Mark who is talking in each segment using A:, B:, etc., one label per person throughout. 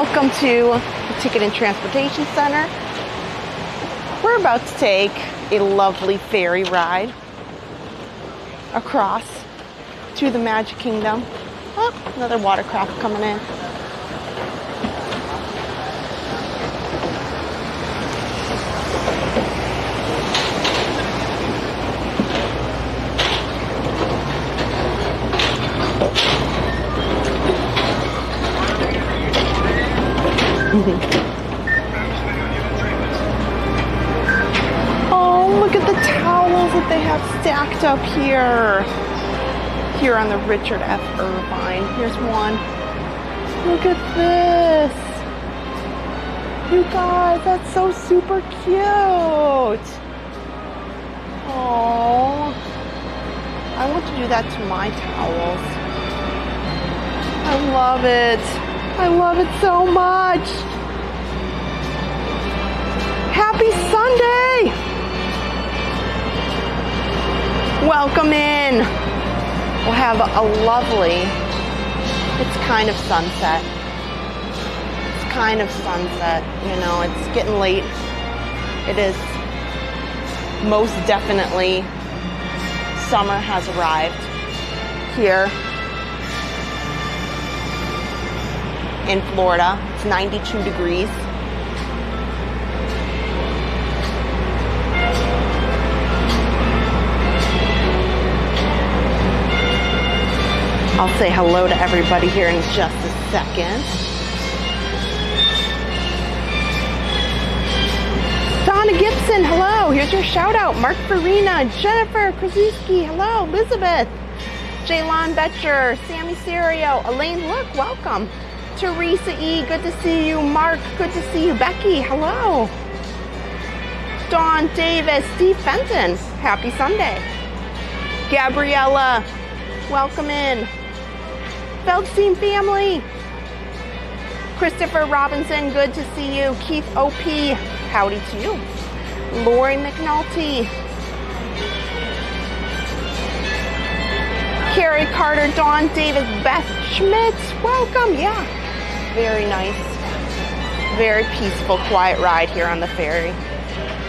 A: Welcome to the Ticket and Transportation Center. We're about to take a lovely ferry ride across to the Magic Kingdom. Oh, another watercraft coming in. Oh, look at the towels that they have stacked up here. Here on the Richard F. Irvine. Here's one. Look at this. You guys, that's so super cute. Oh, I want to do that to my towels. I love it. I love it so much. Happy Sunday. Welcome in. We'll have a lovely, it's kind of sunset. It's kind of sunset, you know, it's getting late. It is most definitely, summer has arrived here in Florida. It's 92 degrees. I'll say hello to everybody here in just a second. Donna Gibson, hello. Here's your shout out. Mark Farina, Jennifer Krasinski, hello. Elizabeth, Jaylon Betcher, Sammy Serio, Elaine Look, welcome. Teresa E, good to see you. Mark, good to see you. Becky, hello. Dawn Davis, Steve Fenton, happy Sunday. Gabriella, welcome in. Feldstein family. Christopher Robinson, good to see you. Keith O.P., howdy to you. Lori McNulty. Carrie Carter, Dawn Davis, Beth Schmidt, welcome. Yeah, very nice. Very peaceful, quiet ride here on the ferry.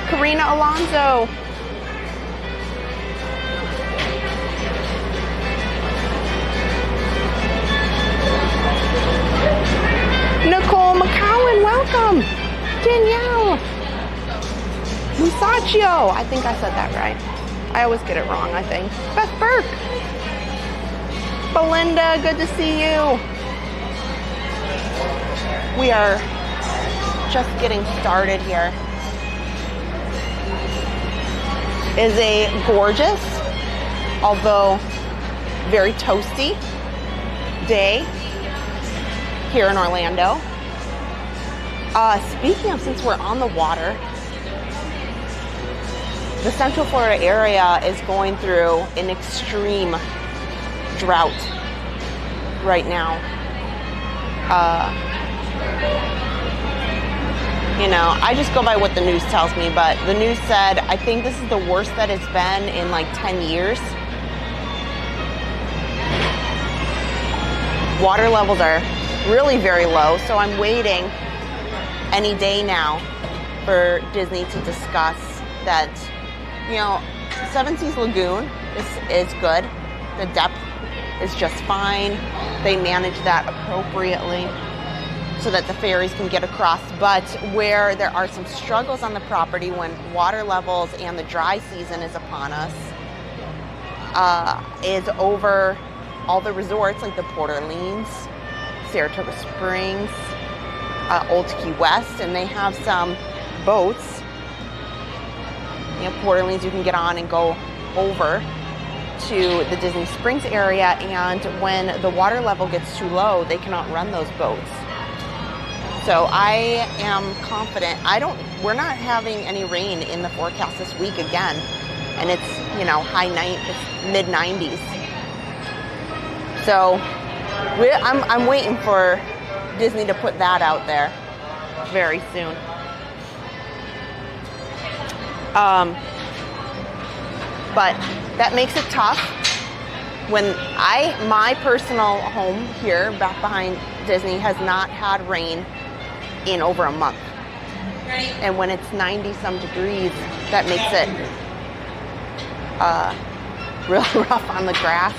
A: Karina Alonso. Nicole McCowan, welcome. Danielle. Musacchio, I think I said that right. I always get it wrong, I think. Beth Burke. Belinda, good to see you. We are just getting started here. It is a gorgeous, although very toasty day here in Orlando. Speaking of, since we're on the water, the Central Florida area is going through an extreme drought right now. You know, I just go by what the news tells me, but the news said, I think this is the worst that it's been in like 10 years. Water levels are really very low, so I'm waiting any day now for Disney to discuss that, you know, Seven Seas Lagoon is good. The depth is just fine. They manage that appropriately so that the ferries can get across. But where there are some struggles on the property when water levels and the dry season is upon us, is over all the resorts like the Port Orleans, Saratoga Springs, Old Key West, and they have some boats. You know, Port Orleans, you can get on and go over to the Disney Springs area, and when the water level gets too low, they cannot run those boats. So I am confident. We're not having any rain in the forecast this week again, and it's, you know, it's mid 90s. So I'm waiting for Disney to put that out there very soon. But that makes it tough when my personal home here back behind Disney has not had rain in over a month. And when it's 90 some degrees, that makes it real rough on the grass.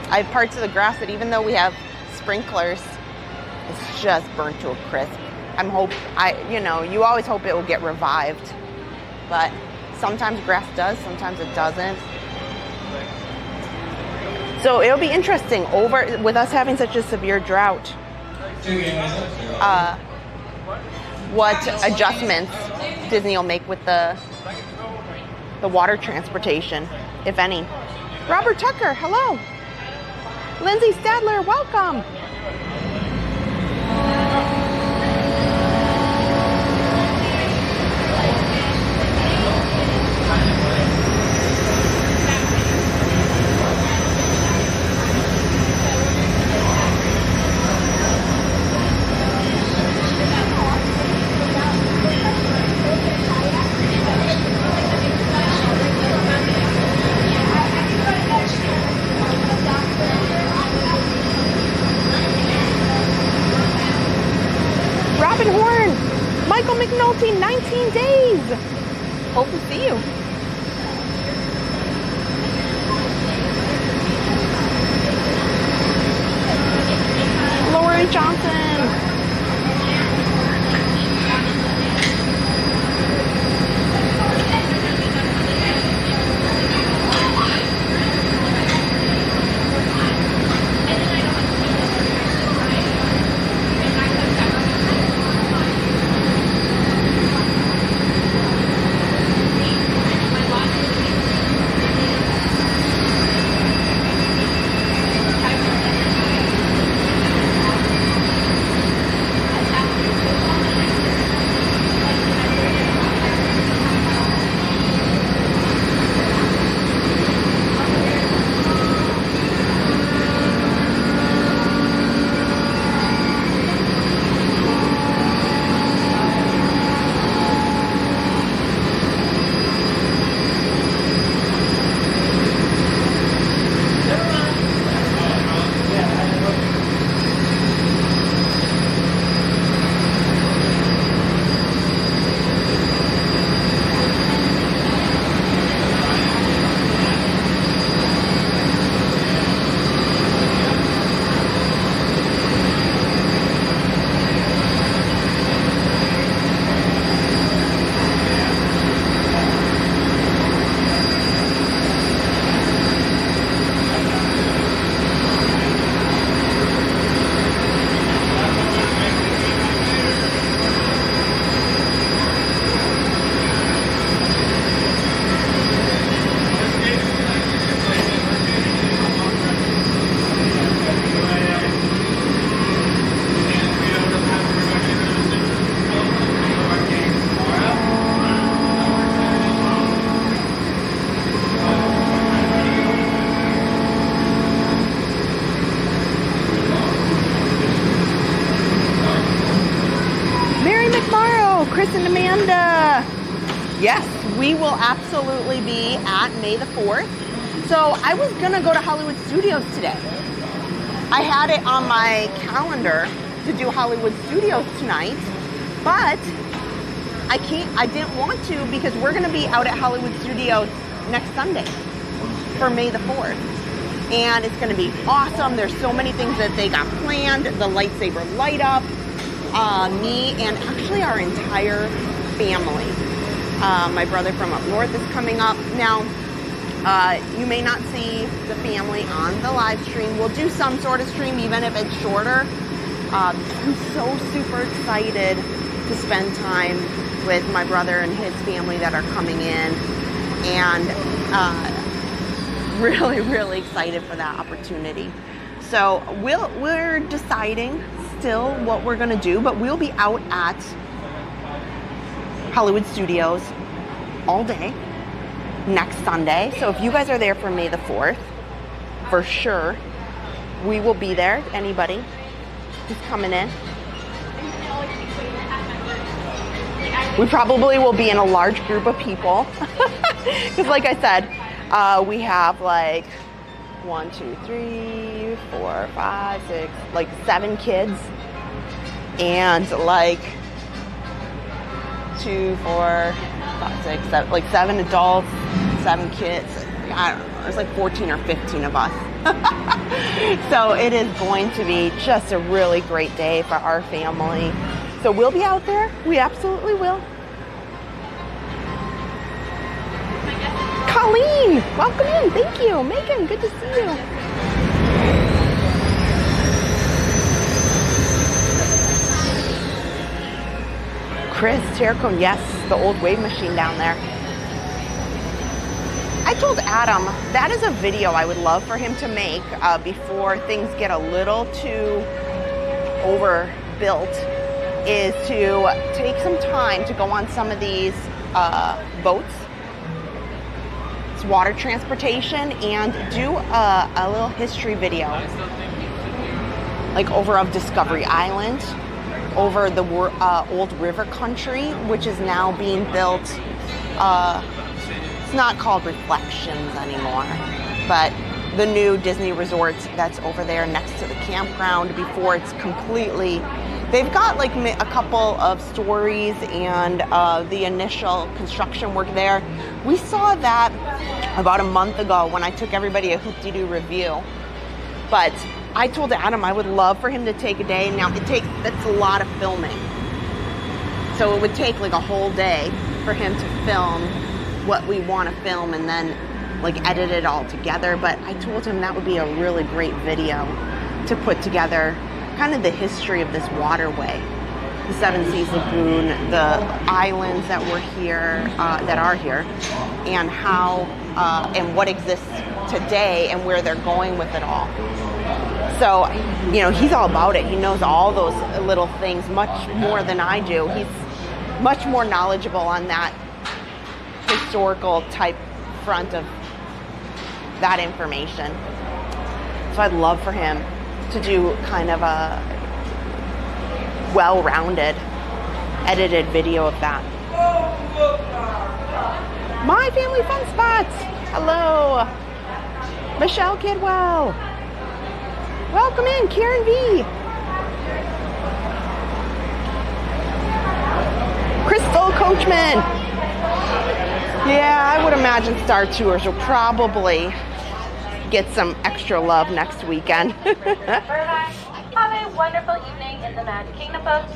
A: I have parts of the grass that even though we have sprinklers, it's just burnt to a crisp. You always hope it will get revived, but sometimes grass does, sometimes it doesn't. So it'll be interesting with us having such a severe drought. What adjustments Disney will make with the water transportation, if any. Robert Tucker, hello. Lindsay Stadler, welcome. Michael McNulty, 19 days. Hope to see you. Lori Johnson. Chris and Amanda. Yes, we will absolutely be at May the 4th. So I was going to go to Hollywood Studios today. I had it on my calendar to do Hollywood Studios tonight, but I didn't want to because we're going to be out at Hollywood Studios next Sunday for May the 4th. And it's going to be awesome. There's so many things that they got planned. The lightsaber light up. Me and actually our entire family. My brother from up north is coming up. Now, you may not see the family on the live stream. We'll do some sort of stream, even if it's shorter. I'm so super excited to spend time with my brother and his family that are coming in. And really, really excited for that opportunity. So we're deciding still what we're going to do, but we'll be out at Hollywood Studios all day next Sunday. So if you guys are there for May the 4th, for sure, we will be there. Anybody who's coming in. We probably will be in a large group of people. Because like I said, we have like 1, 2, 3, 4, 5, 6, like 7 kids and like 2, 4, 5, 6, 7, like 7 adults, 7 kids. I don't know, there's like 14 or 15 of us. So it is going to be just a really great day for our family. So we'll be out there. We absolutely will. Colleen, welcome in. Thank you. Megan, good to see you. Chris, Terracone, yes, the old wave machine down there. I told Adam that is a video I would love for him to make before things get a little too overbuilt, is to take some time to go on some of these boats, it's water transportation, and do a little history video, like over of Discovery Island, over the old river country, which is now being built. It's not called Reflections anymore, but the new Disney resort that's over there next to the campground before it's completely, they've got like a couple of stories and the initial construction work there. We saw that about a month ago when I took everybody a Hoop-de-Doo review. But I told Adam I would love for him to take a day. Now that's a lot of filming. So it would take like a whole day for him to film what we want to film and then like edit it all together. But I told him that would be a really great video to put together, kind of the history of this waterway, the Seven Seas Lagoon, the islands that were here, that are here, and how and what exists today and where they're going with it all. So, you know, he's all about it. He knows all those little things much more than I do. He's much more knowledgeable on that historical type front of that information. So I'd love for him to do kind of a well-rounded, edited video of that. My Family Fun Spots. Hello, Michelle Kidwell. Welcome in, Karen V. Crystal Coachman. Yeah, I would imagine Star Tours will probably get some extra love next weekend.
B: Have a wonderful evening in the Magic Kingdom, folks.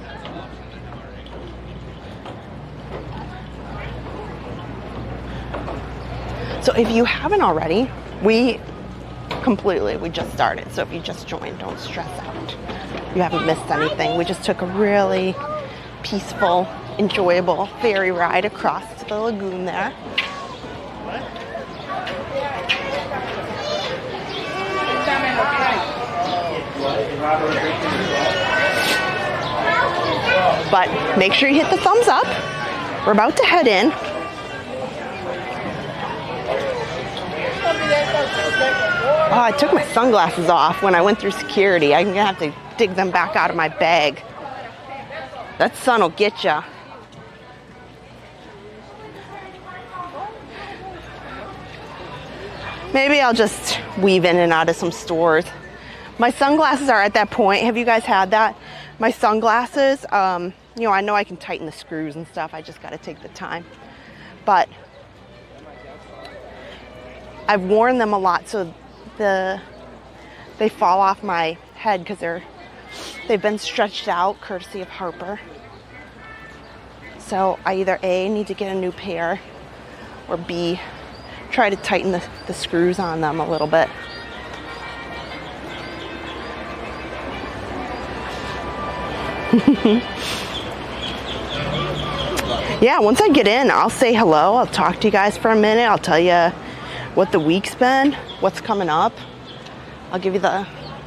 A: So if you haven't already, we just started. So if you just joined, don't stress out. You haven't missed anything. We just took a really peaceful, enjoyable ferry ride across to the lagoon there. But make sure you hit the thumbs up. We're about to head in. Oh, I took my sunglasses off when I went through security. I'm gonna have to dig them back out of my bag. That sun will get ya. Maybe I'll just weave in and out of some stores. My sunglasses are at that point. Have you guys had that? My sunglasses, you know, I know I can tighten the screws and stuff. I just got to take the time. But I've worn them a lot, so they fall off my head because they've been stretched out, courtesy of Harper. So I either A, need to get a new pair, or B, try to tighten the screws on them a little bit. Yeah, once I get in, I'll say hello. I'll talk to you guys for a minute. I'll tell you what the week's been, what's coming up. I'll give you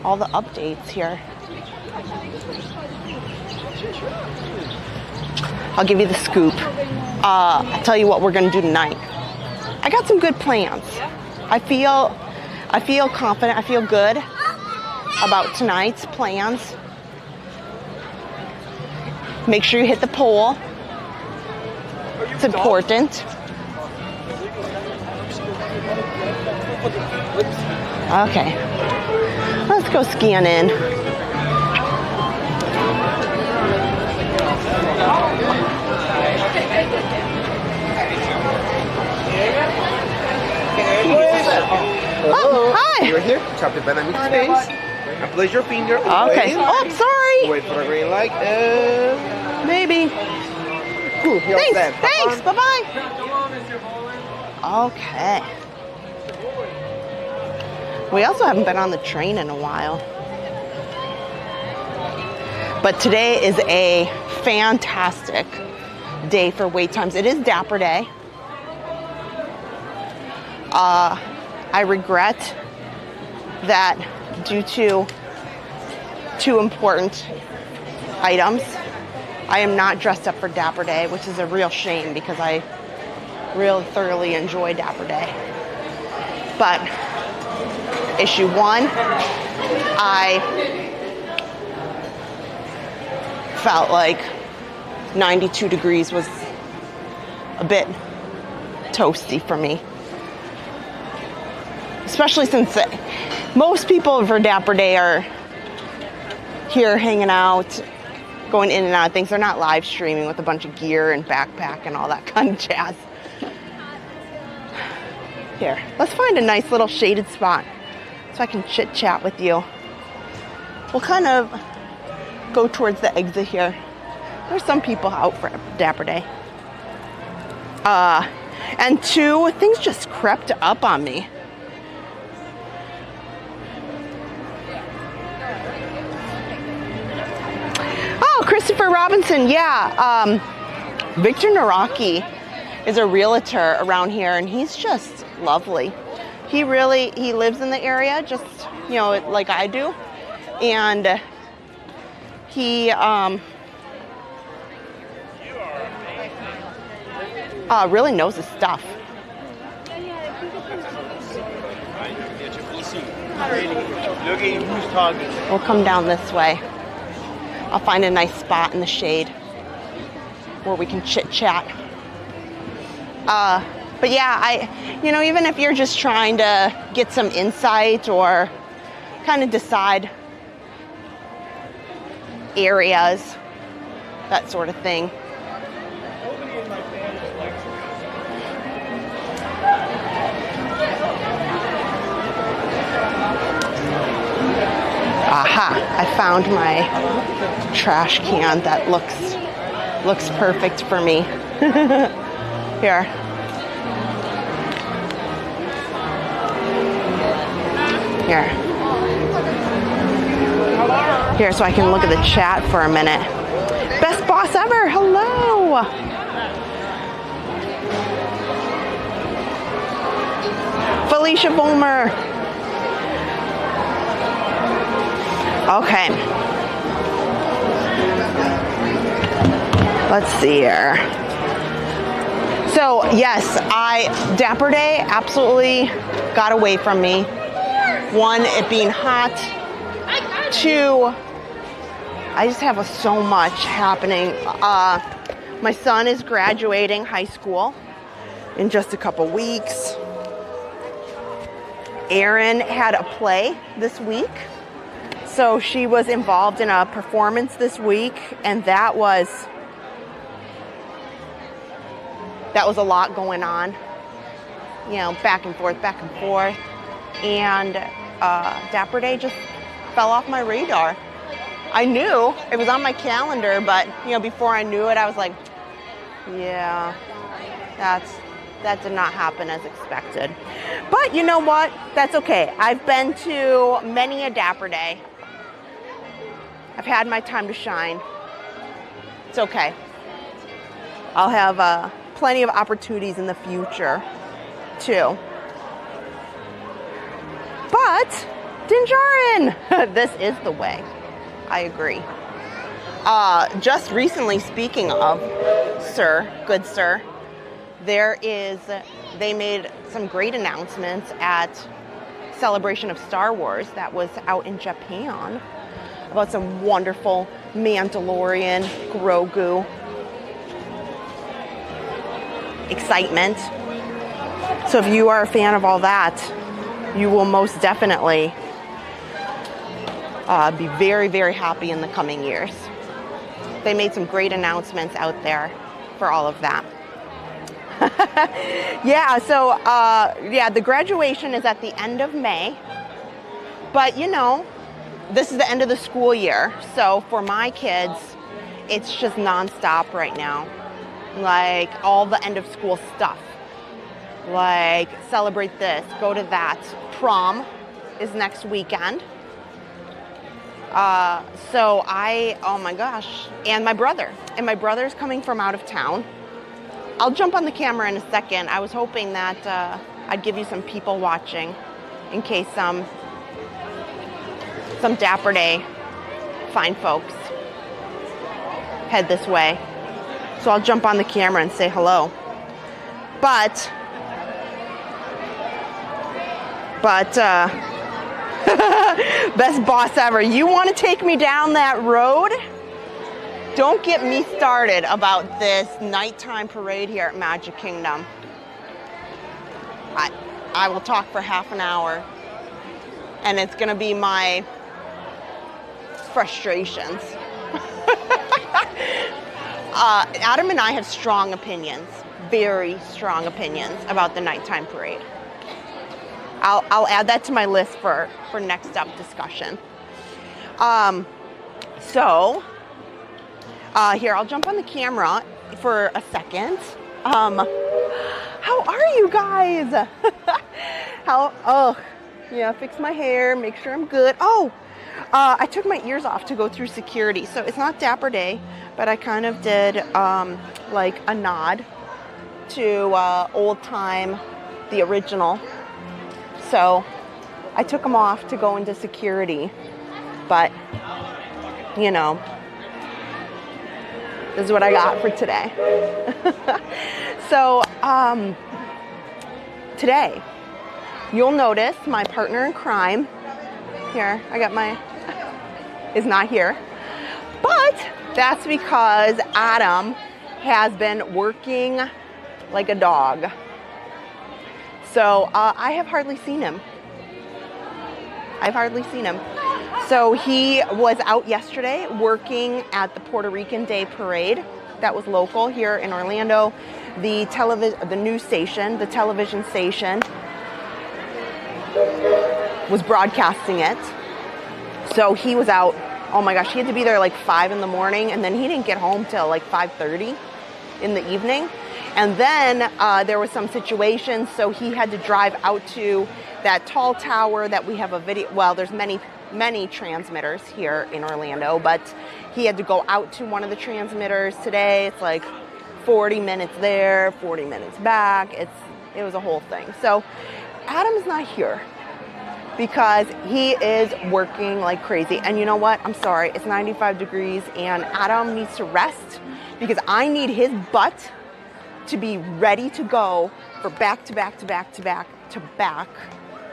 A: all the updates here. I'll give you the scoop. I'll tell you what we're gonna do tonight. I got some good plans. I feel confident. I feel good about tonight's plans. Make sure you hit the poll. It's important. Okay, let's go scan in. Oh, hi.
C: You're here. Tap the dynamic space. And place your finger.
A: Okay. Oh, sorry.
C: Wait for the green light.
A: Maybe.
C: Cool.
A: Thanks. Bye-bye. Okay. We also haven't been on the train in a while. But today is a fantastic day for wait times. It is Dapper Day. I regret that due to two important items, I am not dressed up for Dapper Day, which is a real shame because I really thoroughly enjoy Dapper Day. But issue one, I felt like 92 degrees was a bit toasty for me. Especially since most people for Dapper Day are here hanging out, going in and out of things. They're not live streaming with a bunch of gear and backpack and all that kind of jazz. Here, let's find a nice little shaded spot so I can chit chat with you. We'll kind of go towards the exit here. There's some people out for Dapper Day. And two, things just crept up on me. Oh, Christopher Robinson, yeah. Victor Nawrocki is a realtor around here, and he's just lovely. He lives in the area, just, you know, like I do. And he really knows his stuff. We'll come down this way. I'll find a nice spot in the shade where we can chit chat. But yeah, even if you're just trying to get some insight or kind of decide areas, that sort of thing. Aha, I found my trash can that looks perfect for me. Here. Here, so I can look at the chat for a minute. Best boss ever, hello. Felicia Bulmer. Okay. Let's see here. So, yes, Dapper Day absolutely got away from me. One, it being hot. Two, I just have so much happening. My son is graduating high school in just a couple weeks. Erin had a play this week. So she was involved in a performance this week, and that was a lot going on. You know, back and forth. And Dapper Day just fell off my radar. I knew it was on my calendar, but before I knew it, I was like, yeah, that did not happen as expected. But you know what? That's okay. I've been to many a Dapper Day. I've had my time to shine. It's okay. I'll have plenty of opportunities in the future, too. But, Dinjarin, this is the way. I agree. Just recently, speaking of good sir, they made some great announcements at Celebration of Star Wars that was out in Japan about some wonderful Mandalorian, Grogu excitement. So if you are a fan of all that, you will most definitely be very, very happy in the coming years. They made some great announcements out there for all of that. Yeah, so, yeah, the graduation is at the end of May. But, you know, this is the end of the school year. So for my kids, it's just nonstop right now. Like, all the end of school stuff. Like, celebrate this, go to that. Prom is next weekend. So oh my gosh. And my brother's coming from out of town. I'll jump on the camera in a second. I was hoping that I'd give you some people watching in case some Dapper Day fine folks head this way. So I'll jump on the camera and say hello. But best boss ever. You want to take me down that road? Don't get me started about this nighttime parade here at Magic Kingdom. I will talk for half an hour, and it's going to be my frustrations. Adam and I have strong opinions, very strong opinions about the nighttime parade. I'll add that to my list for next up discussion. Here, I'll jump on the camera for a second. How are you guys? Fix my hair, make sure I'm good. I took my ears off to go through security. So it's not Dapper Day, but I kind of did like a nod to old time, the original. So I took them off to go into security, but you know, this is what I got for today. So today, you'll notice my partner in crime here. Is not here, but that's because Adam has been working like a dog. So I have hardly seen him. So he was out yesterday working at the Puerto Rican Day Parade that was local here in Orlando. The news station, the television station, was broadcasting it. So he was out, oh my gosh, he had to be there like 5 in the morning, and then he didn't get home till like 5:30 in the evening. And then there was some situation, so he had to drive out to that tall tower that we have a video. Well, there's many transmitters here in Orlando, but he had to go out to one of the transmitters today. It's like 40 minutes there, 40 minutes back. It was a whole thing. So Adam's not here because he is working like crazy. And you know what? I'm sorry. It's 95 degrees and Adam needs to rest because I need his butt to be ready to go for back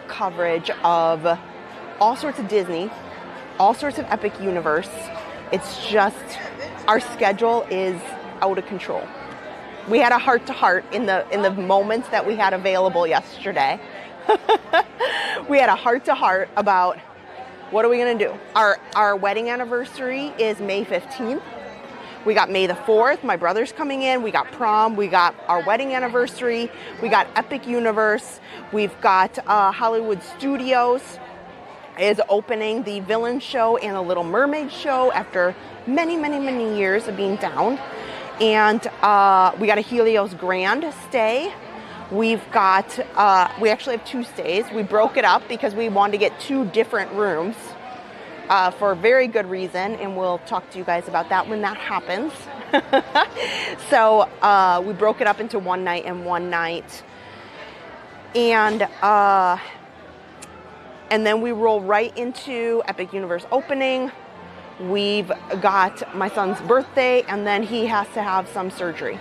A: coverage of all sorts of Disney, all sorts of Epic Universe. It's just, our schedule is out of control. We had a heart-to-heart in the moments that we had available yesterday. We had a heart-to-heart about what are we going to do. Our wedding anniversary is May 15th. We got May the 4th, my brother's coming in, we got prom, we got our wedding anniversary, we got Epic Universe, we've got Hollywood Studios is opening the Villain Show and the Little Mermaid Show after many years of being down. And we got a Helios Grand stay. We've got, we actually have 2 stays. We broke it up because we wanted to get 2 different rooms. For a very good reason, and we'll talk to you guys about that when that happens. So we broke it up into 1 night and 1 night, and then we roll right into Epic Universe opening. We've got my son's birthday, and then he has to have some surgery.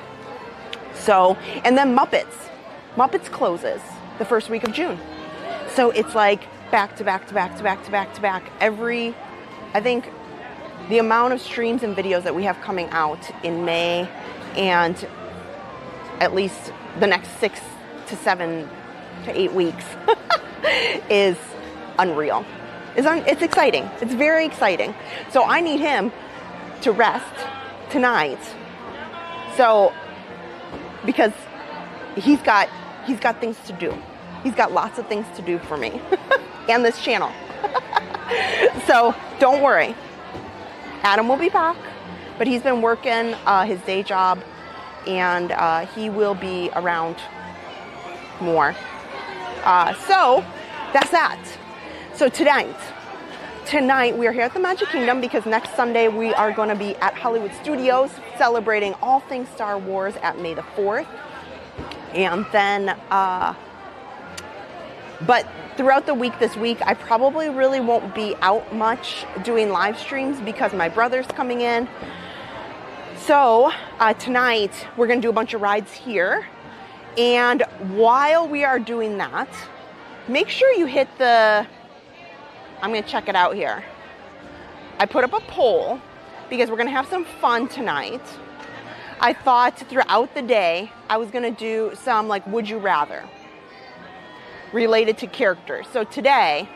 A: So, and then Muppets closes the first week of June. So it's like back to back. I think the amount of streams and videos that we have coming out in May and at least the next 6 to 7 to 8 weeks is unreal. It's exciting. It's very exciting. So I need him to rest tonight. So, because he's got things to do. He's got lots of things to do for me and this channel. So don't worry. Adam will be back, but he's been working his day job, and he will be around more. So that's that. So tonight we are here at the Magic Kingdom because next Sunday we are going to be at Hollywood Studios celebrating all things Star Wars at May the 4th. And then, but throughout the week this week, I probably really won't be out much doing live streams because my brother's coming in. So tonight we're going to do a bunch of rides here. And while we are doing that, make sure you hit the, I'm going to check it out here. I put up a poll because we're going to have some fun tonight. I thought throughout the day I was going to do some like would you rather related to characters. So today,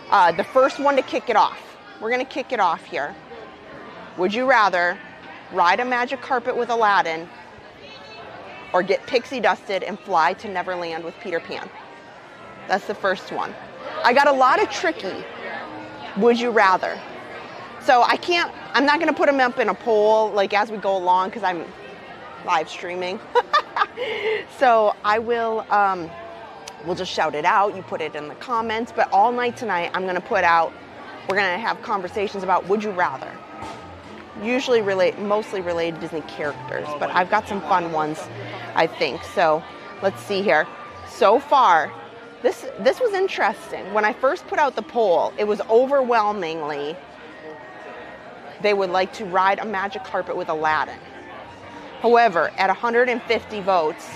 A: the first one to kick it off, we're going to kick it off here. Would you rather ride a magic carpet with Aladdin or get pixie dusted and fly to Neverland with Peter Pan? That's the first one. I got a lot of tricky would you rather. So I'm not going to put them up in a poll like as we go along because I'm live streaming. So I will, we'll just shout it out. You put it in the comments, but all night tonight we're going to have conversations about would you rather. Usually mostly related to Disney characters, but I've got some fun ones, I think. So let's see here. So far, this was interesting. When I first put out the poll, it was overwhelmingly they would like to ride a magic carpet with Aladdin. However, at 150 votes,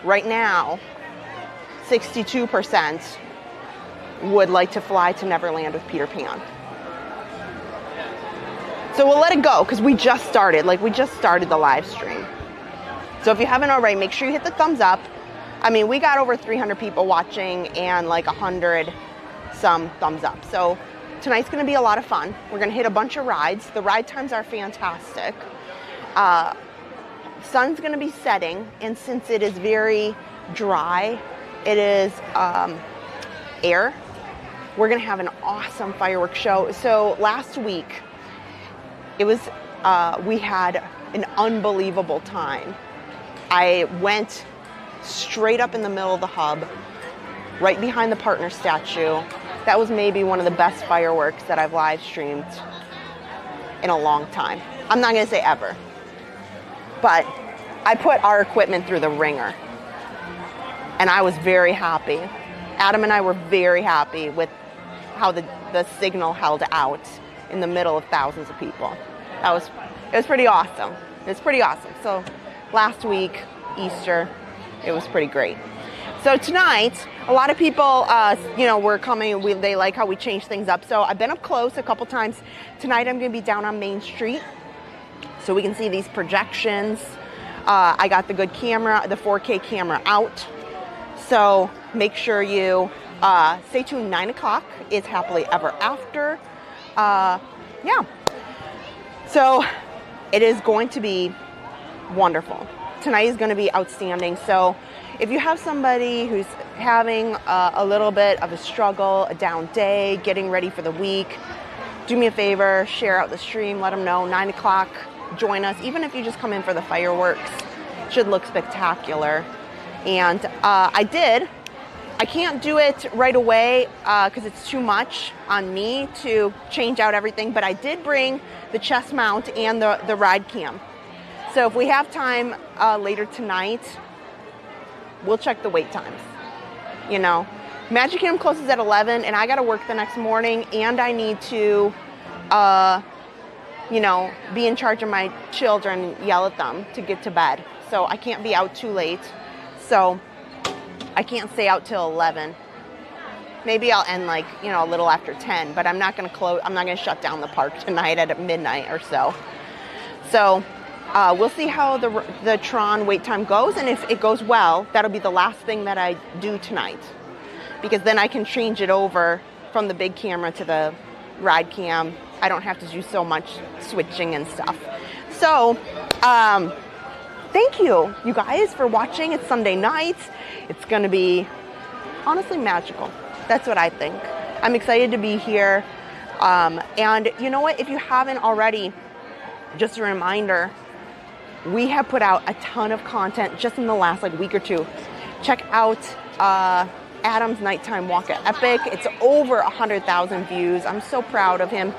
A: right now, 62% would like to fly to Neverland with Peter Pan. So we'll let it go because we just started the live stream. So if you haven't already, make sure you hit the thumbs up. I mean, we got over 300 people watching and like 100 some thumbs up. So tonight's going to be a lot of fun. We're going to hit a bunch of rides. The ride times are fantastic. Sun's going to be setting, and since it is very dry, it is air. We're going to have an awesome fireworks show. So last week, it was we had an unbelievable time. I went straight up in the middle of the hub, right behind the partner statue. That was maybe one of the best fireworks that I've live streamed in a long time. I'm not going to say ever, but I put our equipment through the ringer, and I was very happy. Adam and I were very happy with how the signal held out in the middle of thousands of people. It was pretty awesome. It's pretty awesome. So last week, Easter, it was pretty great. So tonight, a lot of people, were coming. They like how we change things up. So I've been up close a couple times. Tonight, I'm going to be down on Main Street, so we can see these projections. I got the good camera, the 4K camera out. So make sure you stay tuned. 9 o'clock is Happily Ever After. Yeah. So it is going to be wonderful. Tonight is going to be outstanding. So if you have somebody who's having a little bit of a struggle, a down day, getting ready for the week, do me a favor, share out the stream, let them know. 9 o'clock, join us. Even if you just come in for the fireworks, it should look spectacular. And I can't do it right away because it's too much on me to change out everything, but I did bring the chest mount and the ride cam. So if we have time later tonight, we'll check the wait times. You know, Magic Kingdom closes at 11 and I got to work the next morning, and I need to, be in charge of my children, yell at them to get to bed. So I can't be out too late. So I can't stay out till 11. Maybe I'll end a little after 10, but I'm not going to close. I'm not going to shut down the park tonight at midnight or so. So we'll see how the Tron wait time goes, and if it goes well, that'll be the last thing that I do tonight, because then I can change it over from the big camera to the ride cam. I don't have to do so much switching and stuff. So thank you, you guys, for watching. It's Sunday night. It's going to be honestly magical. That's what I think. I'm excited to be here. And you know what? If you haven't already, just a reminder, we have put out a ton of content just in the last week or two. Check out Adam's nighttime walk at Epic. It's over 100,000 views. I'm so proud of him.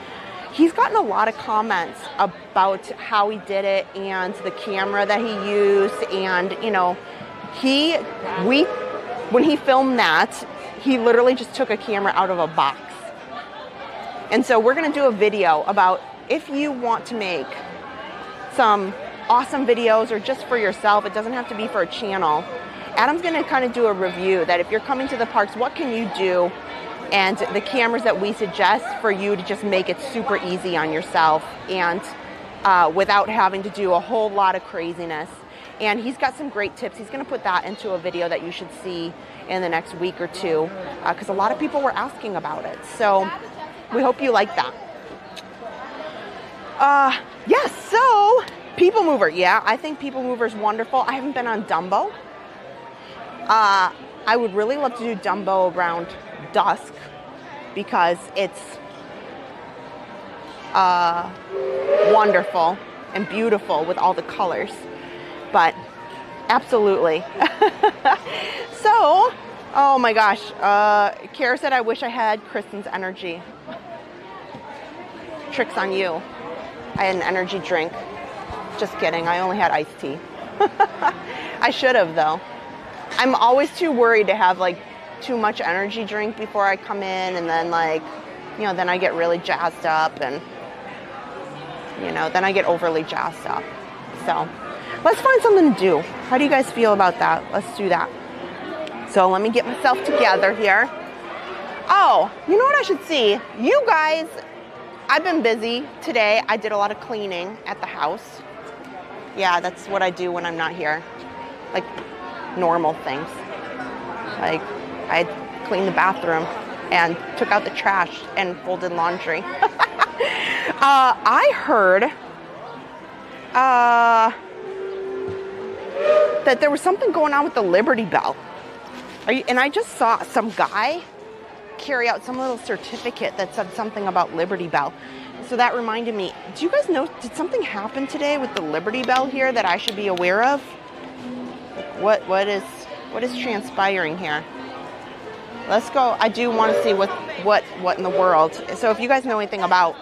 A: He's gotten a lot of comments about how he did it and the camera that he used. And, you know, when he filmed that, he literally just took a camera out of a box. And so we're going to do a video about if you want to make some awesome videos or just for yourself. It doesn't have to be for a channel. Adam's going to kind of do a review that if you're coming to the parks, what can you do? And the cameras that we suggest for you to just make it super easy on yourself and without having to do a whole lot of craziness. And he's got some great tips. He's going to put that into a video that you should see in the next week or two because a lot of people were asking about it. So we hope you like that. Yes, so People Mover. Yeah, I think People Mover is wonderful. I haven't been on Dumbo. I would really love to do Dumbo around dusk because it's wonderful and beautiful with all the colors. But absolutely. So, oh my gosh, Kara said I wish I had Kristen's energy. Trick's on you. I had an energy drink. Just kidding, I only had iced tea. I should have though. I'm always too worried to have too much energy drink before I come in, and then then I get really jazzed up, and then I get overly jazzed up. So let's find something to do. How do you guys feel about that? Let's do that. So let me get myself together here. Oh, you know what I should see? You guys, I've been busy today. I did a lot of cleaning at the house. Yeah, that's what I do when I'm not here. Normal things. I cleaned the bathroom and took out the trash and folded laundry. I heard that there was something going on with the Liberty Bell. And I just saw some guy carry out some little certificate that said something about Liberty Bell. So that reminded me, do you guys know, did something happen today with the Liberty Bell here that I should be aware of? What is transpiring here? Let's go. I do want to see what in the world. So if you guys know anything about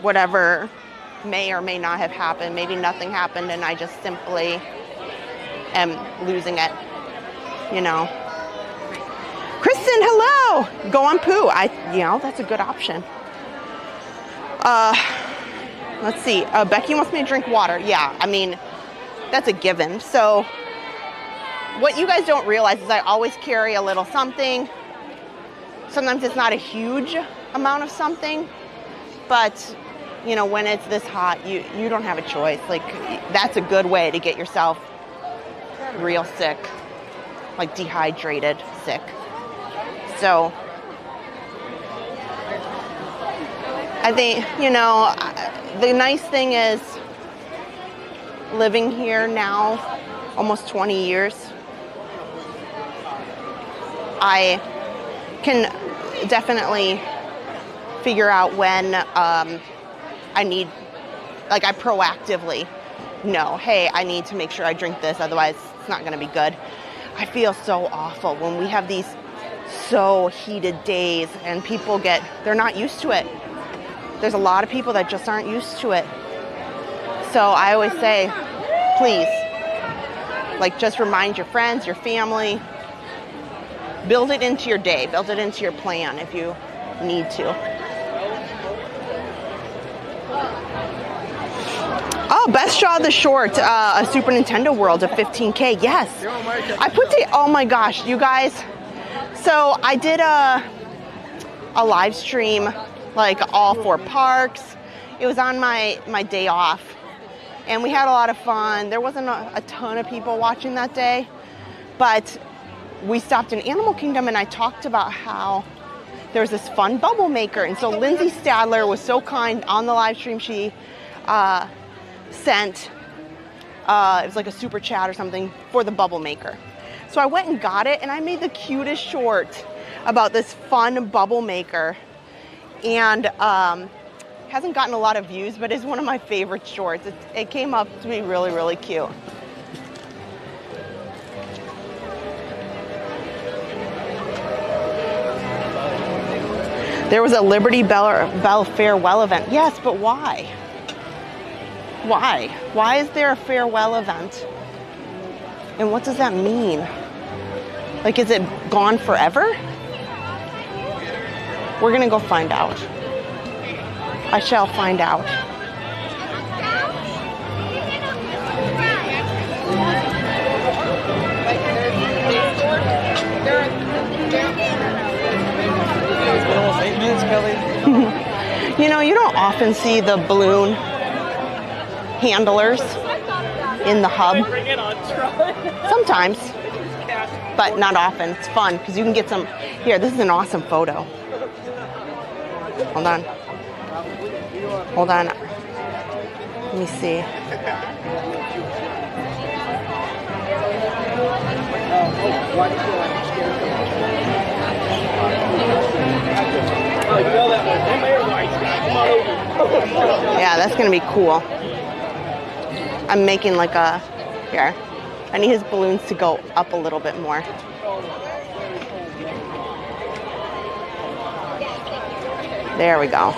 A: whatever may or may not have happened, maybe nothing happened and I just simply am losing it, Kristen, hello. Go on poo. That's a good option. Let's see. Becky wants me to drink water. Yeah, that's a given. So what you guys don't realize is I always carry a little something. Sometimes it's not a huge amount of something, but when it's this hot, you don't have a choice. That's a good way to get yourself real sick, dehydrated sick. So I think, the nice thing is living here now almost 20 years, I can definitely figure out when I need, I proactively know, hey, I need to make sure I drink this, otherwise it's not going to be good. I feel so awful when we have these so heated days and people they're not used to it. There's a lot of people that just aren't used to it. So I always say, please, just remind your friends, your family, build it into your day, build it into your plan if you need to. Oh, Best Shot of the Short, a Super Nintendo World of 15K. Yes. Oh my gosh, you guys. So I did a live stream, all 4 parks. It was on my day off. And we had a lot of fun. There wasn't a ton of people watching that day. But we stopped in Animal Kingdom and I talked about how there was this fun bubble maker. And so Lindsay Stadler was so kind on the live stream. She sent It was like a super chat or something for the bubble maker. So I went and got it, and I made the cutest short about this fun bubble maker. And hasn't gotten a lot of views, but it's one of my favorite shorts. It came up to be really, really cute. There was a Liberty Bell farewell event. Yes, but why? Why? Why is there a farewell event? And what does that mean? Like, is it gone forever? We're gonna go find out. I shall find out.
C: Almost 8 minutes, Kelly.
A: You know, you don't often see the balloon handlers in the hub. Sometimes, but not often. It's fun because you can get some. Here, this is an awesome photo. Hold on. Hold on. Let me see. Yeah, that's gonna be cool. I'm making like a, here. I need his balloons to go up a little bit more. There we go.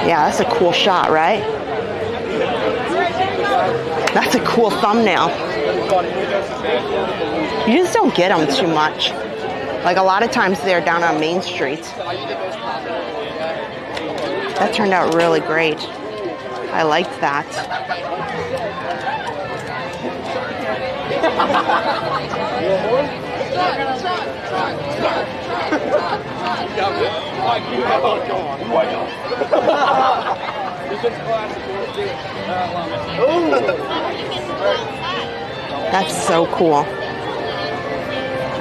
A: Yeah, that's a cool shot, right? That's a cool thumbnail. You just don't get them too much. Like a lot of times they're down on Main Street. That turned out really great. I liked that. That's so cool.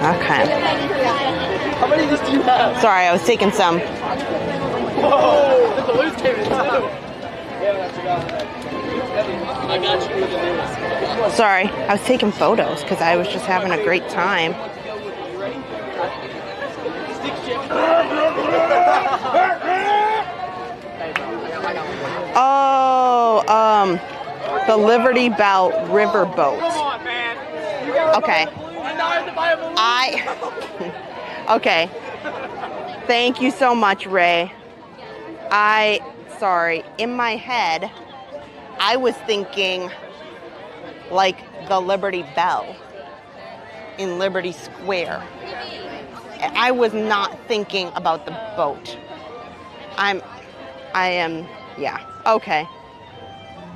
A: Okay.
C: How many of these do you have?
A: Sorry, I was taking some.
C: Whoa! The balloons came in too. I got you with the news.
A: Sorry, I was taking photos because I was just having a great time. Oh, the Liberty Bell riverboat. Okay. Okay. Thank you so much, Ray. Sorry, in my head, I was thinking like the Liberty Bell in Liberty Square. I was not thinking about the boat. I am, yeah, okay.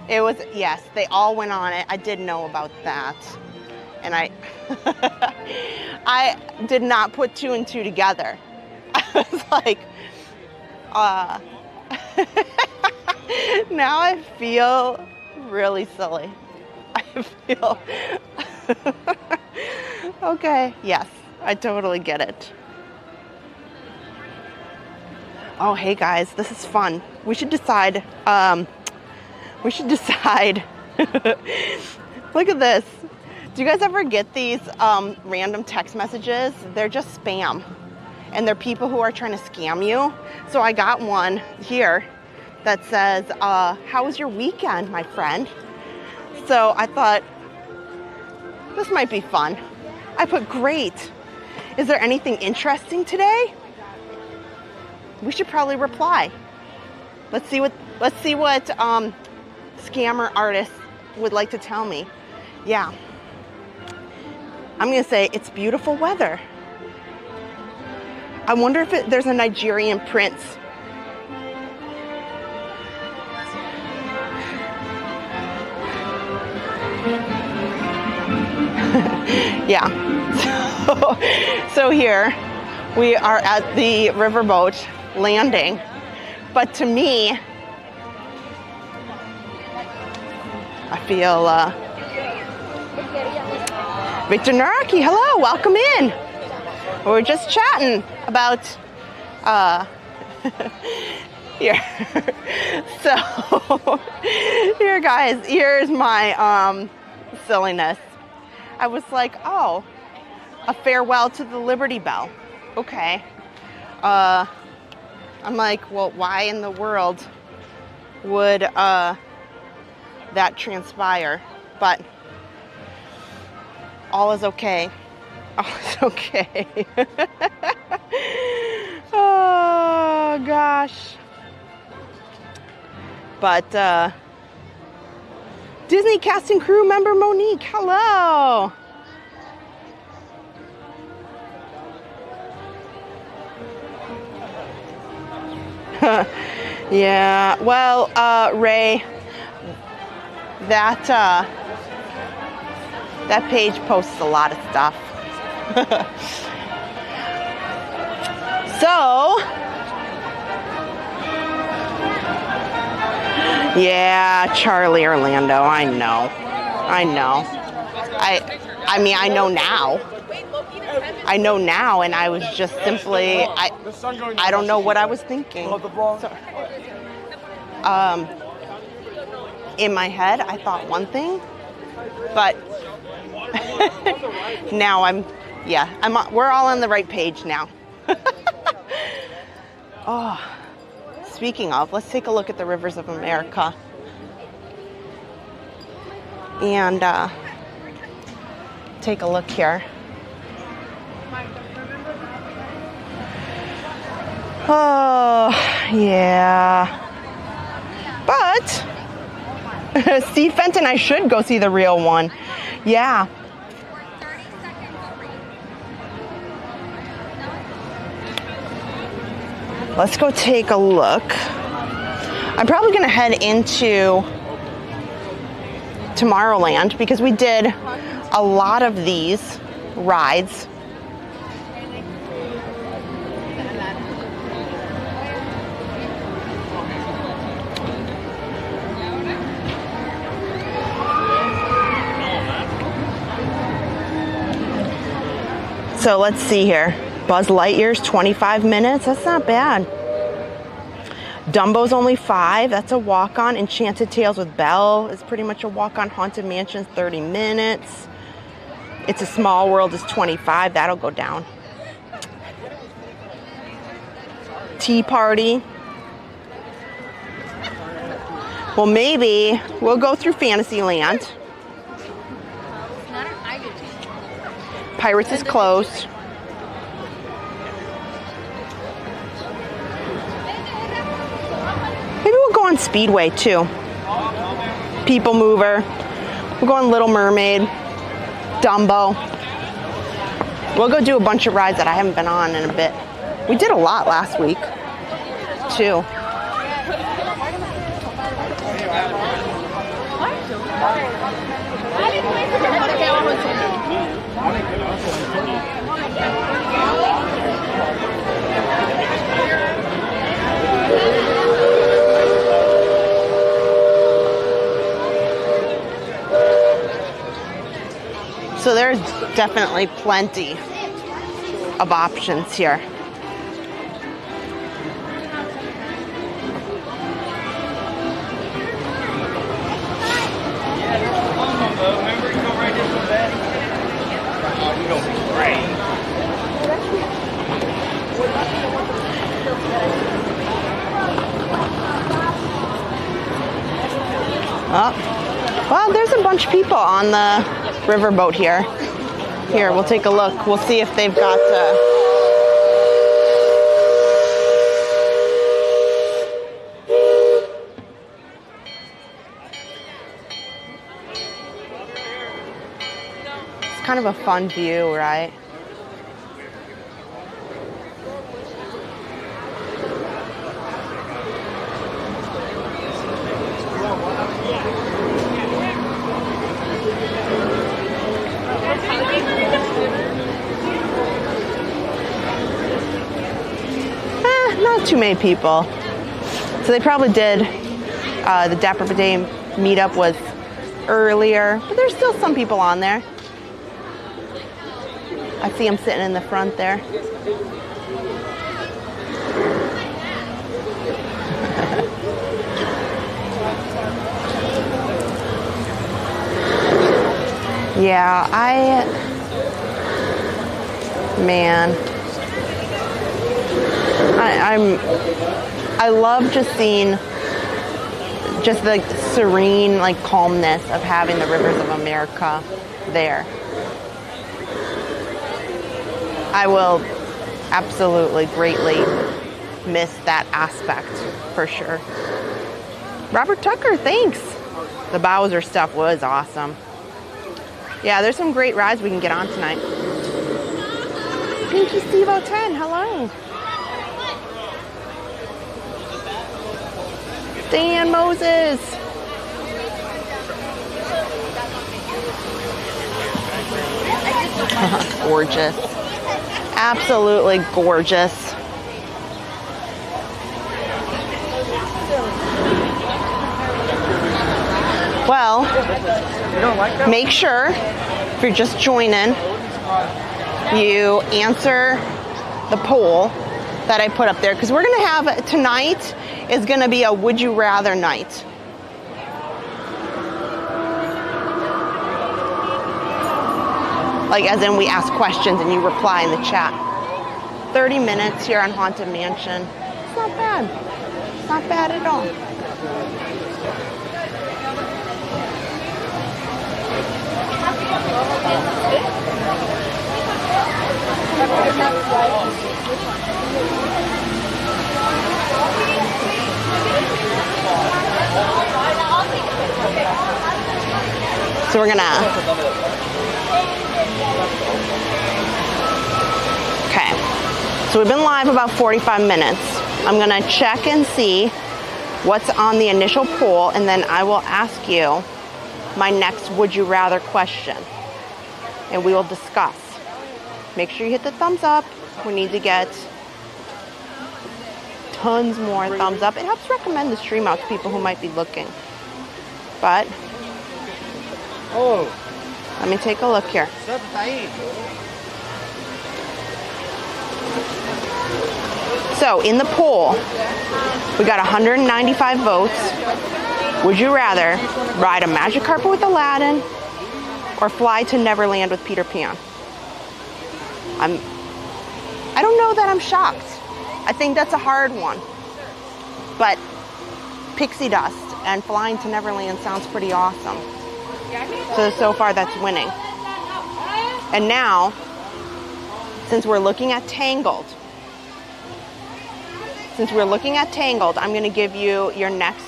A: It was, yes, they all went on it. I did know about that. And I did not put two and two together. I was like, now I feel really silly. I feel, okay, yes, I totally get it. Oh, hey guys, this is fun. We should decide, look at this. Do you guys ever get these random text messages? They're just spam. And they're people who are trying to scam you. So I got one here that says, how was your weekend, my friend? So I thought, this might be fun. I put, great. Is there anything interesting today? We should probably reply. Let's see what scammer artists would like to tell me. Yeah. I'm gonna say it's beautiful weather. I wonder if there's a Nigerian prince. Yeah. So here we are at the riverboat landing, but to me, I feel Victor Nawrocki, hello, welcome in. We were just chatting about Here. So, here guys, here's my silliness. I was like, oh, a farewell to the Liberty Bell. Okay. I'm like, well, why in the world would that transpire? But all is okay. All is okay. Oh gosh. But Disney cast and crew member Monique, hello. Yeah, well, Ray, that page posts a lot of stuff. So, yeah, Charlie Orlando, I know. I mean, I know now. And I was just simply, I don't know what I was thinking. So, in my head, I thought one thing, but now we're all on the right page now. Oh, speaking of, let's take a look at the rivers of America. And take a look here. Oh, yeah. But Steve Fenton, I should go see the real one. Yeah. Let's go take a look. I'm probably going to head into Tomorrowland because we did a lot of these rides. So let's see here. Buzz Lightyear's 25 minutes. That's not bad. Dumbo's only 5. That's a walk-on. Enchanted Tales with Belle is pretty much a walk-on. Haunted Mansion's 30 minutes. It's a Small World is 25. That'll go down. Tea Party. Well, maybe we'll go through Fantasyland. Pirates is closed. Maybe we'll go on Speedway too. People Mover. We'll go on Little Mermaid. Dumbo. We'll go do a bunch of rides that I haven't been on in a bit. We did a lot last week too. So there's definitely plenty of options here. Oh, well, there's a bunch of people on the riverboat here. Here, we'll take a look. We'll see if they've got it's kind of a fun view, right? Not too many people. So they probably did, the Dapper Day meetup was earlier, but there's still some people on there. I see them sitting in the front there. Yeah, man, I love just seeing just the serene, like, calmness of having the rivers of America there. I will absolutely greatly miss that aspect for sure. Robert Tucker, thanks. The Bowser stuff was awesome. Yeah, there's some great rides we can get on tonight. Pinky Steve 010, hello. Dan Moses. Gorgeous. Absolutely gorgeous. Well, make sure, if you're just joining, you answer the poll that I put up there, because we're going to have, tonight is going to be a would you rather night. Like, as in we ask questions and you reply in the chat. 30 minutes here on Haunted Mansion. It's not bad. It's not bad at all. So we're gonna, okay, so we've been live about 45 minutes. I'm gonna check and see what's on the initial poll, and then I will ask you my next would you rather question, and we will discuss. Make sure you hit the thumbs up. We need to get tons more thumbs up. It helps recommend the stream out to people who might be looking. But let me take a look here. So in the poll, we got 195 votes. Would you rather ride a magic carpet with Aladdin or fly to Neverland with Peter Pan? I don't know that I'm shocked. I think that's a hard one. But pixie dust and flying to Neverland sounds pretty awesome. So far that's winning. And now, since we're looking at Tangled, I'm going to give you your next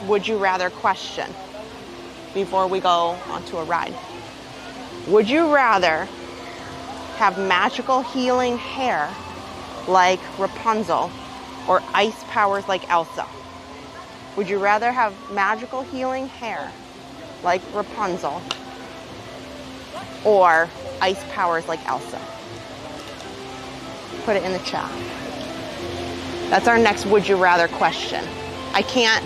A: would you rather question before we go onto a ride. Would you rather have magical healing hair like Rapunzel or ice powers like Elsa? Would you rather have magical healing hair like Rapunzel or ice powers like Elsa? Put it in the chat. That's our next would you rather question. I can't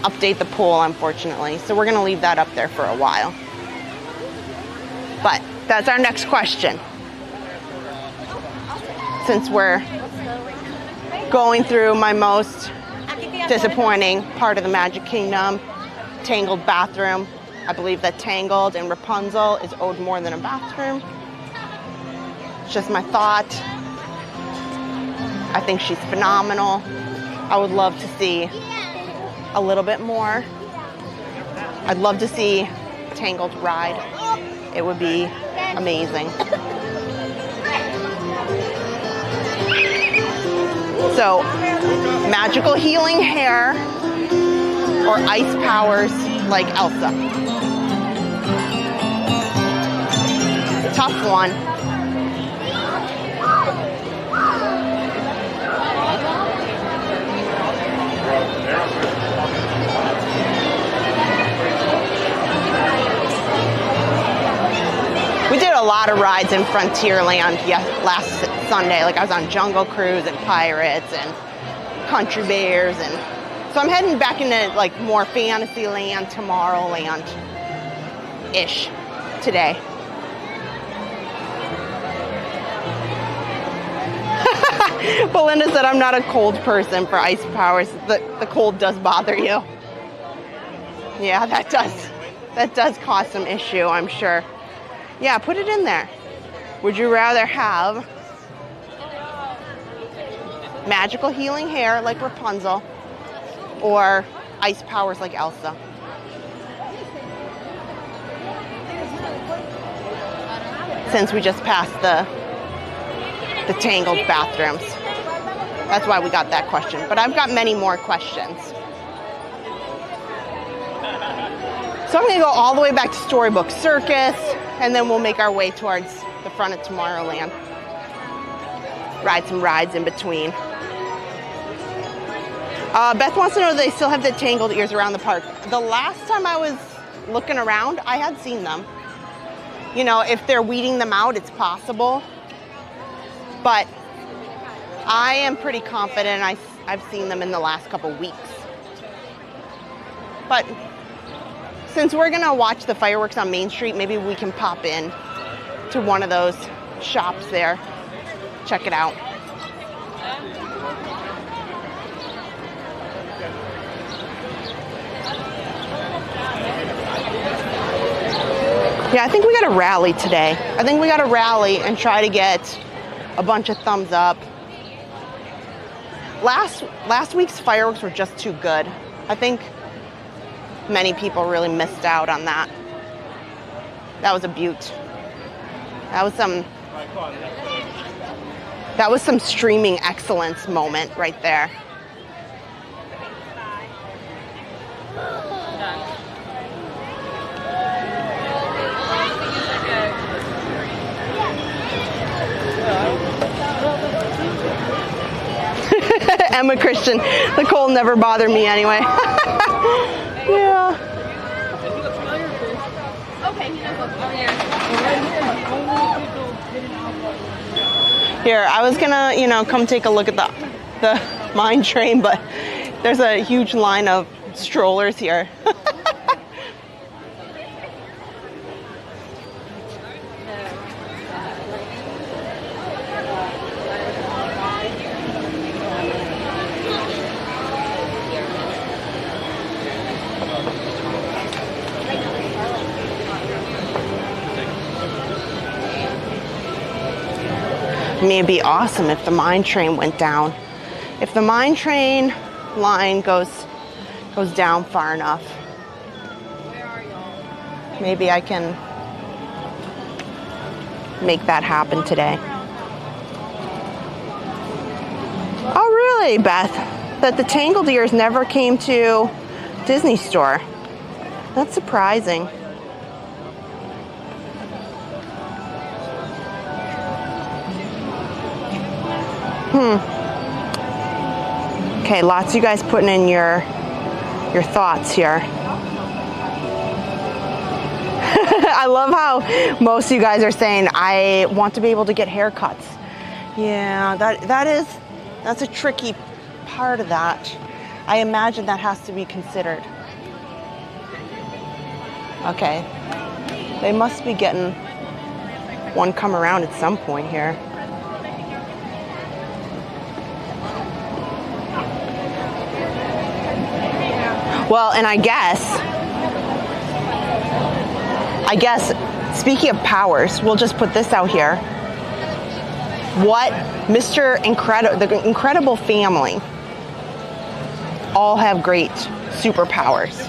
A: update the poll, unfortunately, so we're going to leave that up there for a while. But that's our next question. Since we're going through my most disappointing part of the Magic Kingdom, Tangled bathroom. I believe that Tangled and Rapunzel is owed more than a bathroom. It's just my thought. I think she's phenomenal. I would love to see a little bit more. I'd love to see Tangled ride. It would be amazing. So, magical healing hair or ice powers like Elsa? Tough one. We did a lot of rides in Frontierland last Sunday. Like I was on Jungle Cruise and Pirates and Country Bears, and so I'm heading back into like more Fantasyland, Tomorrowland-ish today. Belinda said I'm not a cold person for ice powers. The cold does bother you. Yeah, that does cause some issue, I'm sure. Yeah, put it in there. Would you rather have magical healing hair like Rapunzel or ice powers like Elsa? Since we just passed the Tangled bathrooms. That's why we got that question. But I've got many more questions. So I'm going to go all the way back to Storybook Circus, and then we'll make our way towards the front of Tomorrowland. Ride some rides in between. Beth wants to know if they still have the Tangled ears around the park. The last time I was looking around, I had seen them. You know, if they're weeding them out, it's possible. But I am pretty confident I've seen them in the last couple weeks. But since we're gonna watch the fireworks on Main Street, maybe we can pop in to one of those shops there. Check it out. Yeah, I think we gotta rally today. I think we gotta rally and try to get a bunch of thumbs up. Last week's fireworks were just too good. I think many people really missed out on that. That was a beaut. That was some streaming excellence moment right there. Emma Christian, the cold never bothered me anyway. Yeah. Here, I was gonna, come take a look at the mine train, but there's a huge line of strollers here. I mean, it'd be awesome if the mine train went down. If the mine train line goes down far enough, maybe I can make that happen today. Oh, really, Beth? That the Tangled ears never came to Disney Store. That's surprising. Okay, lots of you guys putting in your thoughts here. I love how most of you guys are saying, I want to be able to get haircuts. Yeah, that's a tricky part of that. I imagine that has to be considered. Okay, they must be getting one come around at some point here. Well, and I guess, speaking of powers, we'll just put this out here. What the Incredible family all have great superpowers.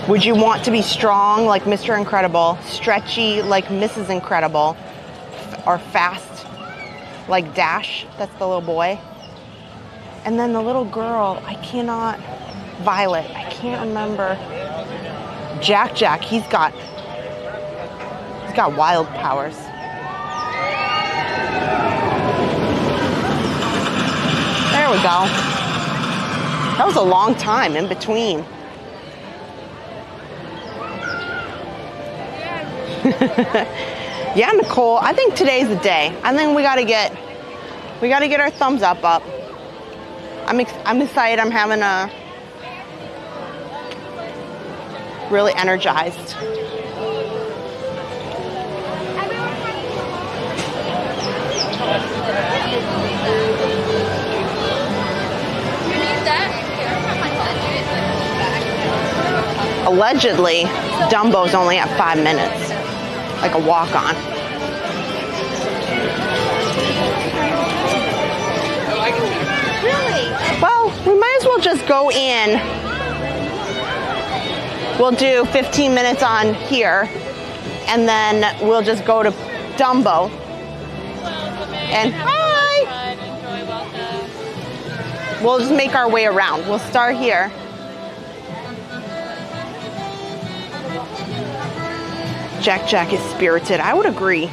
A: Would you want to be strong like Mr. Incredible, stretchy like Mrs. Incredible, or fast like Dash? That's the little boy. And then the little girl, Violet, I can't remember. Jack, he's got wild powers. There we go. That was a long time in between. Yeah, Nicole, I think today's the day. I think we gotta get our thumbs up. I'm excited. I'm having a really energized. Allegedly, Dumbo's only at 5 minutes, like a walk-on.
B: Really?
A: Well, we might as well just go in. We'll do 15 minutes on here, and then we'll just go to Dumbo. And hi!
B: Enjoy, welcome.
A: We'll just make our way around. We'll start here. Jack is spirited. I would agree.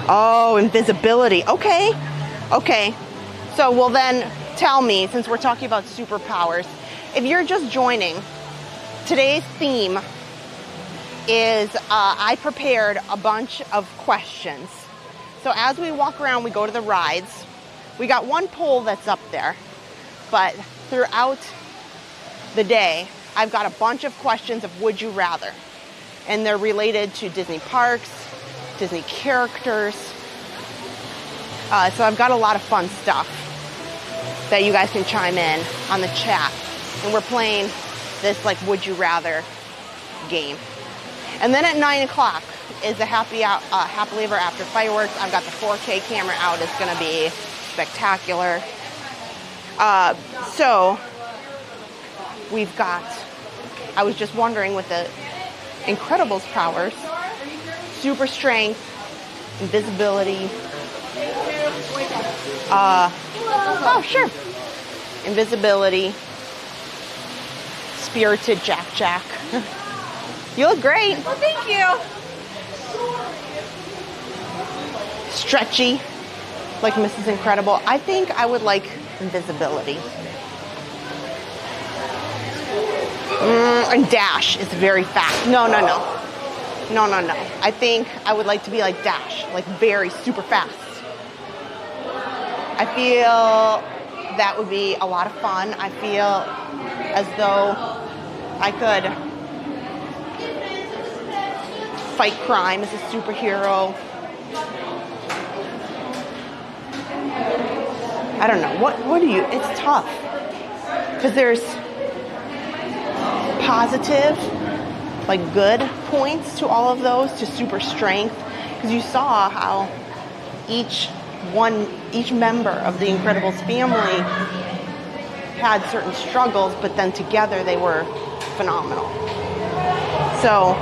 A: Oh, invisibility. Okay. Okay. So, well then, tell me, since we're talking about superpowers, if you're just joining, today's theme is I prepared a bunch of questions. So as we walk around, we go to the rides. We got one poll that's up there, but throughout the day, I've got a bunch of questions of would you rather. And they're related to Disney parks, Disney characters. So I've got a lot of fun stuff that you guys can chime in on the chat. And we're playing this like would you rather game. And then at 9 o'clock is a happily ever after fireworks. I've got the 4K camera out. It's going to be spectacular. So we've got, I was just wondering with the Incredibles powers, super strength, invisibility. Oh, sure. Invisibility. Spirited Jack. You look great.
B: Well, thank you.
A: Stretchy, like Mrs. Incredible. I think I would like invisibility. And Dash is very fast. No. I think I would like to be like Dash, like very super fast. I feel that would be a lot of fun. I feel as though I could fight crime as a superhero. I don't know. What do you? It's tough because there's positive, like good points to all of those, to super strength, because you saw how each member of the Incredibles family had certain struggles, but then together they were phenomenal. So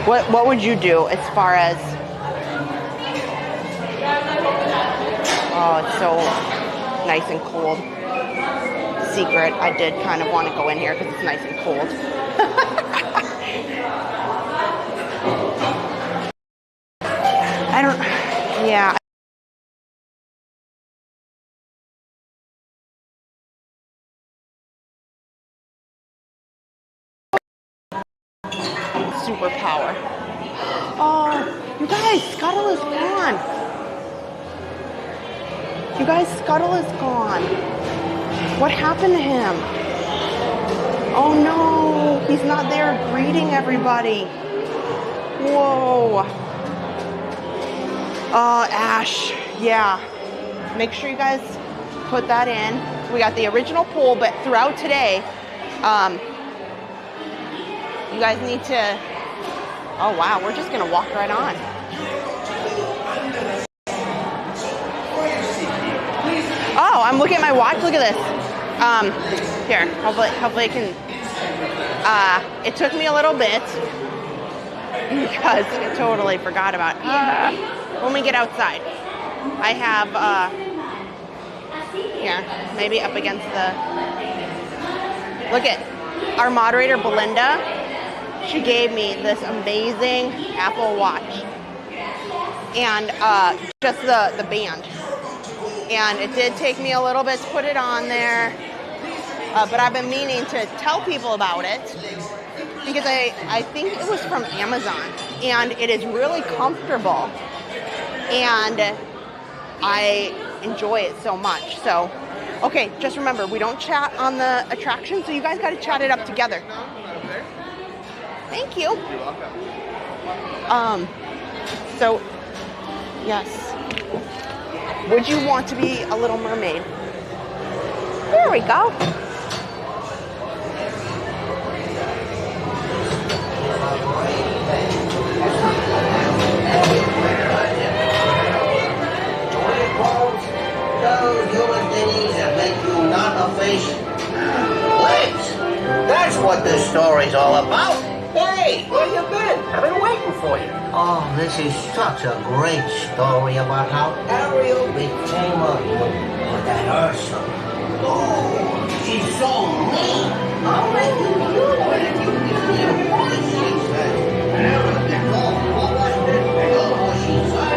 A: what would you do as far as, oh, it's so nice and cold. Secret, I did kind of want to go in here because it's nice and cold. Yeah. Superpower. Oh, you guys, Scuttle is gone. You guys, Scuttle is gone. What happened to him? Oh no, he's not there greeting everybody. Whoa. Ash, yeah. Make sure you guys put that in. We got the original poll, but throughout today, you guys need to, oh wow, we're just gonna walk right on. Oh, I'm looking at my watch, look at this. Here, hopefully I can, it took me a little bit because I totally forgot about when we get outside. I have, here, maybe up against the, look at our moderator, Belinda. She gave me this amazing Apple Watch and just the band. And it did take me a little bit to put it on there, but I've been meaning to tell people about it because I think it was from Amazon, and it is really comfortable, and I enjoy it so much. So, okay, just remember, we don't chat on the attraction, so you guys got to chat it up together. Thank you. So, yes. Would you want to be a little mermaid? There we go.
D: what this story's all about. Hey, where you been? I've been waiting for you. Oh, this is such a great story about how Ariel became a... Oh, that Ursula. Oh, she's so mean. I'll let you do it. You give me a voice, she said. What was this? Oh, she said.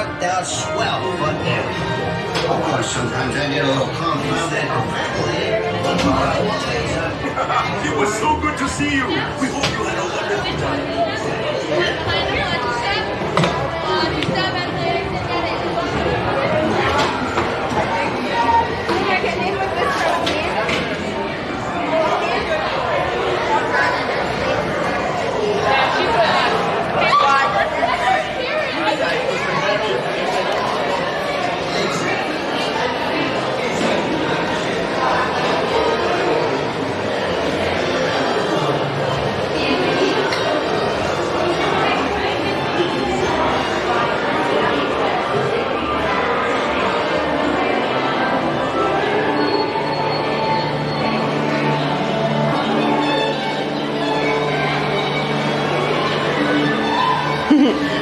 D: worked out swell for Derry. Of course, sometimes I get a little confounded and confabulated.
E: It was so good to see you. We hope you had a wonderful time.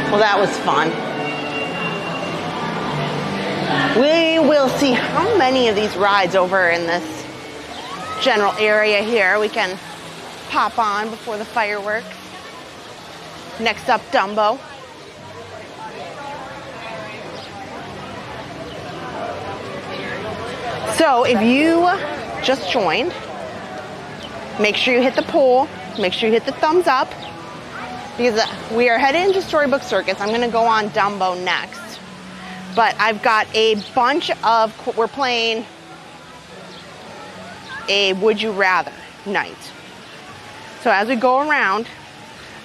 A: Well, that was fun. We will see how many of these rides over in this general area here we can pop on before the fireworks. Next up, Dumbo. So if you just joined, make sure you hit the poll, make sure you hit the thumbs up, because we are headed into Storybook Circus. I'm going to go on Dumbo next. But I've got a bunch of, we're playing a Would You Rather night. So as we go around,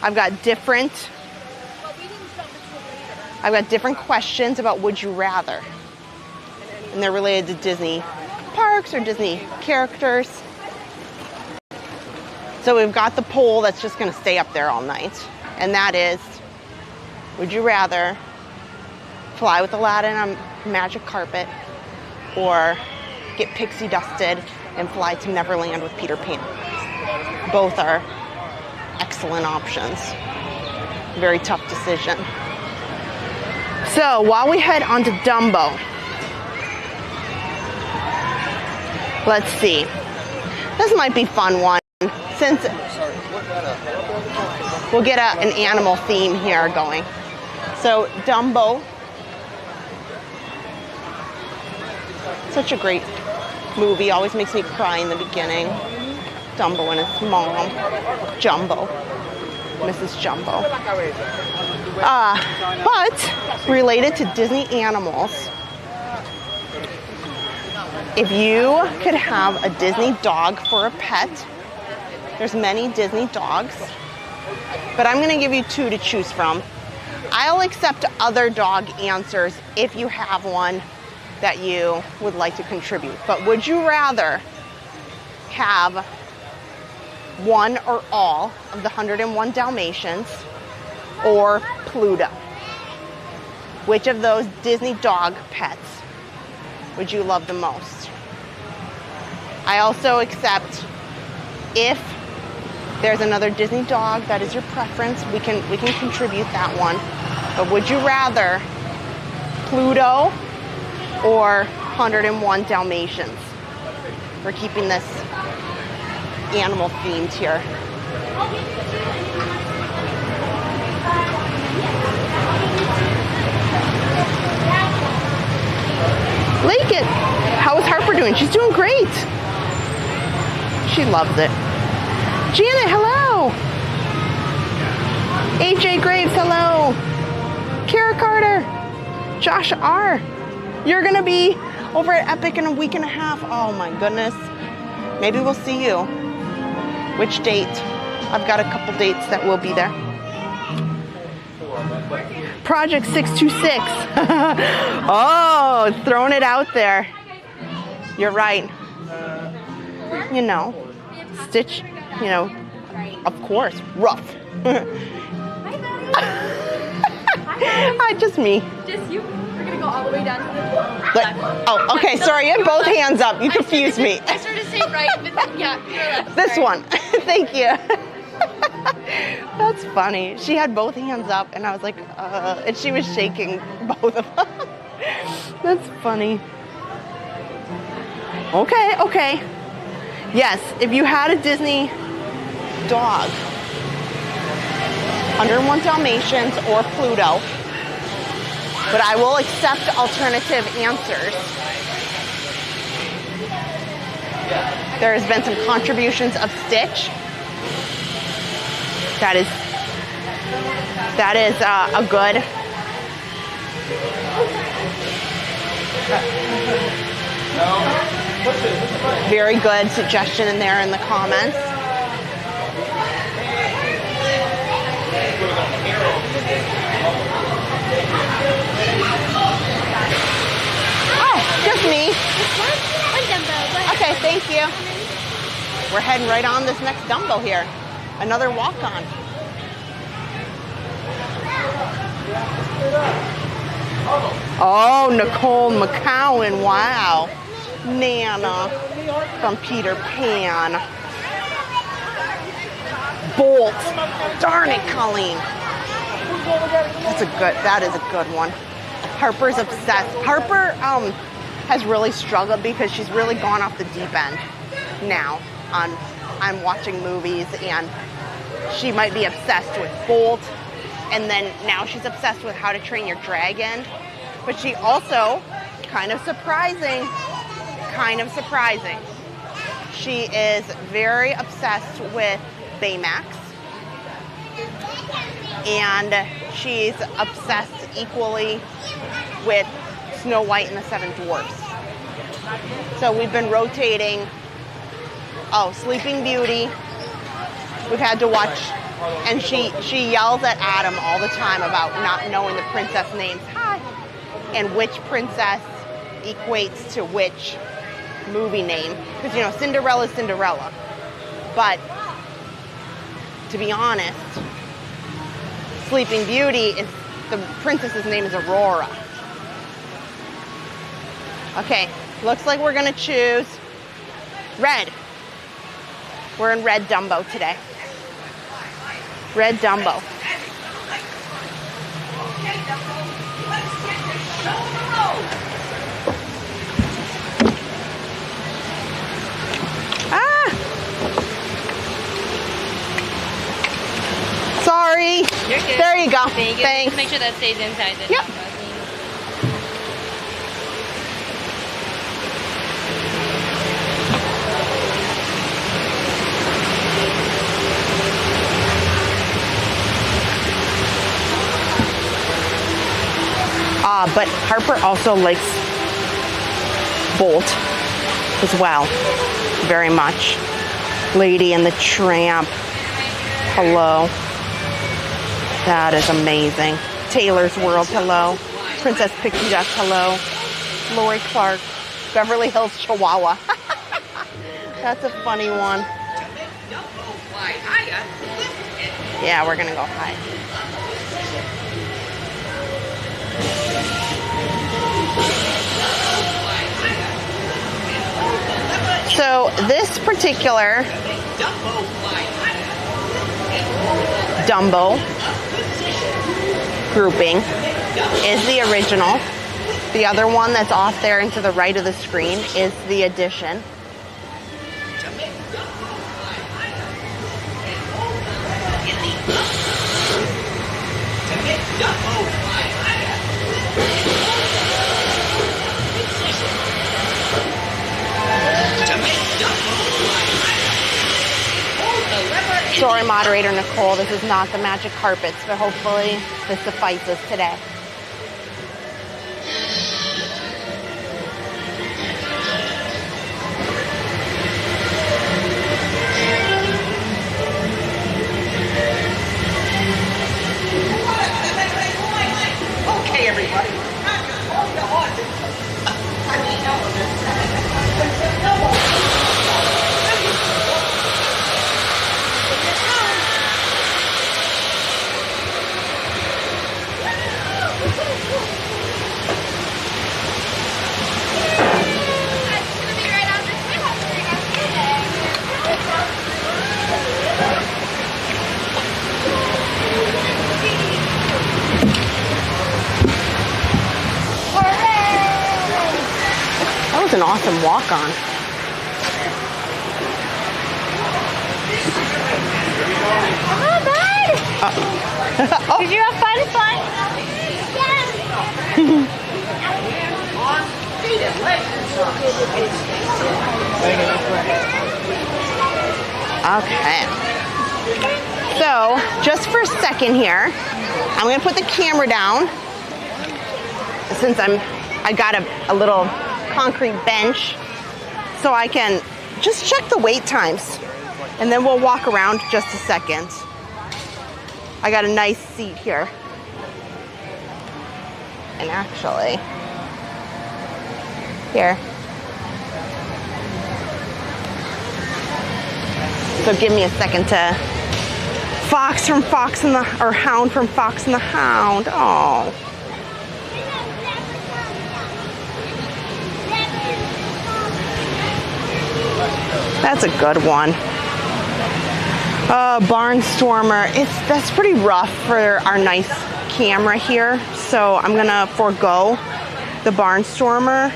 A: I've got different questions about Would You Rather. And they're related to Disney parks or Disney characters. So we've got the poll that's just going to stay up there all night. And that is, would you rather fly with Aladdin on a magic carpet or get pixie dusted and fly to Neverland with Peter Pan? Both are excellent options. Very tough decision. So while we head on to Dumbo, let's see. This might be a fun one since we'll get an animal theme here going. So Dumbo, such a great movie, always makes me cry in the beginning. Dumbo and his mom, Jumbo, Mrs. Jumbo. But related to Disney animals, if you could have a Disney dog for a pet, there's many Disney dogs, but I'm going to give you two to choose from. I'll accept other dog answers if you have one that you would like to contribute. But would you rather have one or all of the 101 Dalmatians or Pluto? Which of those Disney dog pets would you love the most? I also accept if there's another Disney dog that is your preference, we can contribute that one. But would you rather Pluto or 101 Dalmatians? We're keeping this animal themed here. Lake-it. How is Harper doing? She's doing great. She loves it. Janet, hello. AJ Graves, hello. Kara Carter. Josh R. You're going to be over at Epic in a week and a half. Oh my goodness. Maybe we'll see you. Which date? I've got a couple dates that will be there. Project 626. Oh, throwing it out there. You're right. You know, Stitch, you know, of course, rough. Hi, just me.
B: Just you. We're gonna go all the way down to the
A: oh, okay, sorry, you had both hands up. You confused me.
B: I started to say right, but then, yeah, you're left.
A: This one. Thank you. That's funny. She had both hands up, and I was like, and she was shaking both of them. That's funny. Okay. Yes, if you had a Disney dog, 101 Dalmatians or Pluto, but I will accept alternative answers. There has been some contributions of Stitch. That is a good. Very good suggestion in there in the comments. Oh, just me. Okay, thank you. We're heading right on this next Dumbo here. Another walk-on. Oh, Nicole McCowan, wow. Nana from Peter Pan. Bolt. Darn it, Colleen. That is a good one. Harper's obsessed. Harper has really struggled because she's really gone off the deep end now on watching movies, and she might be obsessed with Bolt, and then now she's obsessed with How to Train Your Dragon. But she also, kind of surprising, she is very obsessed with Baymax, and she's obsessed equally with Snow White and the Seven Dwarfs. So we've been rotating. Oh, Sleeping Beauty. We've had to watch, and she yells at Adam all the time about not knowing the princess names. Hi. And which princess equates to which movie name. Because, you know, Cinderella's Cinderella. But, to be honest, Sleeping Beauty, the princess's name is Aurora. Okay, looks like we're going to choose red. We're in red Dumbo today. Red Dumbo. Ah! Sorry.
F: You're good.
A: There you go.
F: Thank you.
A: Thanks.
F: Just make sure that stays inside the
A: Yep. But Harper also likes Bolt as well, very much. Lady and the Tramp. Hello. That is amazing. Taylor's World, hello. Princess Pixie Dust, hello. Lori Clark. Beverly Hills Chihuahua. That's a funny one. Yeah, we're gonna go high. So this particular Dumbo grouping is the original. The other one that's off there and to the right of the screen is the edition. Sorry, moderator Nicole, this is not the magic carpets, but hopefully this suffices today.
D: Okay, everybody.
A: That was an awesome walk-on.
F: Oh, bud!
A: Oh.
F: Did you have fun flying? Yes!
A: Okay. So, just for a second here, I'm gonna put the camera down since I got a little concrete bench so I can just check the wait times, and then we'll walk around just a second. I got a nice seat here. And actually, here. So give me a second to Fox from Fox and the, or Hound from Fox and the Hound. Oh. That's a good one. Barnstormer. That's pretty rough for our nice camera here, so I'm gonna forego the Barnstormer.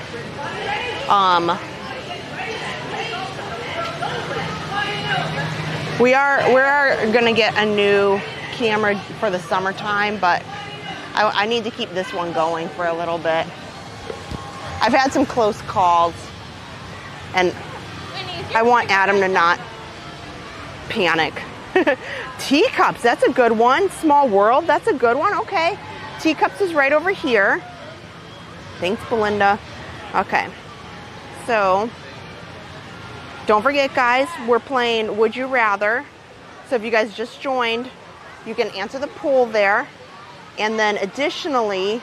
A: We are gonna get a new camera for the summertime, but I need to keep this one going for a little bit. I've had some close calls, and I want Adam to not panic. Teacups, that's a good one. Small World, that's a good one. Okay. Teacups is right over here. Thanks, Belinda. Okay. So, don't forget, guys, we're playing Would You Rather. So if you guys just joined, you can answer the poll there. And then additionally,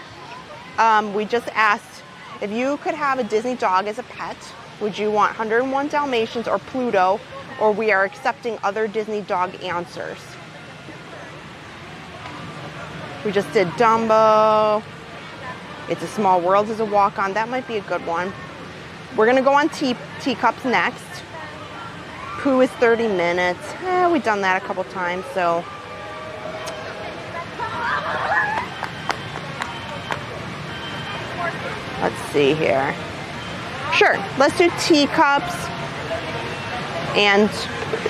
A: we just asked if you could have a Disney dog as a pet, would you want 101 Dalmatians or Pluto, or we are accepting other Disney dog answers. We just did Dumbo. It's a Small World as a walk-on. That might be a good one. We're gonna go on Teacups next. Pooh is 30 minutes. We've done that a couple times, so. Let's see here. Sure, let's do Teacups, and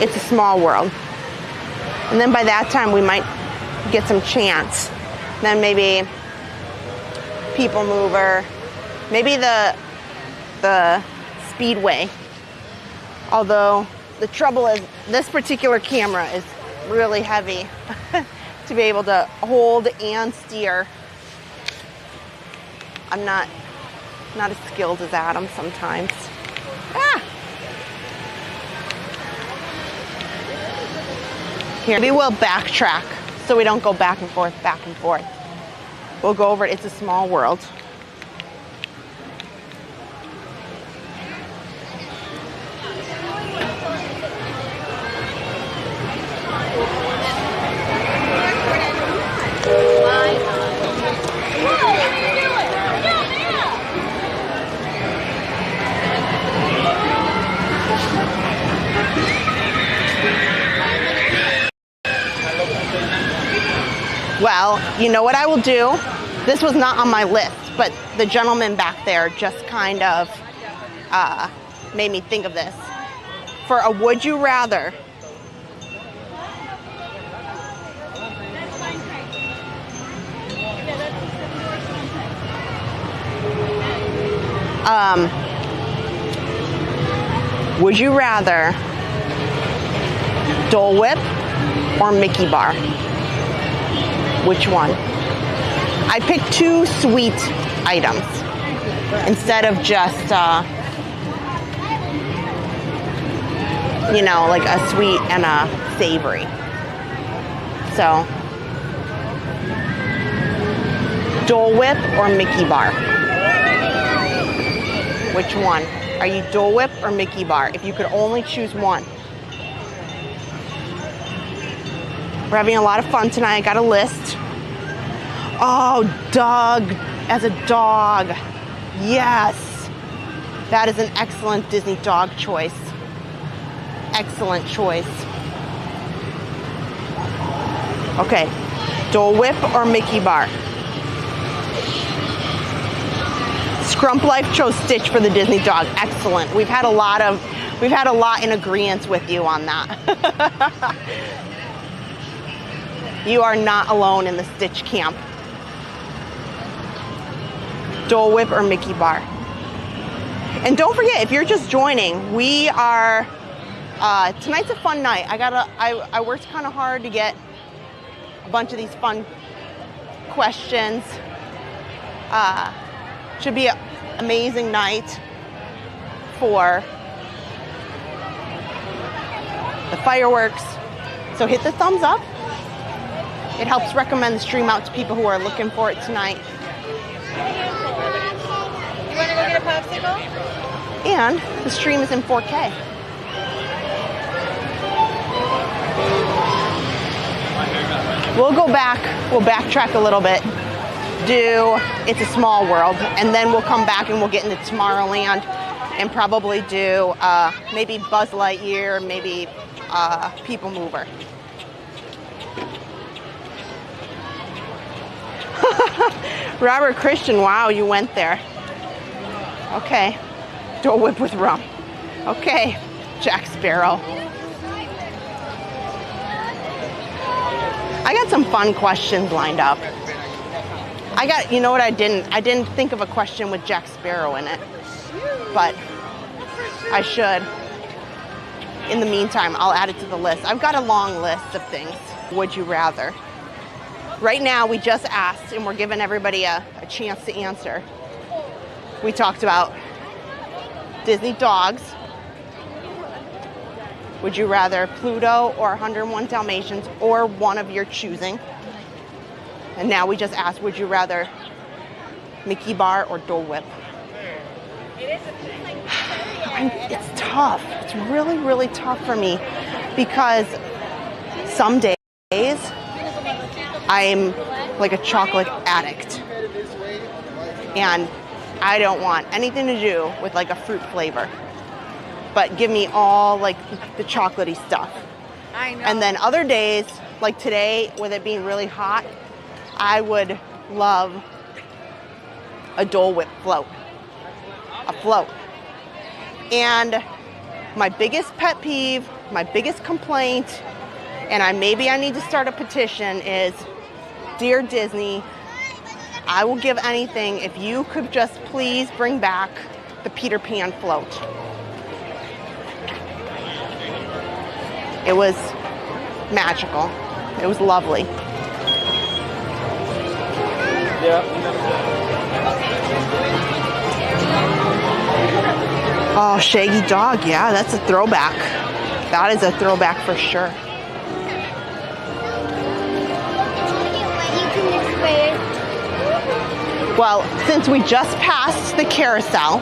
A: It's a Small World. And then by that time we might get some chance. Then maybe People Mover, maybe the Speedway. Although the trouble is this particular camera is really heavy to be able to hold and steer. I'm not as skilled as Adam sometimes. Here, maybe we'll backtrack so we don't go back and forth, back and forth. We'll go over It's a Small World. Well, you know what I will do? This was not on my list, but the gentleman back there just kind of made me think of this. For a Would You Rather, would you rather Dole Whip or Mickey Bar? Which one? I picked two sweet items instead of just, you know, like a sweet and a savory. So, Dole Whip or Mickey Bar? Which one? Are you Dole Whip or Mickey Bar? If you could only choose one. We're having a lot of fun tonight. I got a list. Oh, Doug as a dog. Yes. That is an excellent Disney dog choice. Excellent choice. Okay. Dole Whip or Mickey Bar? Scrump Life chose Stitch for the Disney dog. Excellent. We've had a lot in agreement with you on that. You are not alone in the Stitch camp. Dole Whip or Mickey Bar? And don't forget, if you're just joining, we are tonight's a fun night. I worked kind of hard to get a bunch of these fun questions. Should be an amazing night for the fireworks. So hit the thumbs up. It helps recommend the stream out to people who are looking for it tonight.
B: You want to go get a popsicle?
A: And the stream is in 4K. We'll go back, we'll backtrack a little bit, do It's a Small World, and then we'll come back and we'll get into Tomorrowland and probably do maybe Buzz Lightyear, maybe People Mover. Robert Christian, wow, you went there. Okay. Dole Whip with rum. Okay, Jack Sparrow. I got some fun questions lined up. You know what I didn't think of a question with Jack Sparrow in it, but I should. In the meantime, I'll add it to the list. I've got a long list of things. Would you rather? Right now, we just asked, and we're giving everybody a chance to answer. We talked about Disney dogs. Would you rather Pluto or 101 Dalmatians or one of your choosing? And now we just asked, would you rather Mickey Bar or Dole Whip? It's tough. It's really, really tough for me because some days I'm like a chocolate addict and I don't want anything to do with like a fruit flavor, but give me all like the chocolatey stuff.
B: I know.
A: And then other days, like today, with it being really hot, I would love a Dole Whip float. A float. And my biggest pet peeve, my biggest complaint, and maybe I need to start a petition is, Dear Disney, I will give anything if you could just please bring back the Peter Pan float. It was magical. It was lovely.
C: Yeah.
A: Oh, Shaggy Dog. Yeah, that's a throwback. That is a throwback for sure. Well, since we just passed the carousel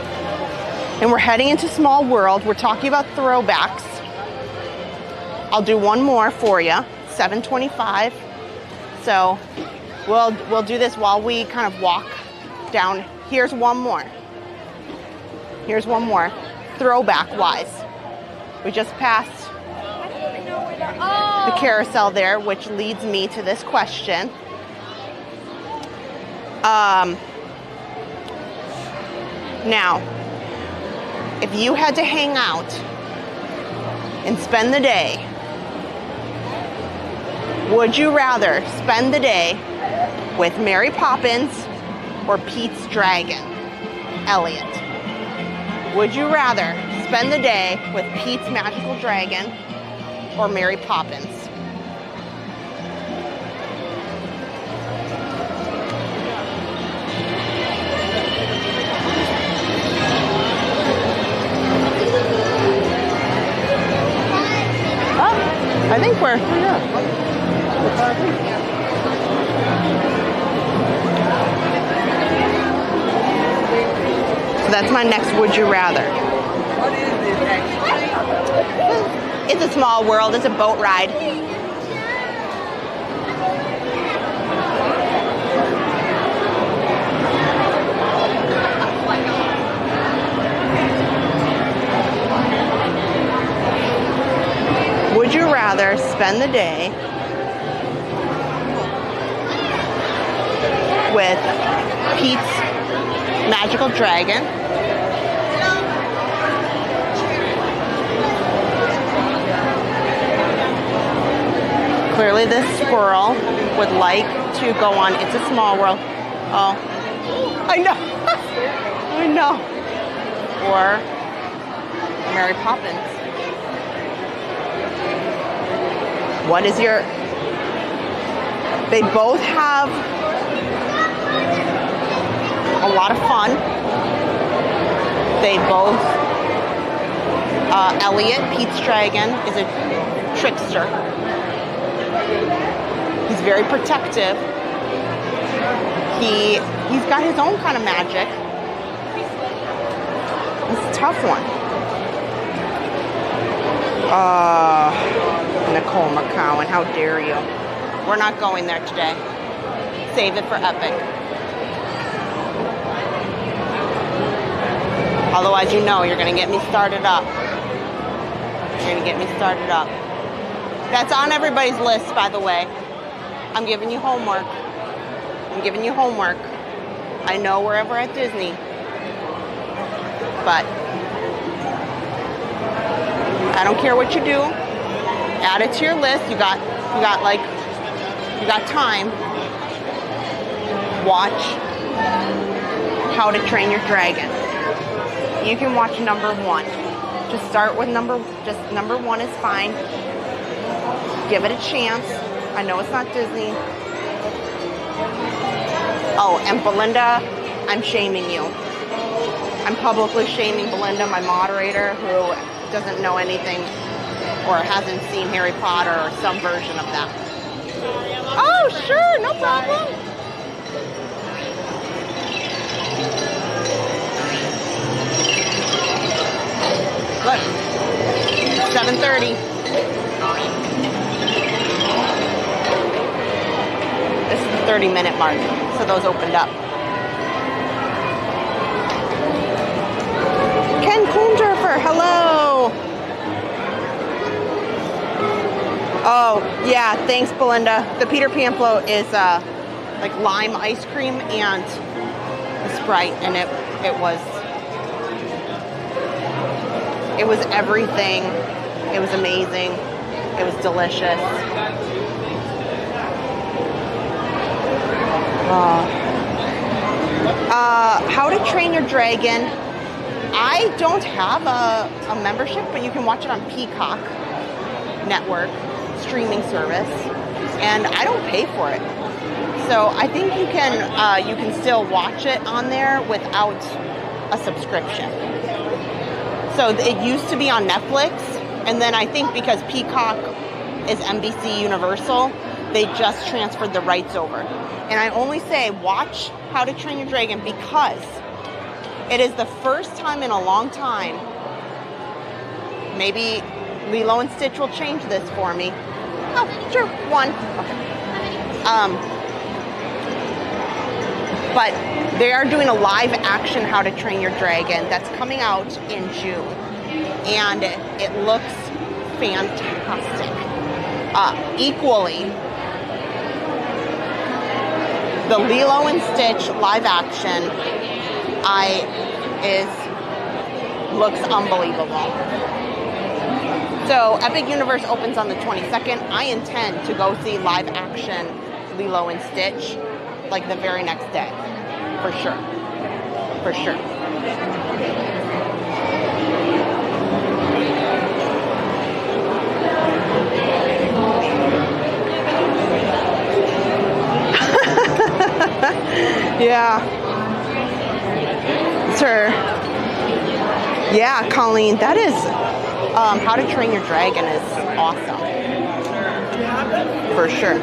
A: and we're heading into Small World, we're talking about throwbacks. I'll do one more for you, 7:25. So we'll do this while we kind of walk down. Here's one more. Here's one more, throwback-wise. We just passed the carousel there, which leads me to this question. Now, if you had to hang out and spend the day, would you rather spend the day with Mary Poppins or Pete's Dragon, Elliot? Would you rather spend the day with Pete's Magical Dragon or Mary Poppins? I think we're... So that's my next would you rather.
F: What is this actually?
A: It's a Small World. It's a boat ride. Would you rather spend the day with Pete's Magical Dragon clearly this squirrel would like to go on It's a Small World. Oh, I know. I know. Or Mary Poppins. What is your... They both have a lot of fun. They both... Elliot, Pete's dragon, is a trickster. He's very protective. He's got his own kind of magic. It's a tough one. Nicole McCowan, how dare you? We're not going there today. Save it for Epic. Otherwise, you know you're going to get me started up. You're going to get me started up. That's on everybody's list, by the way. I'm giving you homework. I'm giving you homework. I know we're ever at Disney. But I don't care what you do. Add it to your list. You got time. Watch How to Train Your Dragon. You can watch number 1. Just start with number 1 is fine. Give it a chance. I know it's not Disney. Oh, and Belinda, I'm shaming you. I'm publicly shaming Belinda, my moderator, who doesn't know anything or hasn't seen Harry Potter or some version of that. Oh, sure, no problem. Look, 7:30. This is the 30-minute mark, so those opened up. Ken Koondorfer, hello. Oh, yeah, thanks, Belinda. The Peter Pan float is like lime ice cream and a Sprite, and it was everything. It was amazing. It was delicious. How to Train Your Dragon. I don't have a membership, but you can watch it on Peacock Network streaming service, and I don't pay for it. So I think you can still watch it on there without a subscription. So it used to be on Netflix, and then I think because Peacock is NBC Universal, they just transferred the rights over. And I only say watch How to Train Your Dragon because it is the first time in a long time. Maybe Lilo and Stitch will change this for me. Oh, sure, 1. Okay. But they are doing a live action How to Train Your Dragon that's coming out in June. And it looks fantastic. Equally, the Lilo and Stitch live action looks unbelievable. So Epic Universe opens on the 22nd. I intend to go see live action Lilo and Stitch like the very next day. For sure. For sure. Yeah. Sir. Yeah, Colleen, that is How to Train Your Dragon is awesome. For sure.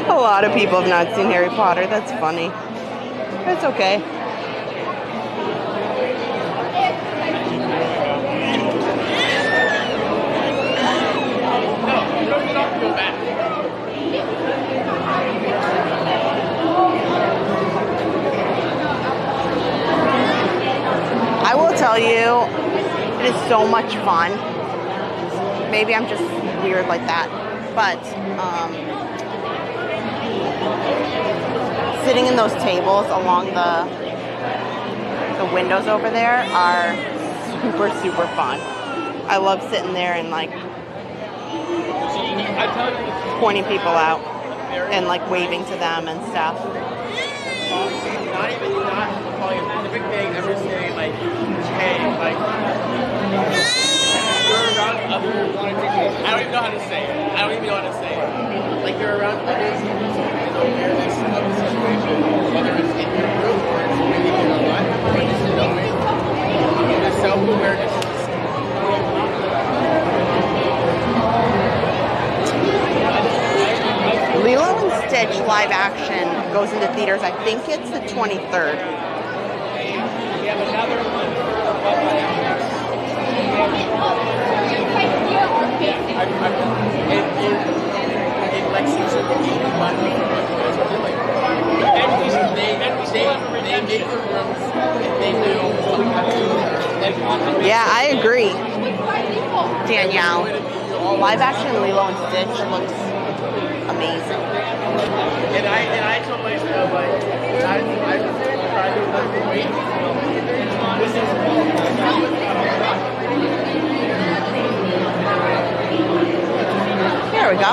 A: A lot of people have not seen Harry Potter. That's funny. That's okay. I will tell you, it is so much fun. Maybe I'm just weird like that, but sitting in those tables along the windows over there are super, super fun. I love sitting there and like pointing people out and like waving to them and stuff.
C: not even not calling it the big thing. I'm just saying like, hey, like you're around other wanting to take. I don't even know how to say it. I don't even know how to say it. Like you're around others who an awareness of the situation, whether it's in your group or it's reading it online, or just knowing the self-awareness.
A: Lilo and Stitch live action goes into theaters. I think it's the 23rd.
C: We have another one for in Lexington, money for what you guys are doing. And they make the rooms and they do what we have to do.
A: Yeah, I agree. Danielle, live action Lilo and Stitch looks amazing.
C: And I told myself, like, I tried to wait. This is
A: There we go.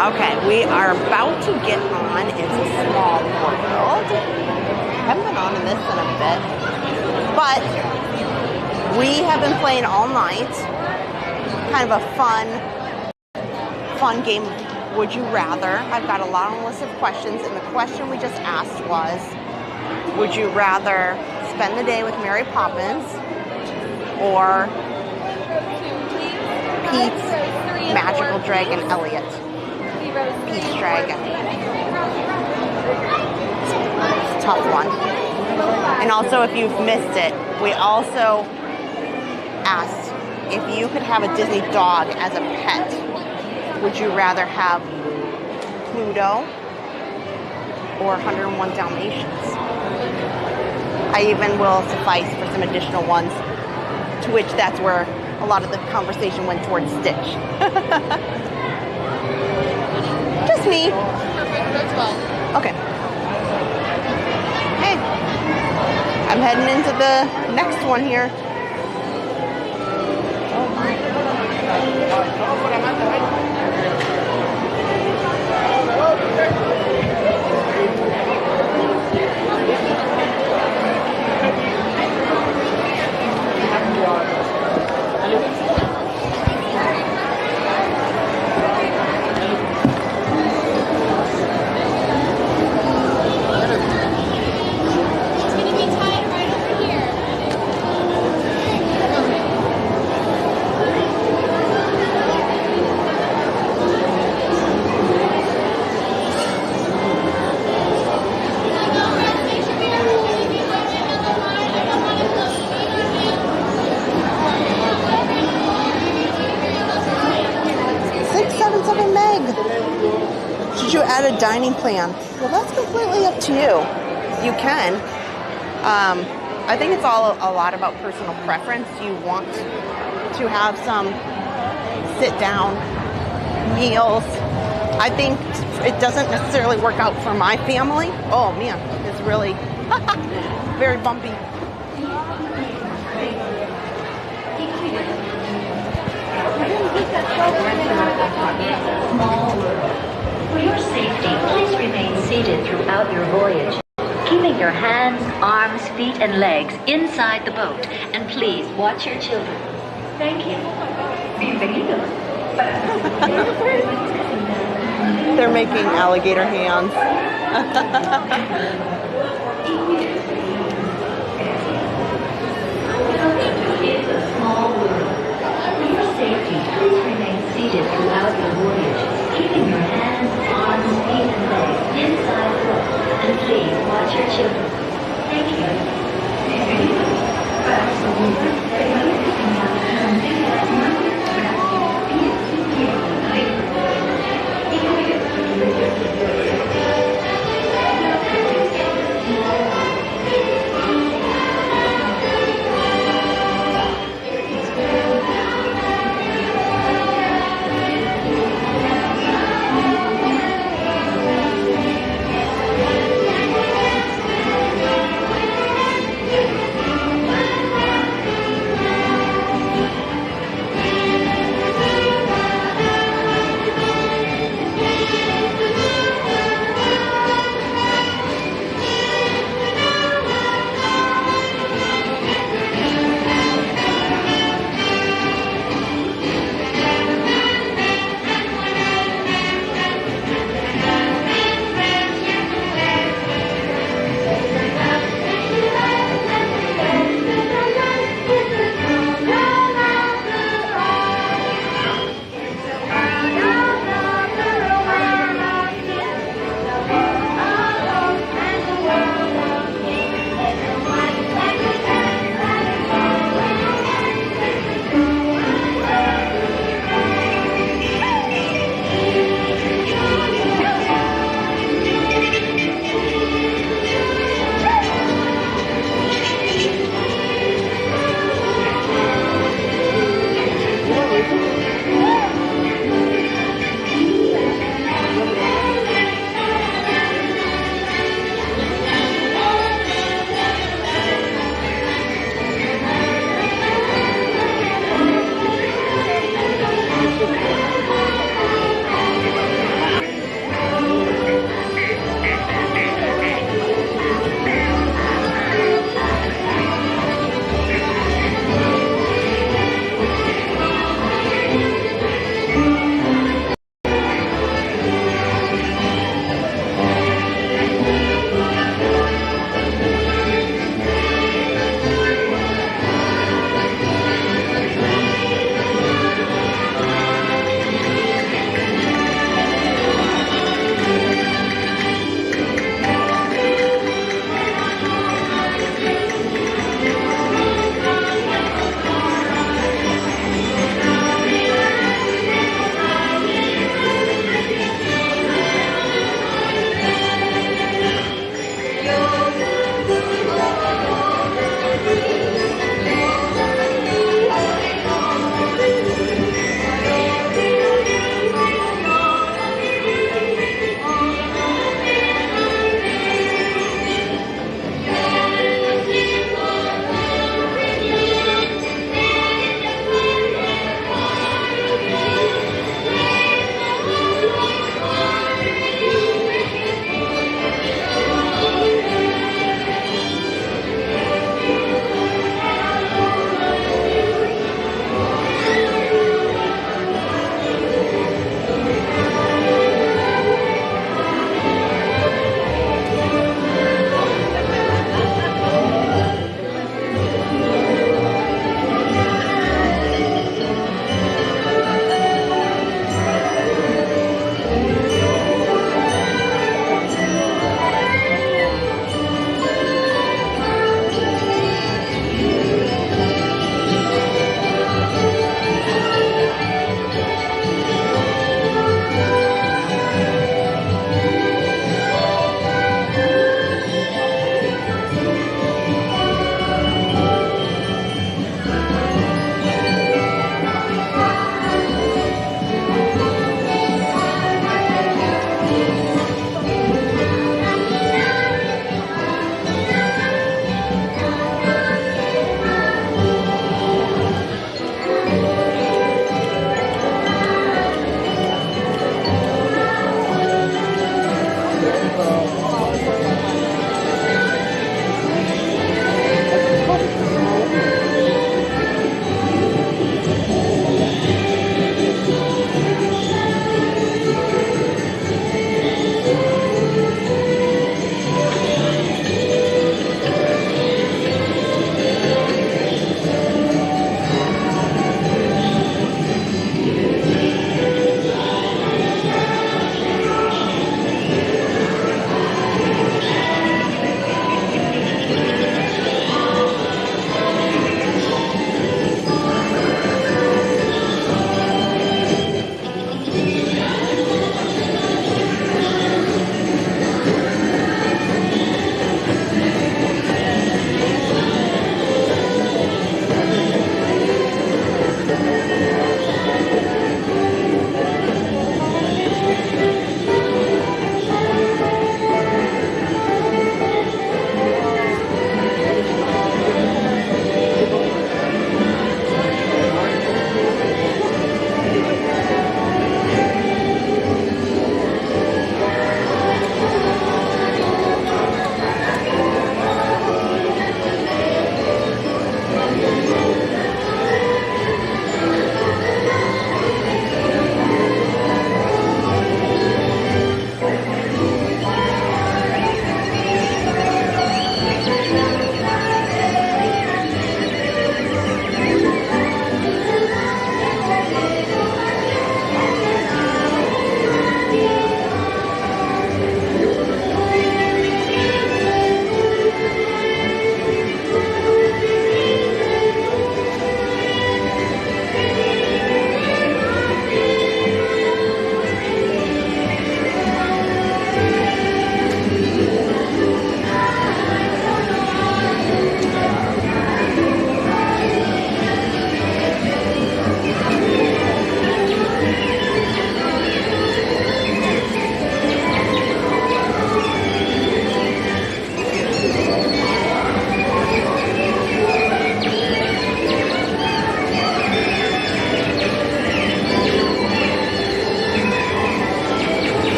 A: Okay, we are about to get on into Small World. I haven't been on in this in a bit, but we have been playing all night. Kind of a fun game. Would you rather? I've got a long list of questions, and the question we just asked was, would you rather spend the day with Mary Poppins or Pete's magical dragon Elliot? Pete's dragon. It's a tough one. And also, if you've missed it, we also asked if you could have a Disney dog as a pet, would you rather have Pluto or 101 Dalmatians? I even will suffice for some additional ones, to which that's where a lot of the conversation went towards Stitch. Just me.
B: Perfect, that's well.
A: Okay. Hey, I'm heading into the next one here. Should you add a dining plan? Well, that's completely up to you. You can. I think it's all a lot about personal preference. You want to have some sit-down meals. I think it doesn't necessarily work out for my family. Oh man, it's really very bumpy.
F: For your safety, please remain seated throughout your voyage, keeping your hands, arms, feet, and legs inside the boat. And please watch your children. Thank you. Bienvenidos.
A: They're making alligator hands.
F: It's a small world. For your safety, please remain seated throughout your voyage, keeping your hands, arms, feet, and legs inside the boat. And please watch your children. Thank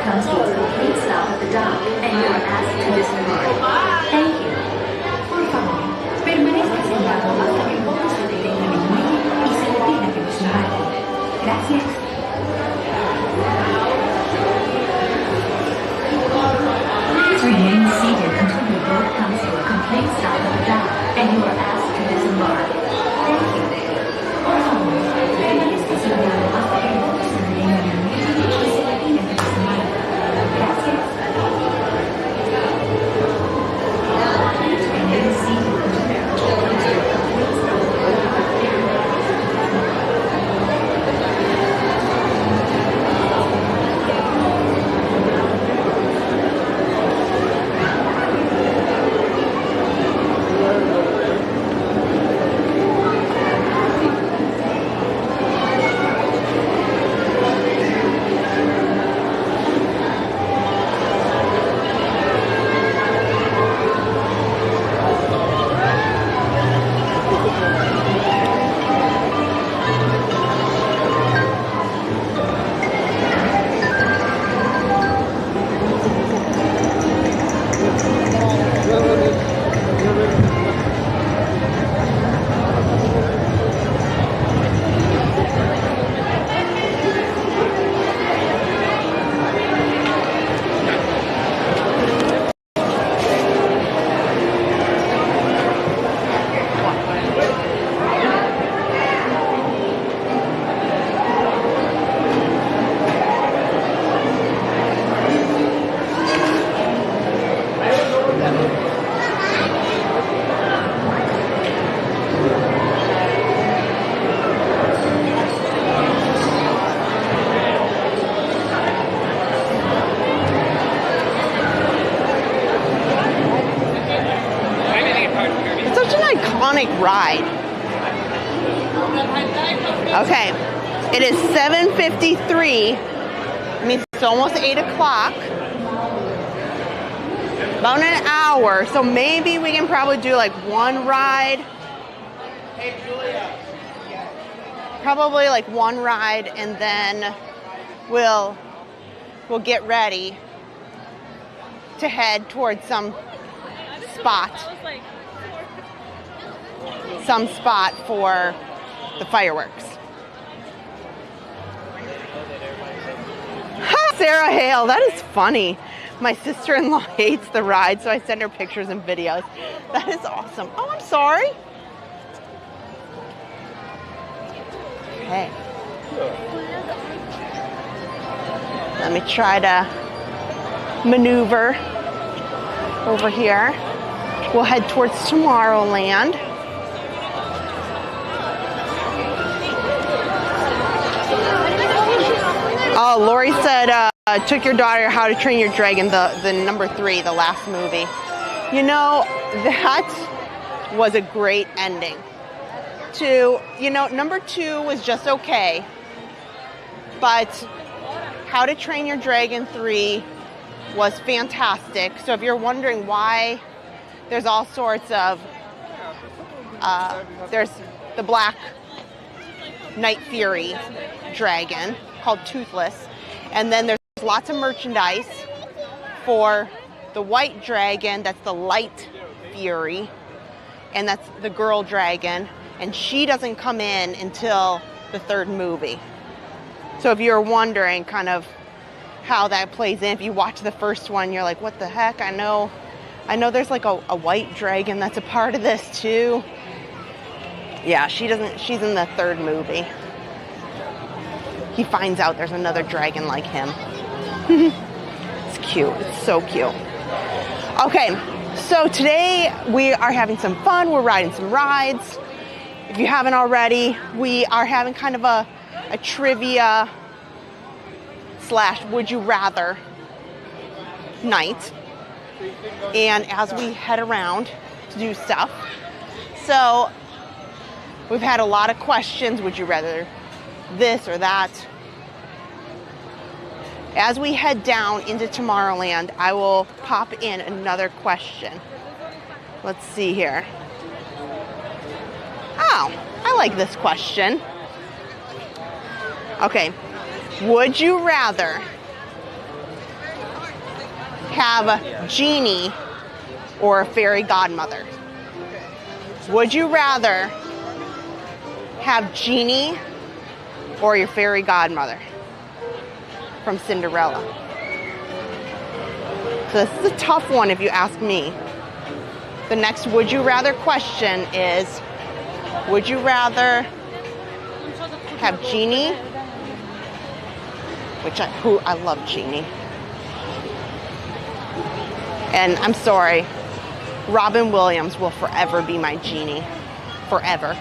F: comes to a complete stop at the dock and you are asked to disembark. Thank you. Por favor, permanezca sentado hasta que el bote se detenga en el muelle y se le pida que desembarque. Gracias. Please remain seated until the boat comes to a complete stop at the dock and you are asked to disembark. Thank you. Por favor, permanezca sentado hasta que el bote se detenga en el muelle y se le pida que desembarque. Gracias. Please remain seated until the boat comes to a complete stop at the dock.
A: Ride. Okay, it is 7:53. I mean, it's almost 8 o'clock. About an hour, so maybe we can probably do like one ride.
C: Hey, Julia.
A: Probably like one ride, and then we'll get ready to head towards some spot for the fireworks. Sarah Hale, that is funny. My sister-in-law hates the ride, so I send her pictures and videos. That is awesome. Oh, I'm sorry. Okay. Let me try to maneuver over here. We'll head towards Tomorrowland. Oh, Lori said, took your daughter How to Train Your Dragon, the number 3, the last movie. You know, that was a great ending. Number 2 was just okay. But How to Train Your Dragon 3 was fantastic. So if you're wondering why there's all sorts of, there's the Black Night Fury dragon called Toothless, and then there's lots of merchandise for the white dragon, that's the Light Fury, and that's the girl dragon, and she doesn't come in until the 3rd movie. So if you're wondering kind of how that plays in, if you watch the first one, you're like, what the heck? I know there's like a white dragon that's a part of this too. Yeah, she's in the 3rd movie. He finds out there's another dragon like him. It's cute. It's so cute. Okay, so today we are having some fun. We're riding some rides. If you haven't already, we are having kind of a trivia / would you rather night. And as we head around to do stuff. So we've had a lot of questions. Would you rather this or that? As we head down into Tomorrowland, I will pop in another question. Let's see here. Oh, I like this question. Okay. Would you rather have a genie or a fairy godmother? Would you rather have genie or your fairy godmother from Cinderella? So this is a tough one if you ask me. The next would you rather question is, would you rather have genie, which I love genie. And I'm sorry, Robin Williams will forever be my genie. Forever.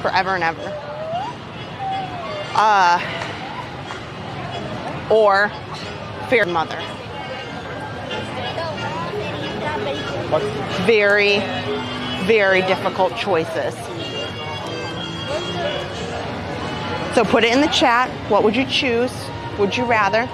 A: Forever and ever. Or fairy mother. Very, very difficult choices. So put it in the chat. What would you choose? Would you rather?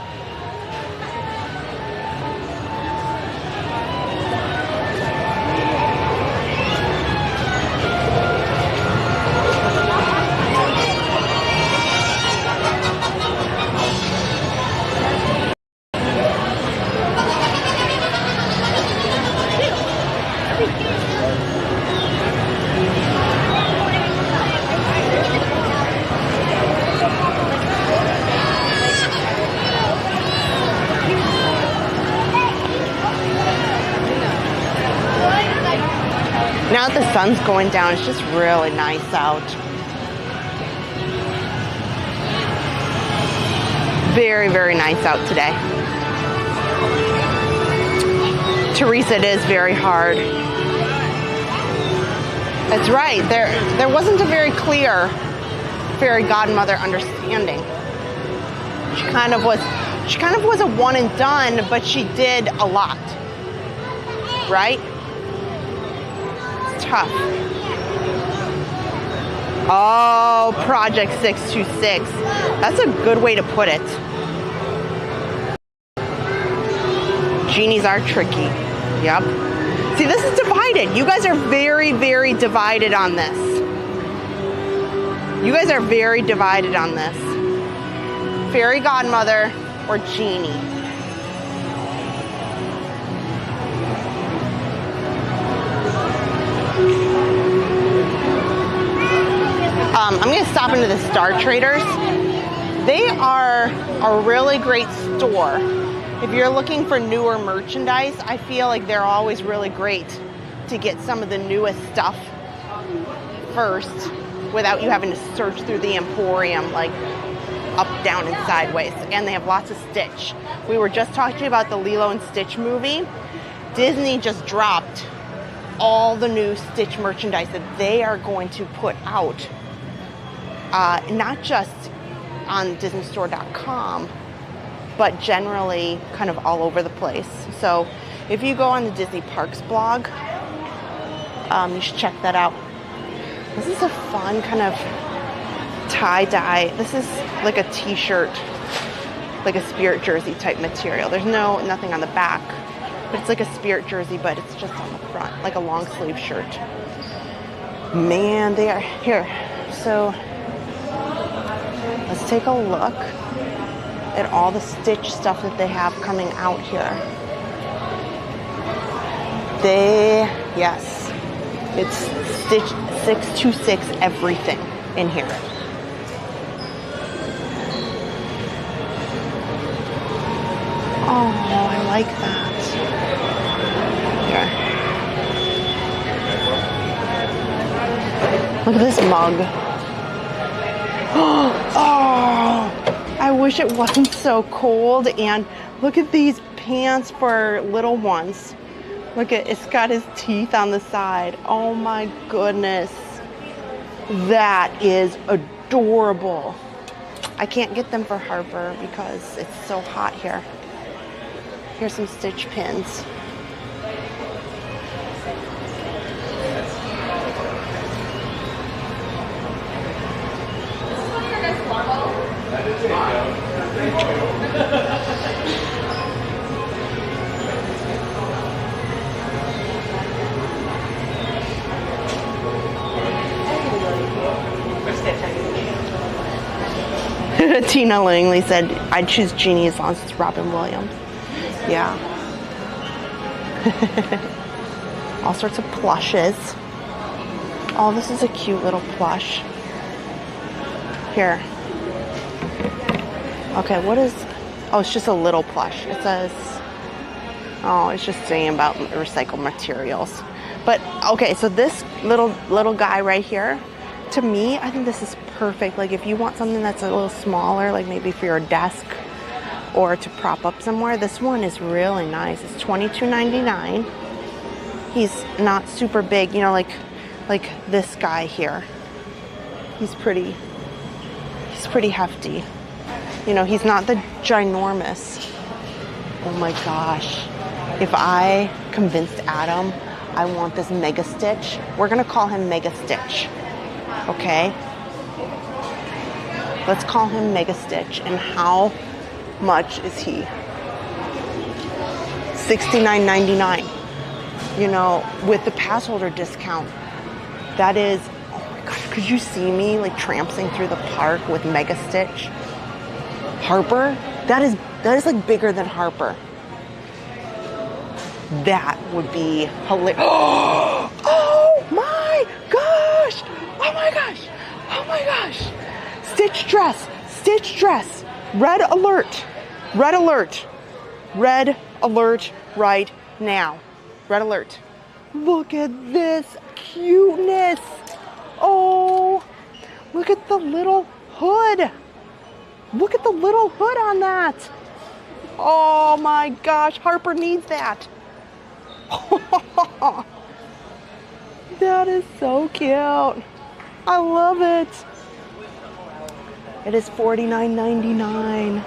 A: Now that the sun's going down, it's just really nice out. Very, very nice out today. Teresa, it is very hard. That's right. There wasn't a very clear fairy godmother understanding. She kind of was a one and done, but she did a lot. Right? Tough. Oh, Project 626. That's a good way to put it. Genies are tricky. Yep. See, this is divided. You guys are very, very divided on this. You guys are very divided on this. Fairy godmother or genie. I'm going to stop into the Star Traders. They are a really great store. If you're looking for newer merchandise, I feel like they're always really great to get some of the newest stuff first without you having to search through the Emporium like up, down, and sideways. And they have lots of Stitch. We were just talking about the Lilo and Stitch movie. Disney just dropped all the new Stitch merchandise that they are going to put out. Not just on DisneyStore.com, but generally kind of all over the place. So if you go on the Disney Parks blog, you should check that out. This is a fun kind of tie-dye. This is like a t-shirt, like a Spirit jersey type material. There's nothing on the back, but it's like a Spirit jersey, but it's just on the front, like a long sleeve shirt. Man, they are here. So let's take a look at all the Stitch stuff that they have coming out here. Yes, it's Stitch 626 everything in here. Oh, I like that. Here. Look at this mug. Oh, I wish it wasn't so cold. And look at these pants for little ones. Look at, it's got his teeth on the side. Oh my goodness. That is adorable. I can't get them for Harper because it's so hot here. Here's some Stitch pins. Tina Langley said, I'd choose Genie as long as it's Robin Williams. Yeah. All sorts of plushes. Oh, this is a cute little plush. Here. Okay, what is... Oh, it's just a little plush. It says... Oh, it's just saying about recycled materials. But, okay, so this little guy right here, to me, I think this is perfect. Like, if you want something that's a little smaller, like maybe for your desk or to prop up somewhere, this one is really nice. It's $22.99. He's not super big, you know, like this guy here. He's pretty hefty. You know, he's not the ginormous. Oh my gosh. If I convinced Adam I want this Mega Stitch, we're gonna call him Mega Stitch. Okay? Let's call him Mega Stitch. And how much is he? $69.99. You know, with the Passholder discount, that is, oh my gosh, could you see me like tramping through the park with Mega Stitch? Harper? That is like bigger than Harper. That would be hilarious. Oh my gosh! Oh my gosh! Oh my gosh! Stitch dress! Stitch dress! Red alert! Red alert! Red alert right now. Red alert. Look at this cuteness. Oh, look at the little hood. Look at the little hood on that. Oh my gosh, Harper needs that. That is so cute. I love it. It is $49.99.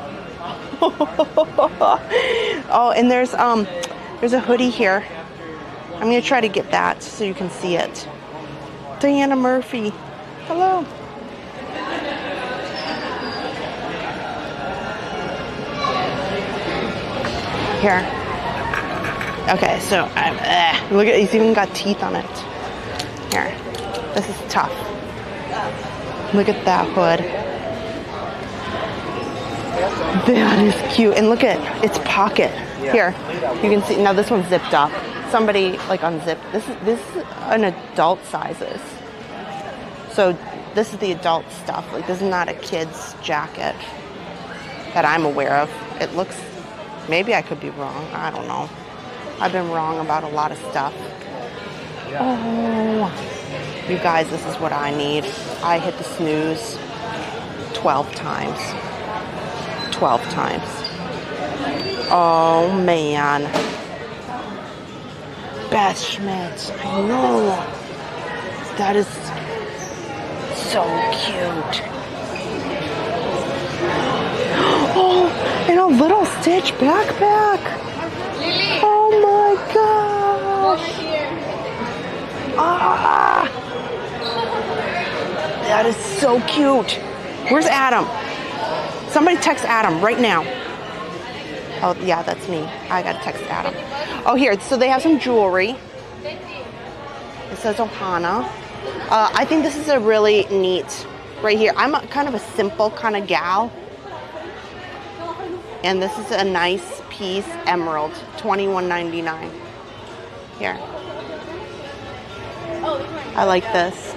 A: Oh, and there's a hoodie here. I'm gonna try to get that so you can see it. Diana Murphy. Hello. Here. Okay, so look at, he's even got teeth on it. Here. This is tough. Look at that hood. That is cute. And look at its pocket. Here. You can see now this one's zipped up. Somebody like unzipped. This is an adult sizes. So this is the adult stuff. Like this is not a kid's jacket that I'm aware of. It looks, maybe I could be wrong. I don't know. I've been wrong about a lot of stuff. Oh, you guys, this is what I need. I hit the snooze 12 times. 12 times. Oh man. Beth Schmidt, I know. That is so cute. Oh, and a little Stitch backpack. Oh my gosh. Ah, that is so cute. Where's Adam? Somebody text Adam right now. Oh, yeah, that's me. I gotta text Adam. Oh, here. So they have some jewelry. It says Ohana. I think this is a really neat, right here. I'm kind of a simple kind of gal. And this is a nice piece, emerald, $21.99. Here. I like this.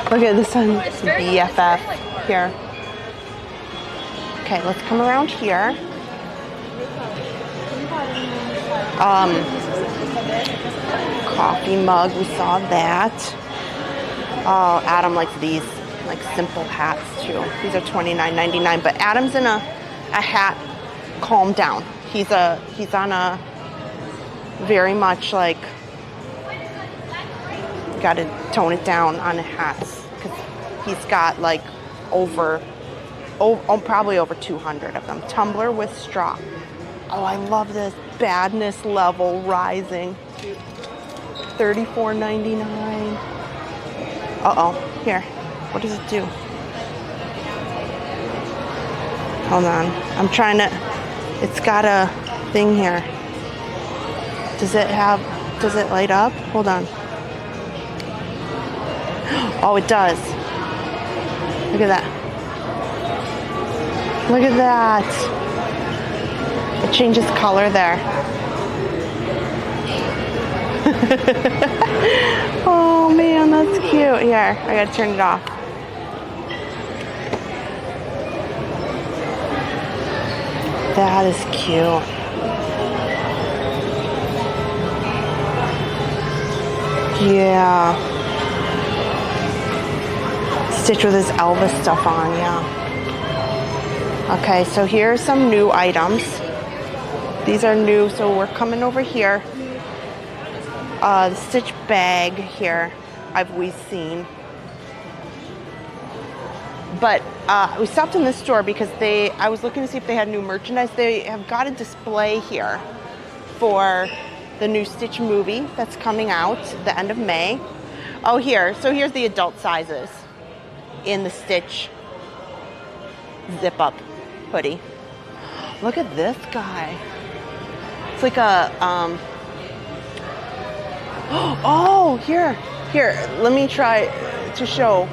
A: Look at this one, it's BFF here. Okay, let's come around here. Coffee mug, we saw that. Oh, Adam likes these, like simple hats too. These are $29.99, but Adam's in a hat, calm down. He's on a very much like, got to tone it down on the hats because he's got like probably over 200 of them. Tumbler with straw. Oh, I love this. Badness level rising. $34.99. Uh-oh. Here. What does it do? Hold on. I'm trying to... It's got a thing here. Does it light up? Hold on. Oh, it does. Look at that. Look at that. It changes color there. Oh man, that's cute. Here, I gotta turn it off. That is cute. Yeah. Stitch with his Elvis stuff on, yeah. Okay, so here's some new items. These are new, so we're coming over here. The Stitch bag here, I've always seen. But we stopped in this store because I was looking to see if they had new merchandise. They have got a display here for the new Stitch movie that's coming out the end of May. Oh, here. So here's the adult sizes in the Stitch zip-up hoodie. Look at this guy. It's like a, oh, here, let me try to show.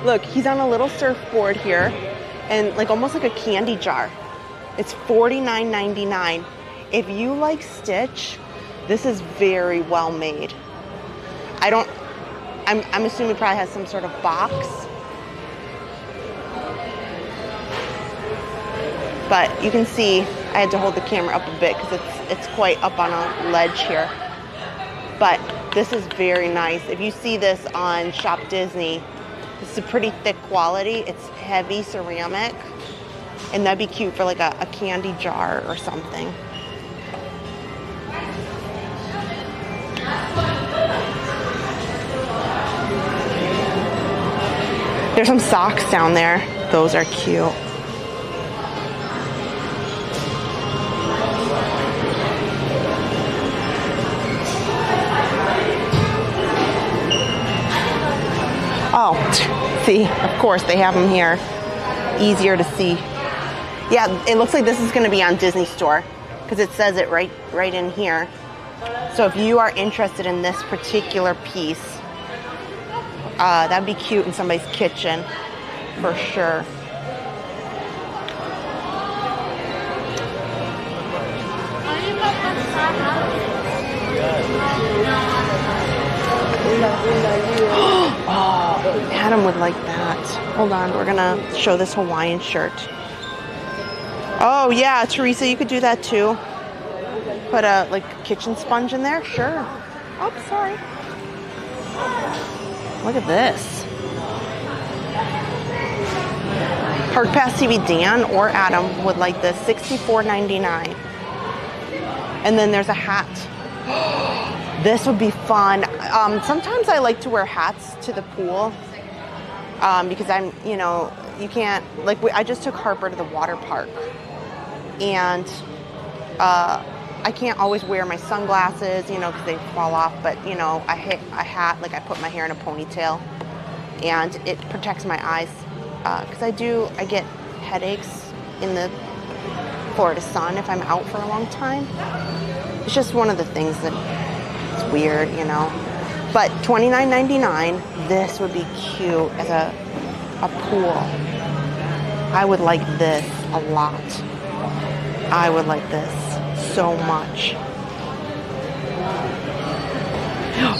A: Look, he's on a little surfboard here and like almost like a candy jar. It's $49.99. If you like Stitch, this is very well made. I'm assuming it probably has some sort of box. But you can see, I had to hold the camera up a bit because it's quite up on a ledge here. But this is very nice. If you see this on Shop Disney, this is a pretty thick quality. It's heavy ceramic. And that'd be cute for like a candy jar or something. There's some socks down there. Those are cute. Oh, see, of course they have them here. Easier to see. Yeah, it looks like this is going to be on Disney Store because it says it right in here. So if you are interested in this particular piece, that'd be cute in somebody's kitchen for sure. Oh, Adam would like that. Hold on, we're gonna show this Hawaiian shirt. Oh yeah, Teresa, you could do that too. Put a like kitchen sponge in there, sure. Oh, sorry. Look at this. Park Pass TV Dan or Adam would like this, $64.99. And then there's a hat. This would be fun. Sometimes I like to wear hats to the pool because you can't, like I just took Harper to the water park and I can't always wear my sunglasses, because they fall off, but a hat, like I put my hair in a ponytail and it protects my eyes because I get headaches in the Florida sun if I'm out for a long time. It's just one of the things that it's weird, But $29.99, this would be cute as a pool. I would like this a lot. I would like this so much.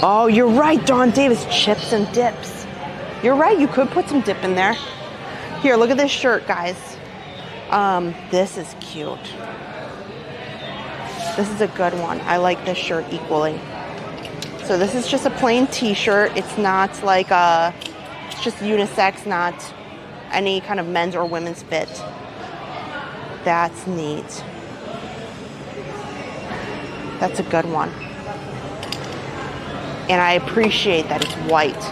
A: Oh, you're right, Dawn Davis, chips and dips. You're right, you could put some dip in there. Here, look at this shirt, guys. This is cute. This is a good one. I like this shirt equally. So this is just a plain t-shirt. It's not like it's just unisex, not any kind of men's or women's fit. That's neat. That's a good one. And I appreciate that it's white.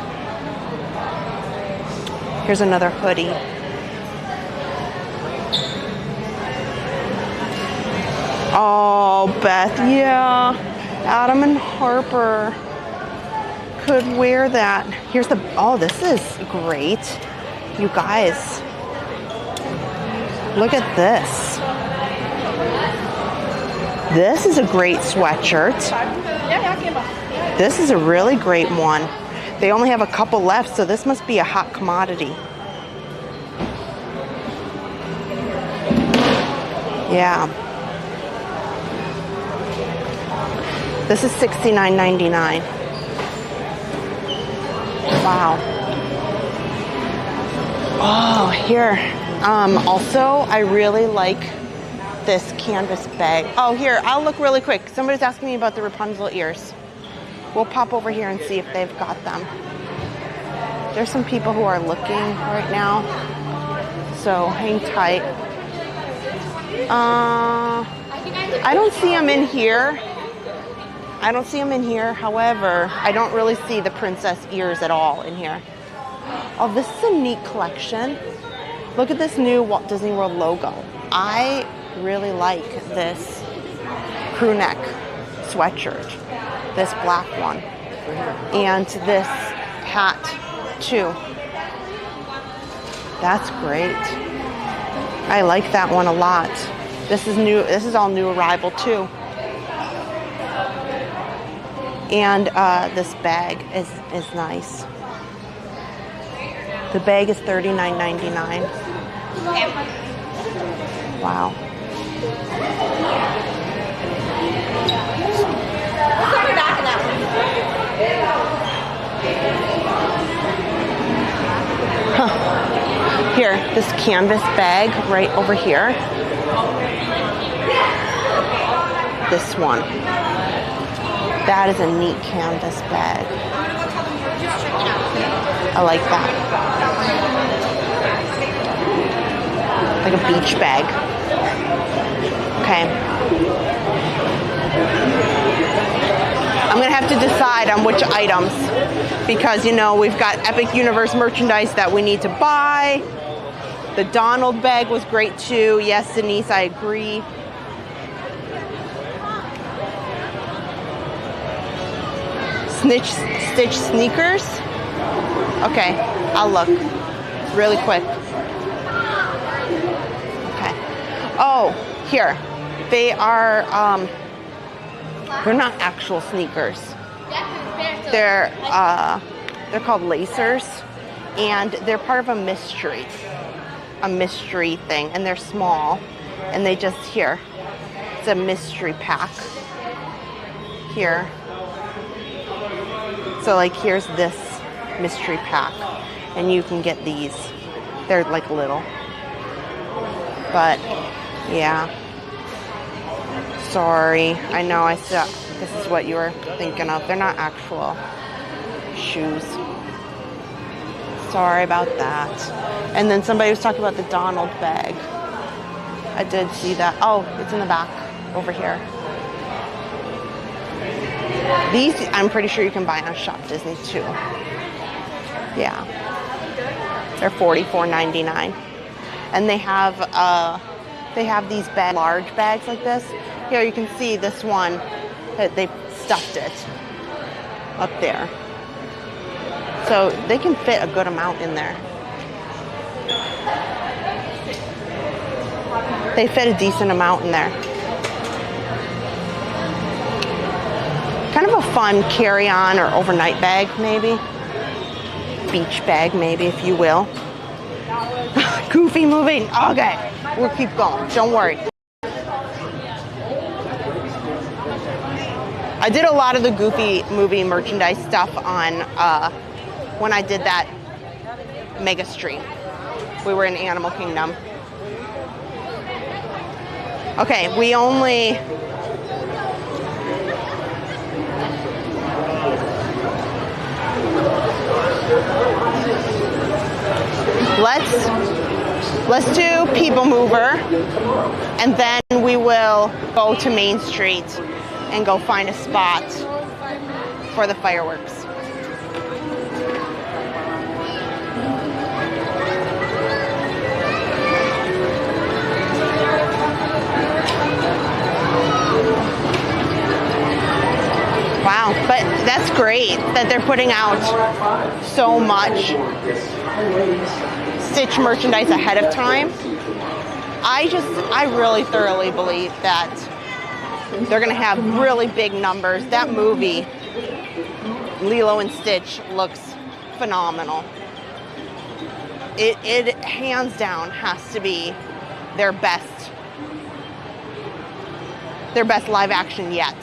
A: Here's another hoodie. Oh, Beth, yeah. Adam and Harper could wear that. Here's this is great. You guys, look at this. This is a great sweatshirt. This is a really great one. They only have a couple left, so this must be a hot commodity. Yeah. This is $69.99. Wow. Oh, here. Also, I really like this canvas bag. Oh, here, I'll look really quick. Somebody's asking me about the Rapunzel ears. We'll pop over here and see if they've got them. There's some people who are looking right now, so hang tight. I don't see them in here. I don't see them in here. However, I don't really see the princess ears at all in here. Oh, this is a neat collection. Look at this new Walt Disney World logo. I really like this crew neck sweatshirt, this black one, and this hat too. That's great. I like that one a lot. This is new. This is all new arrival too. And this bag is nice. The bag is $39.99. Wow. Huh. Here, this canvas bag right over here. This one. That is a neat canvas bag. I like that. Like a beach bag. Okay. I'm gonna have to decide on which items because, you know, we've got Epic Universe merchandise that we need to buy. The Donald bag was great too. Yes, Denise, I agree. Stitch sneakers. Okay, I'll look really quick. Okay. Oh, here. They are, they're not actual sneakers. They're called lacers, and they're part of a mystery thing, and they're small, and they just, here. It's a mystery pack. Here. So like here's this mystery pack and you can get these. They're like little. But yeah. Sorry. I know this is what you were thinking of. They're not actual shoes. Sorry about that. And then somebody was talking about the Donald bag. I did see that. Oh, it's in the back over here. These, I'm pretty sure you can buy on Shop Disney too. Yeah. They're $44.99. And they have these large bags like this. Here you can see this one that they stuffed it up there. So they can fit a good amount in there. They fit a decent amount in there. Kind of a fun carry-on or overnight bag, maybe. Beach bag, maybe, if you will. Goofy movie. Okay, we'll keep going. Don't worry. I did a lot of the Goofy movie merchandise stuff on when I did that mega stream. We were in Animal Kingdom. Okay, we only... Let's do People Mover, and then we will go to Main Street and go find a spot for the fireworks. Wow, but that's great that they're putting out so much Stitch merchandise ahead of time. I really thoroughly believe that they're going to have really big numbers. That movie, Lilo and Stitch, looks phenomenal. It hands down has to be their best live action yet.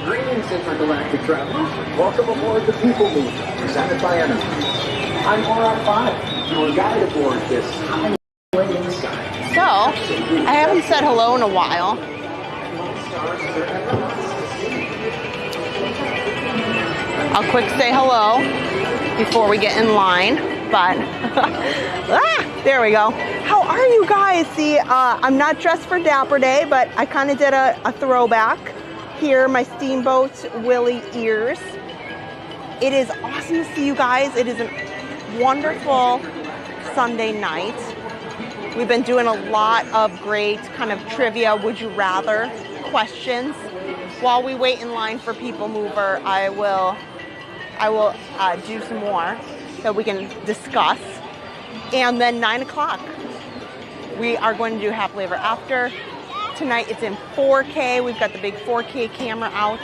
G: Greetings, intergalactic travelers. Welcome aboard the People Mover, presented by Energy. I'm 4 out of 5, your guide aboard this highway in the sky.
A: So, I haven't said hello in a while. I'll quick say hello before we get in line, but there we go. How are you guys? See, I'm not dressed for Dapper Day, but I kind of did a throwback. Here, my Steamboat Willie ears. It is awesome to see you guys. It is a wonderful Sunday night. We've been doing a lot of great kind of trivia, would you rather questions. While we wait in line for People Mover, I will do some more that we can discuss. And then 9 o'clock, we are going to do Happily Ever After. Tonight it's in 4K. We've got the big 4K camera out.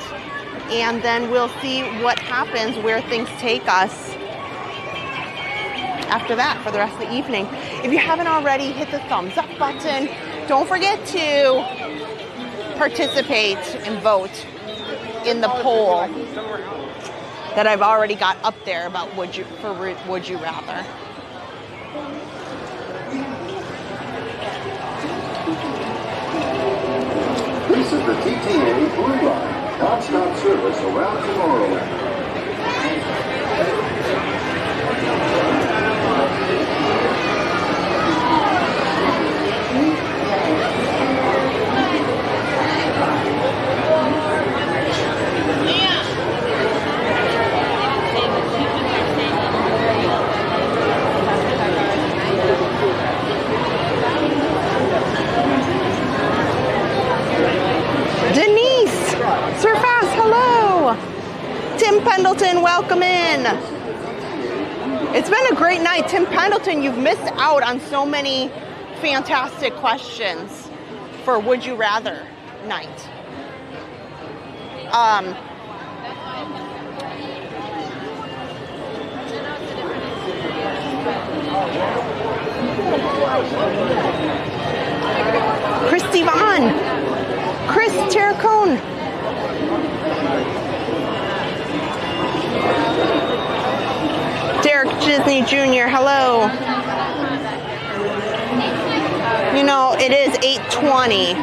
A: And then we'll see what happens, where things take us after that for the rest of the evening. If you haven't already, hit the thumbs up button. Don't forget to participate and vote in the poll that I've already got up there about would you rather.
E: This is the TTA Blue Line, non-stop service around Tomorrowland.
A: Surface, hello! Tim Pendleton, welcome in. It's been a great night. Tim Pendleton, you've missed out on so many fantastic questions for Would You Rather night. Christy Vaughn, Chris Terracone. Derek Disney Jr., hello. You know, it is 8:20.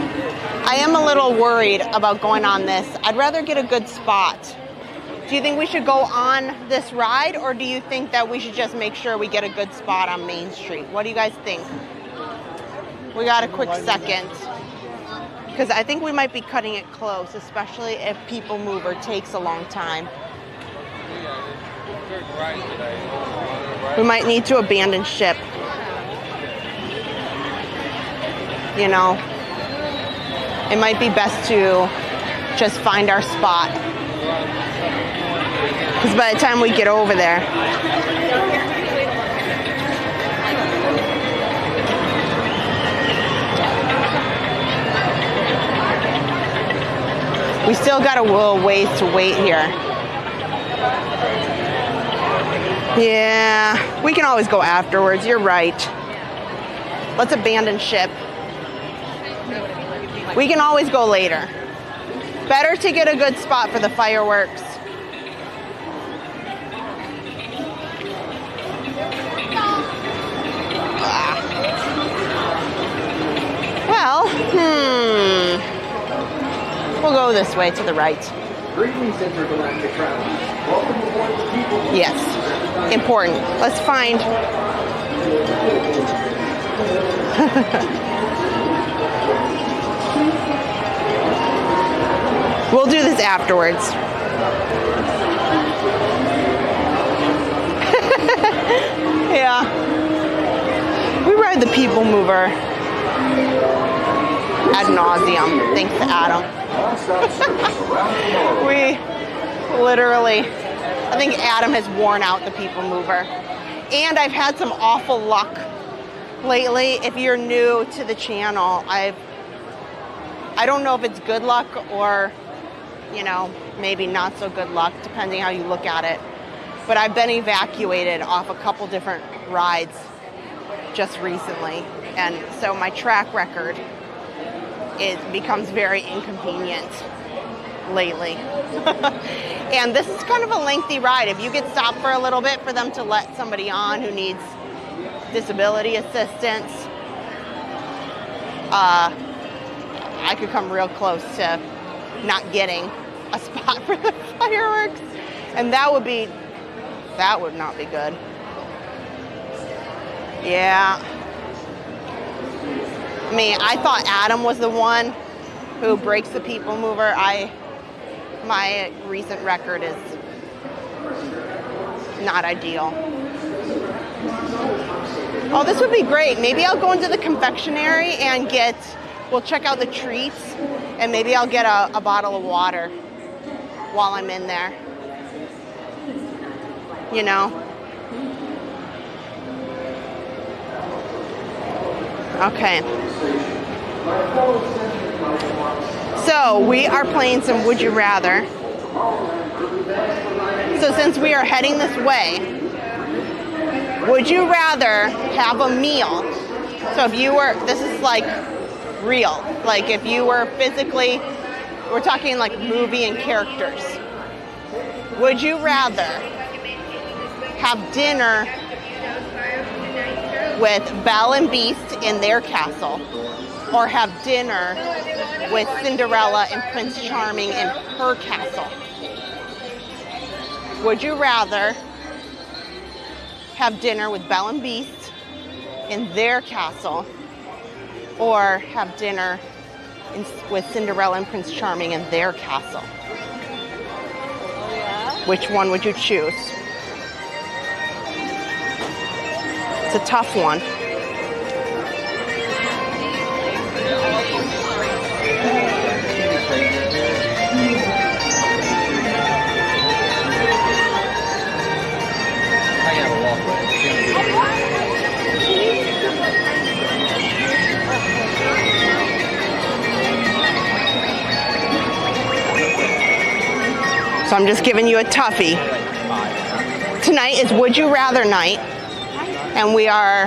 A: I am a little worried about going on this. I'd rather get a good spot. Do you think we should go on this ride, or do you think that we should just make sure we get a good spot on Main Street? What do you guys think? We got a quick second. Because I think we might be cutting it close, especially if People Mover takes a long time. We might need to abandon ship. You know, it might be best to just find our spot. Because by the time we get over there, we still got a little ways to wait here. Yeah, we can always go afterwards. You're right. Let's abandon ship. We can always go later. Better to get a good spot for the fireworks. Well, we'll go this way to the right.
G: Greetings, intergalactic travelers. Welcome aboard the People Mover.
A: Yes, important. Let's find. We'll do this afterwards. Yeah. We ride the People Mover ad nauseum, thanks to Adam. We literally, I think Adam has worn out the People Mover. And I've had some awful luck lately. If you're new to the channel, I don't know if it's good luck or, you know, maybe not so good luck, depending how you look at it. But I've been evacuated off a couple different rides just recently. And so my track record, it becomes very inconvenient lately. And this is kind of a lengthy ride. If you get stopped for a little bit for them to let somebody on who needs disability assistance, I could come real close to not getting a spot for the fireworks. And that would not be good. Yeah. I mean, I thought Adam was the one who breaks the people mover. My recent record is not ideal. Oh, this would be great. Maybe I'll go into the confectionery and we'll check out the treats, and maybe I'll get a bottle of water while I'm in there. You know? Okay. So we are playing some Would You Rather. So since we are heading this way, would you rather have a meal? So if you were, this is like real, like if you were physically, we're talking like movie and characters. Would you rather have dinner with Belle and Beast in their castle, or have dinner with Cinderella and Prince Charming in her castle? Would you rather have dinner with Belle and Beast in their castle, or have dinner with Cinderella and Prince Charming in their castle? Which one would you choose? It's a tough one. So I'm just giving you a toughie. Tonight is Would You Rather night, and we are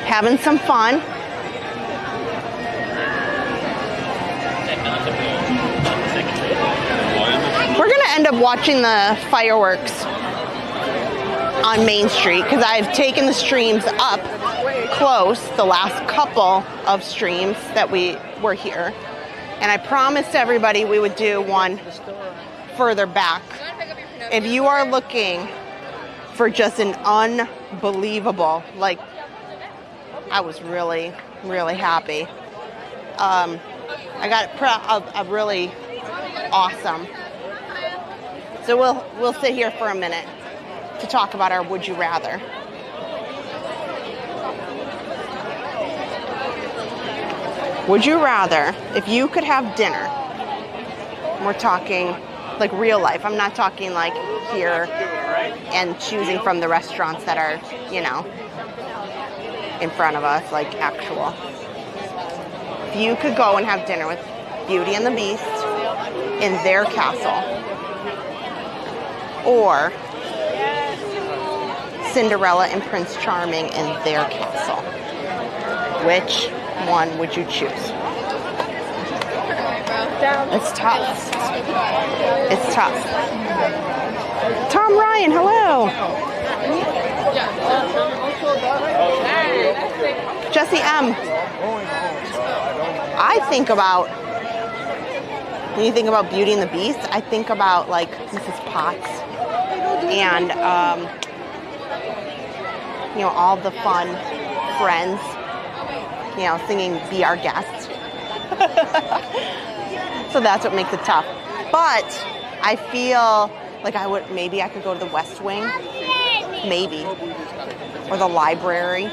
A: having some fun. We're going to end up watching the fireworks on Main Street because I've taken the streams up close the last couple of streams that we were here. And I promised everybody we would do one further back. If you are looking for just an unbelievable, like, I was really, really happy. I got a really awesome. So we'll sit here for a minute to talk about our Would You Rather. Would you rather, if you could have dinner, we're talking like real life, I'm not talking like here and choosing from the restaurants that are, you know, in front of us, like actual. If you could go and have dinner with Beauty and the Beast in their castle, or Cinderella and Prince Charming in their castle, which one would you choose? It's tough. It's tough. Tom Ryan, hello. Jesse M. I think about, when you think about Beauty and the Beast, I think about like Mrs. Potts and, you know, all the fun friends, you know, singing Be Our Guest. So that's what makes it tough. But I feel like maybe I could go to the West Wing, maybe, or the library.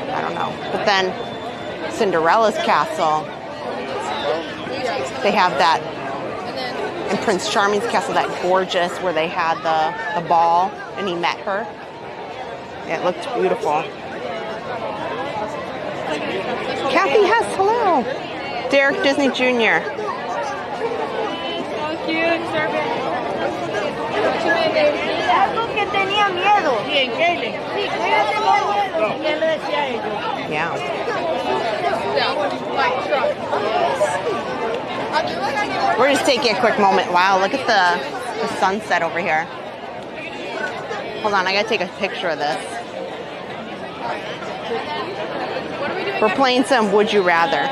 A: I don't know. But then Cinderella's castle, they have that, and Prince Charming's castle, that gorgeous, where they had the ball and he met her. It looked beautiful. Kathy Hess, hello. Derek Disney Jr. Yeah. We're just taking a quick moment. Wow, look at the sunset over here. Hold on, I gotta take a picture of this. We're playing some Would You Rather.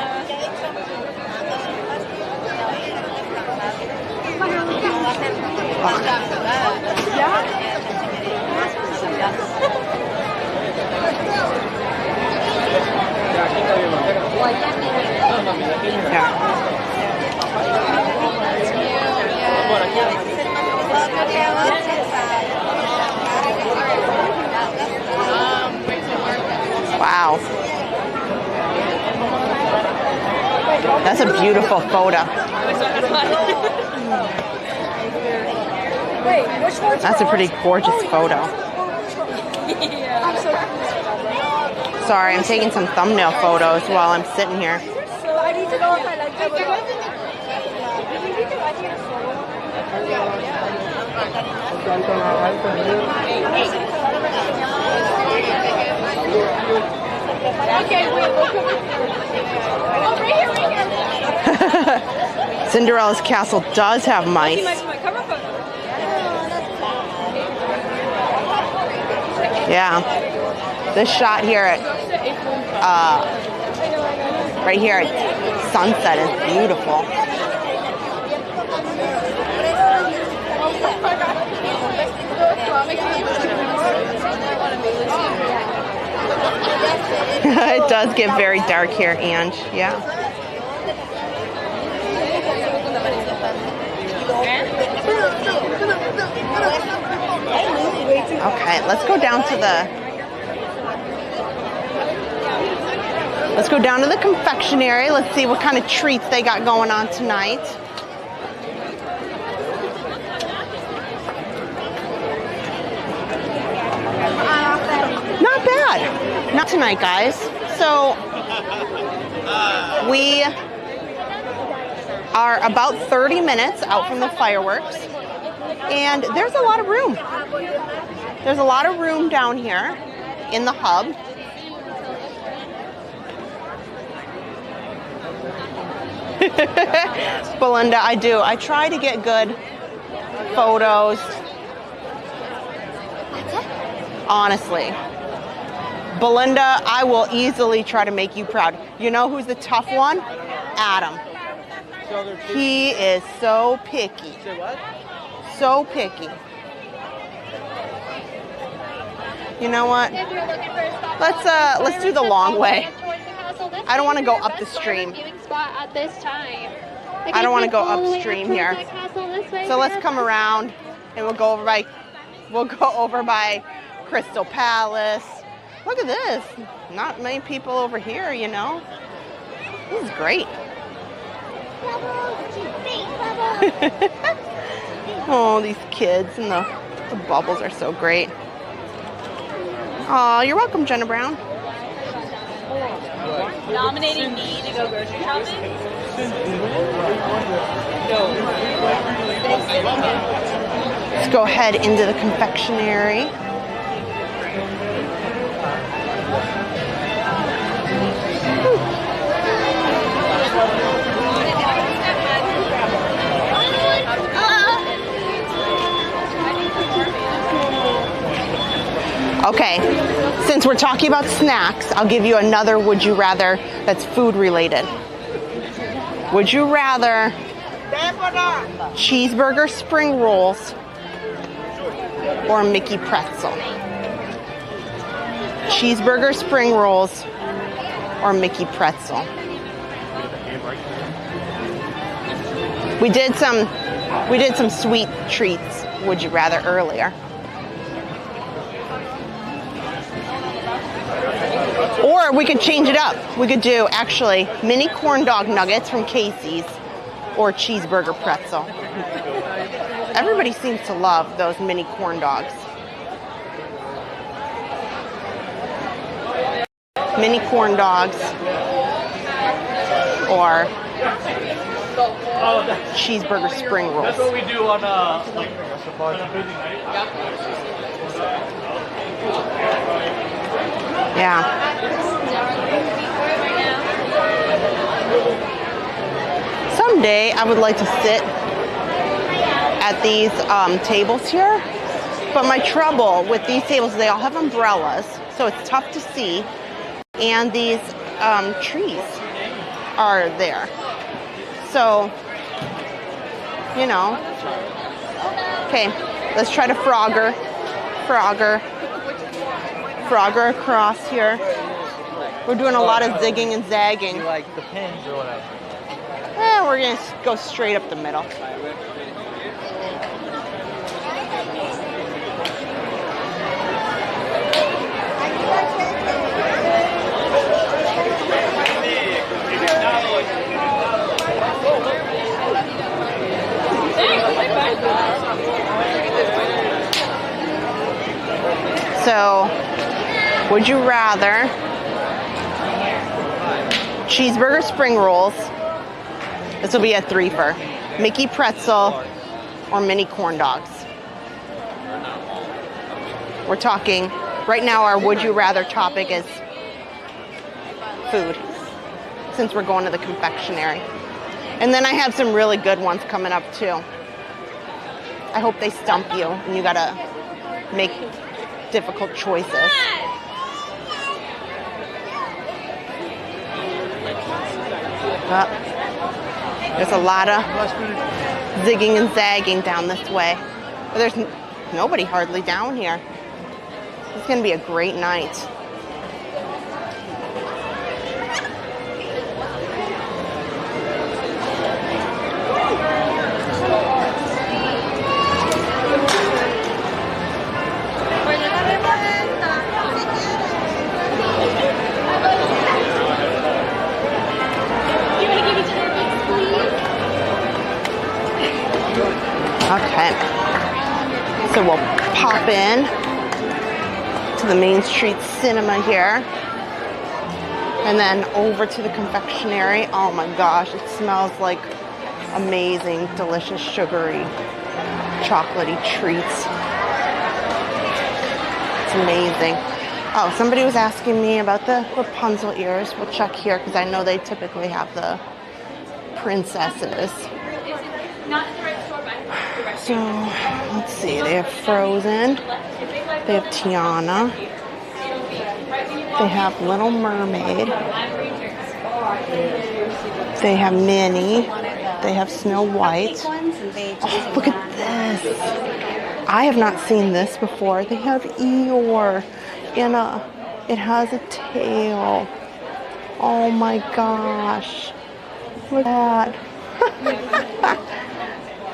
A: Wow. That's a beautiful photo. That's a pretty gorgeous photo. Sorry, I'm taking some thumbnail photos while I'm sitting here. Cinderella's castle does have mice. Yeah, this shot here at right here at sunset is beautiful. It does get very dark here, Ange. Yeah. Okay, let's go down to the confectionery. Let's see what kind of treats they got going on tonight. Not bad. Not tonight, guys. So we are about 30 minutes out from the fireworks, and there's a lot of room. There's a lot of room down here in the hub. Belinda, I do. I try to get good photos. Honestly. Belinda, I will easily try to make you proud. You know who's the tough one? Adam. He is so picky. So picky. You know what? Let's do the long way. I don't want to go up the stream. I don't want to go upstream here. So let's come around and we'll go over by Crystal Palace. Look at this. Not many people over here, you know. This is great. Oh, these kids and the bubbles are so great. Oh, you're welcome, Jenna Brown.
B: Nominating me to go grocery shopping?
A: Let's go ahead into the confectionery. Okay, since we're talking about snacks, I'll give you another would you rather that's food related. Would you rather cheeseburger spring rolls or Mickey pretzel? Cheeseburger spring rolls or Mickey pretzel? We did some sweet treats, would you rather, earlier. Or we could change it up. We could do, actually, mini corn dog nuggets from Casey's or cheeseburger pretzel. Everybody seems to love those mini corn dogs. Mini corn dogs or cheeseburger spring rolls.
H: That's what we do on
A: Yeah. Some someday I would like to sit at these tables here. But my trouble with these tables, they all have umbrellas, so it's tough to see. And these trees are there. So, you know. Okay, let's try to Frogger across here. We're doing a lot of zigging and zagging.
C: You like the pins or whatever?
A: We're gonna go straight up the middle. So, would you rather cheeseburger spring rolls? This will be a 3-fer. Mickey pretzel or mini corn dogs. We're talking, right now our would you rather topic is food, since we're going to the confectionery. And then I have some really good ones coming up too. I hope they stump you and you gotta make difficult choices. There's a lot of zigging and zagging down this way. But there's nobody hardly down here. It's gonna be a great night. Okay, so we'll pop in to the Main Street Cinema here, and then over to the confectionery. Oh my gosh, it smells like amazing, delicious, sugary, chocolatey treats. It's amazing. Oh, somebody was asking me about the Rapunzel ears. We'll check here because I know they typically have the princesses. So, let's see, they have Frozen, they have Tiana, they have Little Mermaid, they have Minnie, they have Snow White. Oh, look at this. I have not seen this before. They have Eeyore in it has a tail. Oh my gosh. Look at that.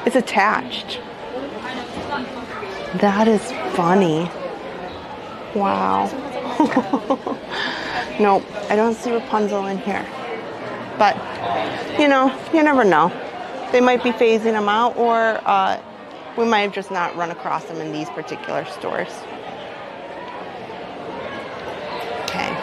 A: It's attached. That is funny. Wow. Nope, I don't see Rapunzel in here. But, you know, you never know. They might be phasing them out, or we might have just not run across them in these particular stores. Okay.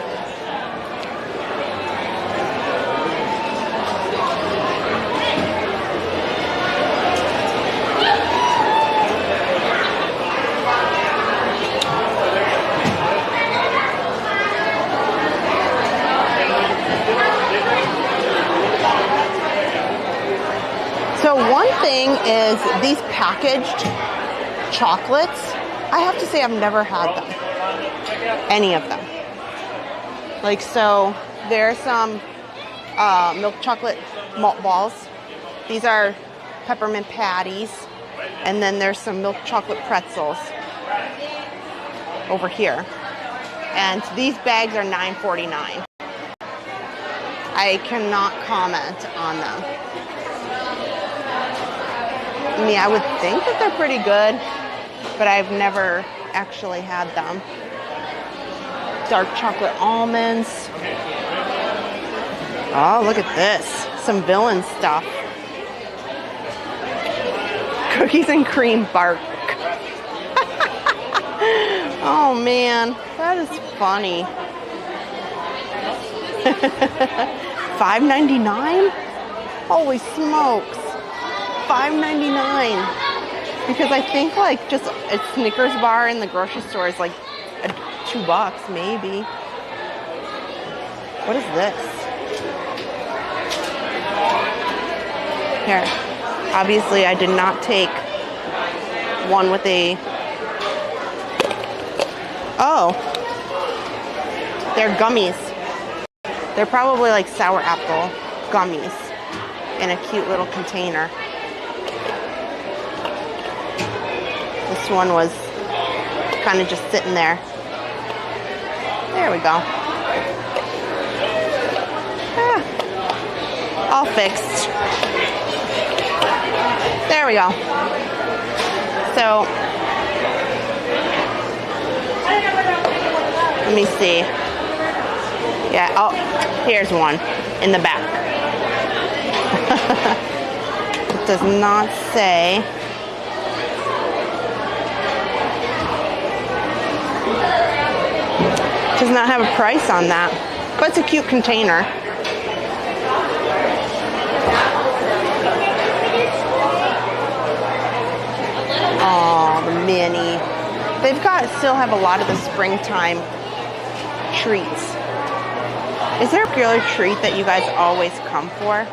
A: So one thing is these packaged chocolates, I have to say I've never had them. Any of them. Like, so there's some milk chocolate malt balls. These are peppermint patties. And then there's some milk chocolate pretzels over here. And these bags are $9.49. I cannot comment on them. I mean, I would think that they're pretty good, but I've never actually had them. Dark chocolate almonds. Oh, look at this. Some villain stuff. Cookies and cream bark. Oh man, that is funny. $5.99? Holy smokes. $5.99. Because I think like just a Snickers bar in the grocery store is like $2 maybe. What is this? Here, obviously I did not take one with a, oh, they're gummies. They're probably like sour apple gummies in a cute little container. This one was kind of just sitting there. There we go. Ah, all fixed. There we go. So, let me see. Yeah, oh, here's one in the back. It does not say. Does not have a price on that, but it's a cute container. Oh, the mini. They've still have a lot of the springtime treats. Is there a particular treat that you guys always come for?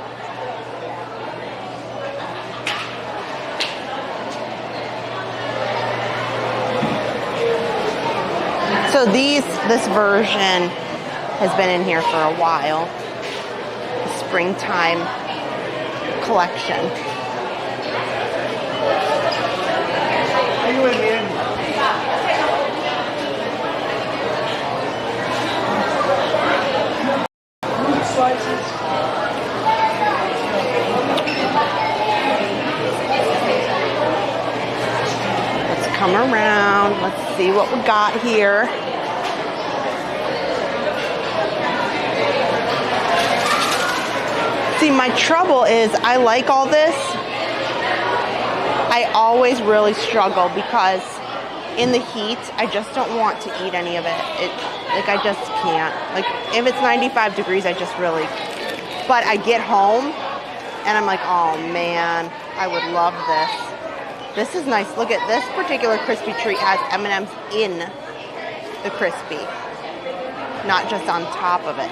A: So this version has been in here for a while. The springtime collection.
C: Are you in, man?
A: Let's come around. Let's see what we got here. See, my trouble is I like all this. I always really struggle because in the heat, I just don't want to eat any of it. Like, I just can't. Like, if it's 95 degrees, I just really... But I get home, and I'm like, oh, man, I would love this. This is nice. Look at this particular crispy treat has M&Ms in the crispy, not just on top of it.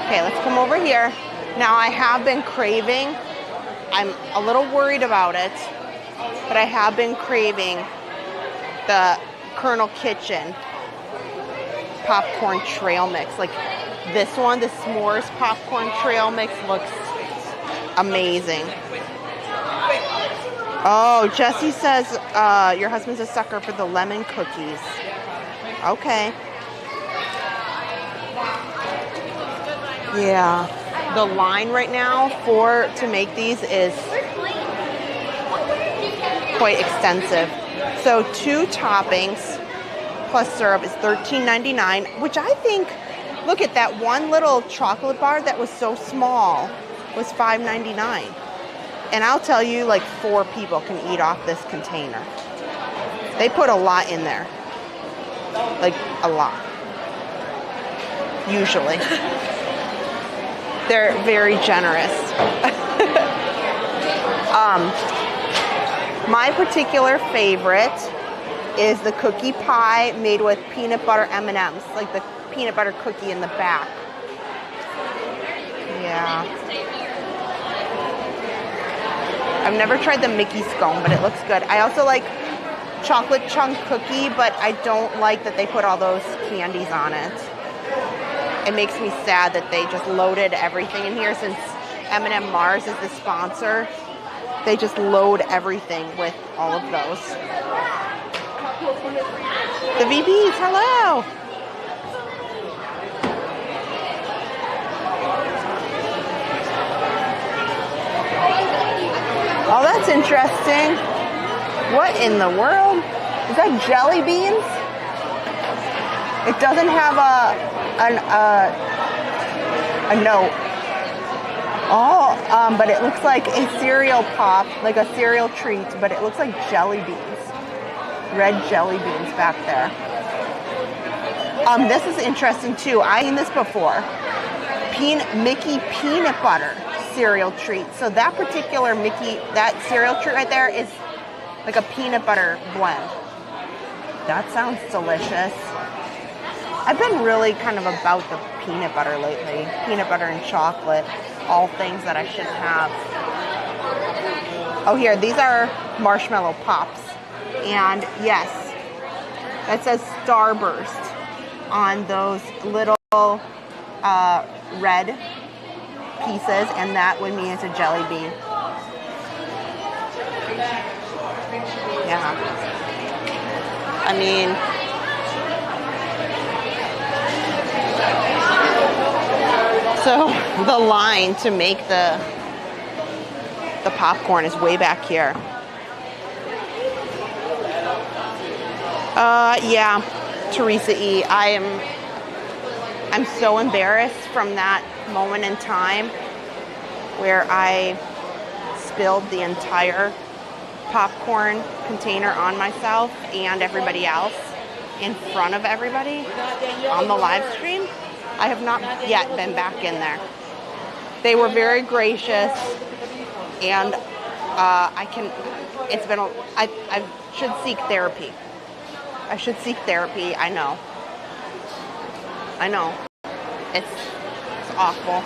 A: Okay, let's come over here. Now, I have been craving, I'm a little worried about it, but I have been craving the Colonel Kitchen popcorn trail mix. Like this one, the s'mores popcorn trail mix looks amazing. Oh, Jesse says your husband's a sucker for the lemon cookies. Okay. Yeah, the line right now to make these is quite extensive. So 2 toppings plus syrup is $13.99, which I think, look at that one little chocolate bar that was so small was $5.99. And I'll tell you, like 4 people can eat off this container. They put a lot in there, like a lot, usually. They're very generous. My particular favorite is the cookie pie made with peanut butter M&Ms, like the peanut butter cookie in the back. Yeah. I've never tried the Mickey scone, but it looks good. I also like chocolate chunk cookie, but I don't like that they put all those candies on it. It makes me sad that they just loaded everything in here since M&M Mars is the sponsor. They just load everything with all of those. The VPs, hello! Oh, that's interesting. What in the world? Is that jelly beans? It doesn't have a note. Oh, but it looks like a cereal pop, like a cereal treat, but it looks like jelly beans. Red jelly beans back there. This is interesting too. I've seen this before. Mickey peanut butter cereal treat. So that particular Mickey, that cereal treat right there is like a peanut butter blend. That sounds delicious. I've been really kind of about the peanut butter lately. Peanut butter and chocolate. all things that I should have. Oh, here, these are marshmallow pops. And yes, that says Starburst on those little red pieces, and that with me is a jelly bean. Yeah. I mean, so the line to make the popcorn is way back here. Yeah, Teresa E. I'm so embarrassed from that moment in time where I spilled the entire popcorn container on myself and everybody else in front of everybody on the live stream. I have not yet been back in there. They were very gracious, and I should seek therapy. I should seek therapy. I know. It's awful.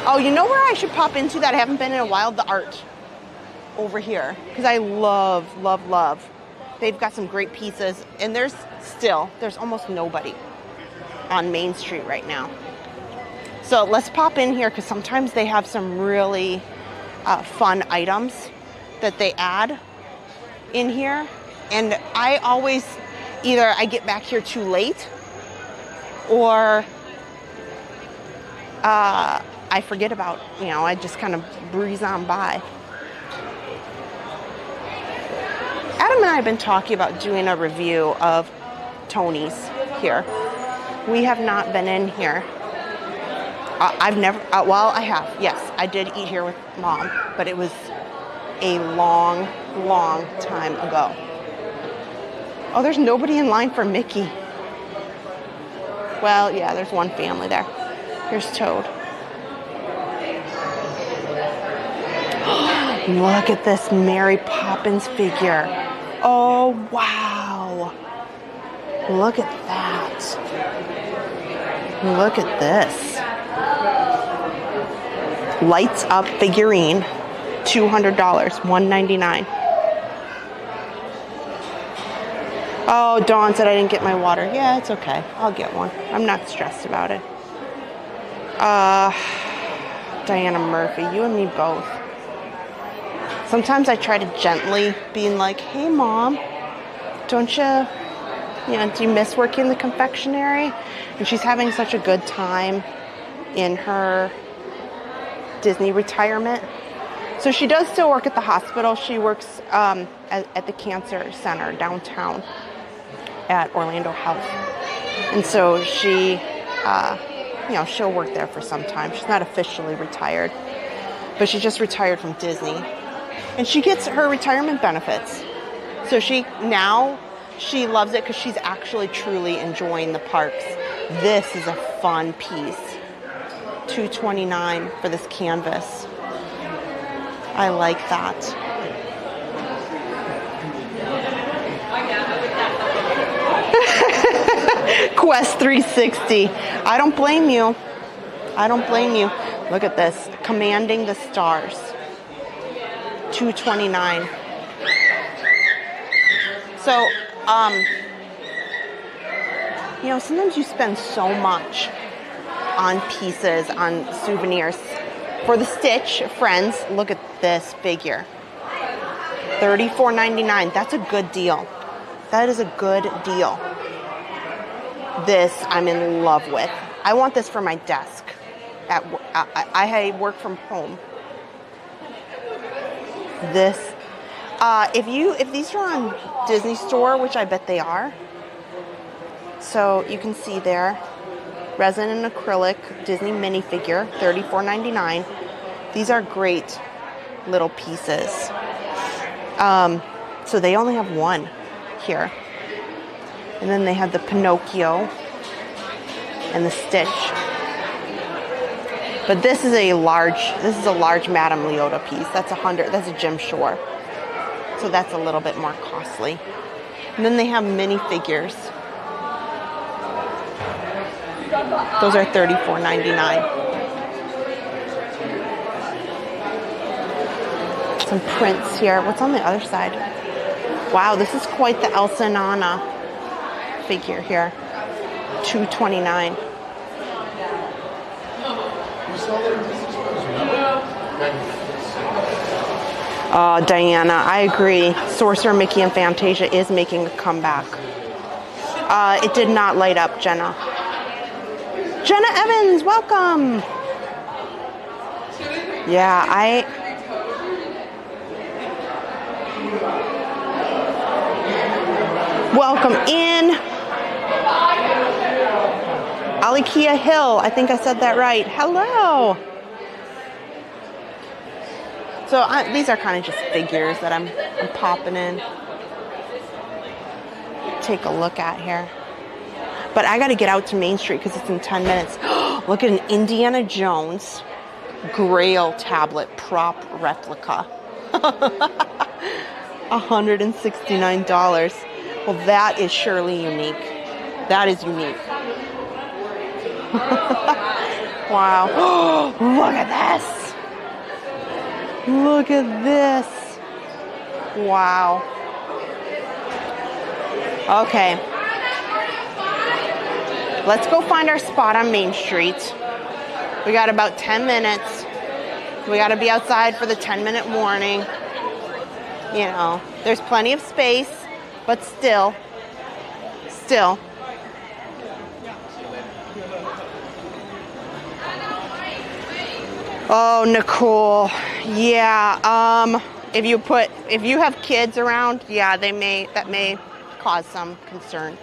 A: Oh, you know where I should pop into that I haven't been in a while? The art over here, because I love. They've got some great pieces, and there's almost nobody on Main Street right now. So let's pop in here, because sometimes they have some really fun items that they add in here, and I always either I get back here too late, or I forget about, I just kind of breeze on by. Adam and I have been talking about doing a review of Tony's here. We have not been in here. I've never, well, I have. Yes, I did eat here with Mom, but it was a long time ago. Oh, there's nobody in line for Mickey. Well, yeah, there's one family there. Here's Toad. Look at this Mary Poppins figure. Oh, wow. Look at that. Look at this. Lights up figurine. $200, $199. Oh, Dawn said I didn't get my water. Yeah, it's okay. I'll get one. I'm not stressed about it. Diana Murphy, you and me both. Sometimes I try to gently being like, hey, Mom, don't you, do you miss working in the confectionery? And she's having such a good time in her Disney retirement. So she does still work at the hospital. She works at the cancer center downtown at Orlando Health. And so she, she'll work there for some time. She's not officially retired, but she just retired from Disney. And she gets her retirement benefits. So she loves it because she's actually truly enjoying the parks. This is a fun piece. $229 for this canvas. I like that. Quest 360. I don't blame you. Look at this. Commanding the Stars. $229. So, sometimes you spend so much on pieces, on souvenirs. For the Stitch friends, look at this figure. $34.99. That's a good deal. That is a good deal. This I'm in love with. I want this for my desk. I work from home. This, if these are on Disney Store, which I bet they are. So you can see there, resin and acrylic Disney minifigure, $34.99. These are great little pieces. So they only have one here. And then they have the Pinocchio and the Stitch. But this is a large Madame Leota piece. That's that's a Jim Shore. So that's a little bit more costly. And then they have minifigures. Those are $34.99. Some prints here. What's on the other side? Wow, this is quite the Elsa and Anna figure here. $229. Oh, Diana, I agree. Sorcerer Mickey and Fantasia is making a comeback. It did not light up, Jenna. Jenna Evans, welcome. Yeah, welcome in. Alikia Hill, I think I said that right. Hello. So these are kind of just figures that I'm popping in. Take a look at here. But I got to get out to Main Street because it's in 10 minutes. Look at an Indiana Jones Grail tablet prop replica. $169. Well, that is surely unique. That is unique. Wow. Look at this. Look at this. Wow. Okay. Let's go find our spot on Main Street. We got about 10 minutes. We got to be outside for the 10-minute warning. You know, there's plenty of space, but still. Oh, Nicole. Yeah, if you have kids around, yeah, that may cause some concern.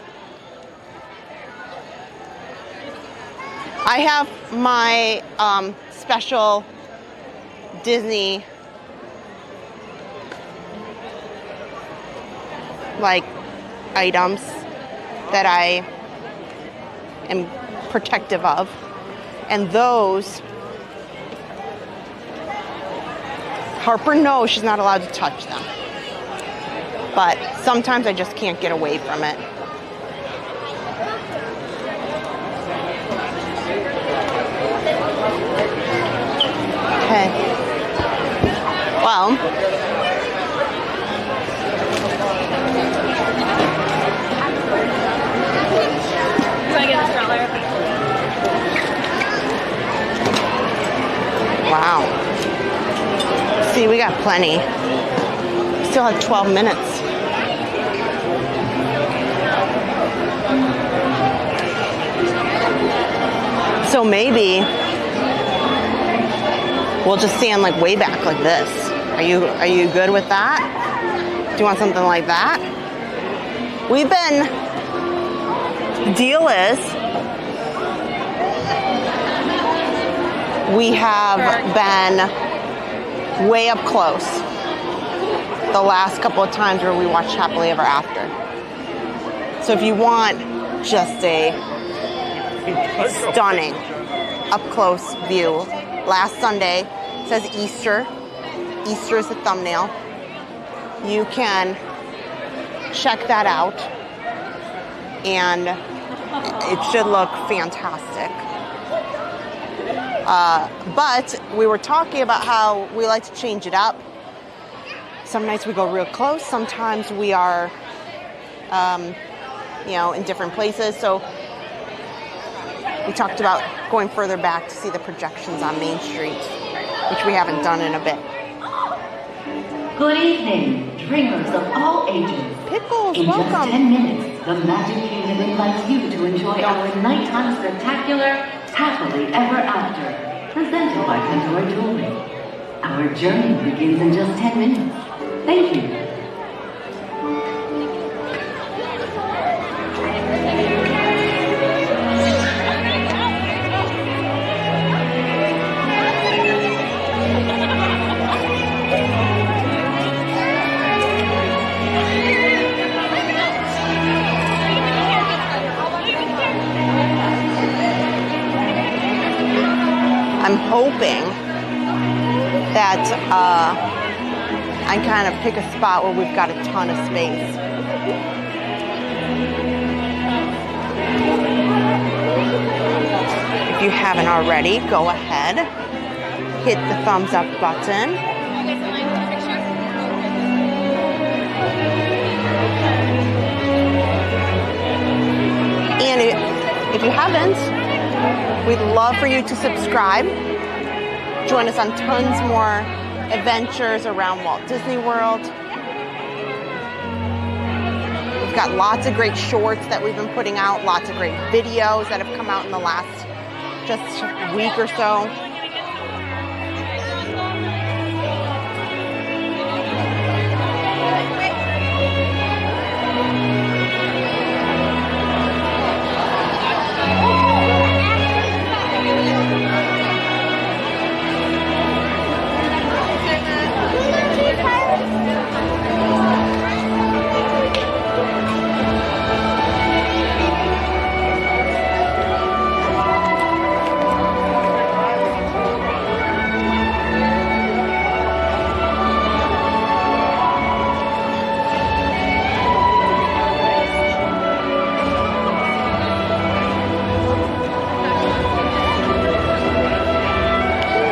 A: I have my special Disney items that I am protective of, and those Harper knows she's not allowed to touch them, but sometimes I just can't get away from it. Okay. Well,
B: Can I get a stroller?
A: wow. See, we got plenty. Still have 12 minutes. So maybe we'll just stand way back like this. Are you good with that? Do you want something like that? The deal is we have been way up close the last couple of times where we watched Happily Ever After. So if you want just a stunning up close view, last Sunday says Easter. Easter is the thumbnail. You can check that out and it should look fantastic. But we were talking about how we like to change it up. Some nights we go real close. Sometimes we are, in different places. So we talked about going further back to see the projections on Main Street, which we haven't done in a bit.
F: Good evening, dreamers of all ages.
A: Pickles,
F: in
A: welcome.
F: Just 10 minutes, the Magic Kingdom invites you to enjoy our nighttime spectacular Happily Ever After, presented by Pandora Jewelry. Our journey begins in just 10 minutes. Thank you.
A: I'm hoping that I kind of pick a spot where we've got a ton of space. If you haven't already, go ahead, hit the thumbs up button. If you haven't, we'd love for you to subscribe. Join us on tons more adventures around Walt Disney World. We've got lots of great shorts that we've been putting out, lots of great videos that have come out in the last just week or so.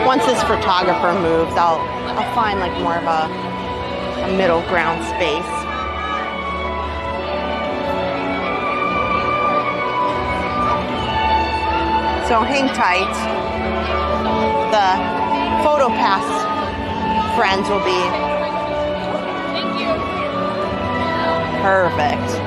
A: Once this photographer moves, I'll find like more of a middle ground space. So hang tight. The photo pass friends will be perfect.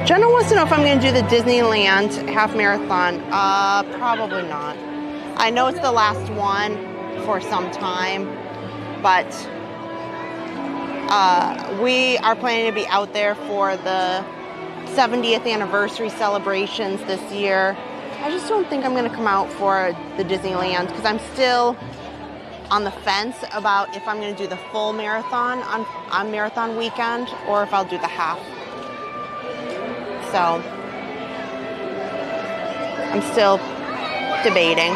A: Jenna wants to know if I'm going to do the Disneyland half marathon. Probably not. I know it's the last one for some time, but we are planning to be out there for the 70th anniversary celebrations this year. I just don't think I'm going to come out for the Disneyland because I'm still on the fence about if I'm going to do the full marathon on marathon weekend or if I'll do the half. So I'm still debating,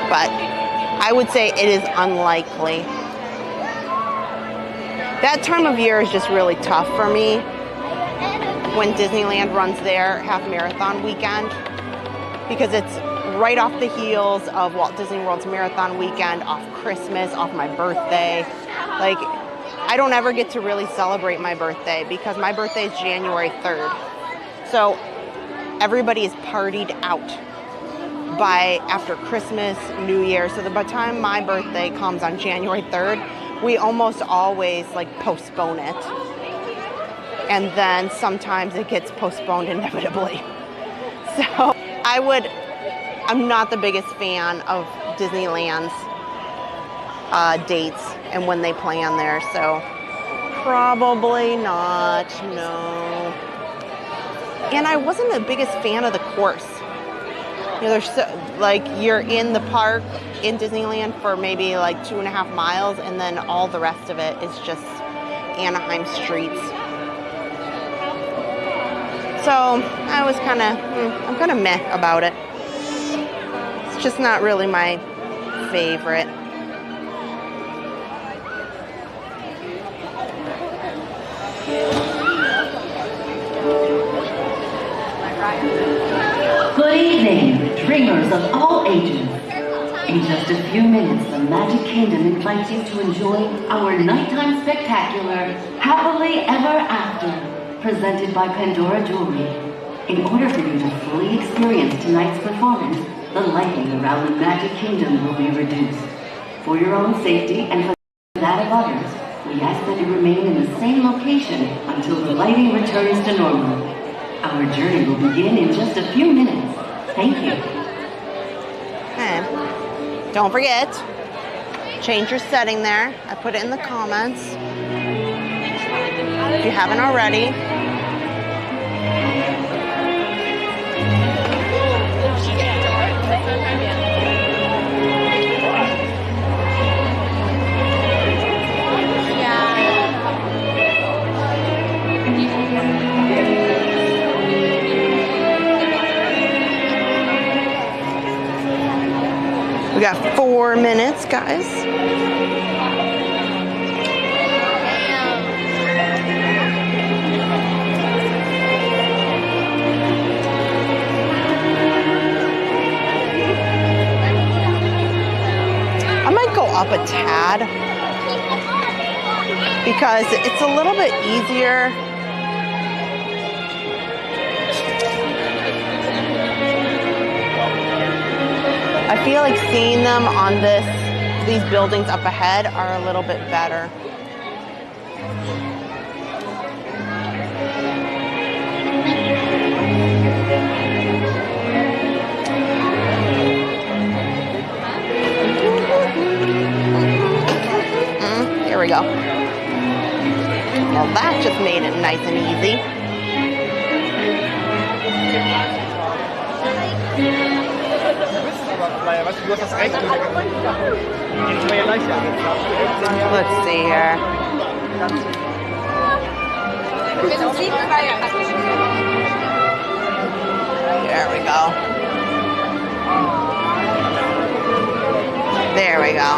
A: but I would say it is unlikely. That time of year is just really tough for me when Disneyland runs their half marathon weekend because it's right off the heels of Walt Disney World's marathon weekend, off Christmas, off my birthday. Like, I don't ever get to really celebrate my birthday because my birthday is January 3rd. So everybody is partied out by after Christmas, New Year. So by the time my birthday comes on January 3rd, we almost always like postpone it. And then sometimes it gets postponed inevitably. So I'm not the biggest fan of Disneyland's dates and when they plan there, so probably not, no. And I wasn't the biggest fan of the course. You know, there's so, like, you're in the park in Disneyland for maybe like 2.5 miles, and then all the rest of it is just Anaheim streets. So I was I'm kind of meh about it. It's just not really my favorite.
F: Good evening, dreamers of all ages. In just a few minutes, the Magic Kingdom invites you to enjoy our nighttime spectacular, Happily Ever After, presented by Pandora Jewelry. In order for you to fully experience tonight's performance, the lighting around the Magic Kingdom will be reduced. For your own safety and for that of others, we ask that you remain in the same location until the lighting returns to normal. Our journey will begin in just a few minutes. Thank you.
A: Okay. Don't forget, change your setting there. I put it in the comments. If you haven't already. We got 4 minutes, guys. I might go up a tad because it's a little bit easier. I feel like seeing them on these buildings up ahead are a little bit better. Here we go. Well, that just made it nice and easy. Let's see here. There we go. There we go.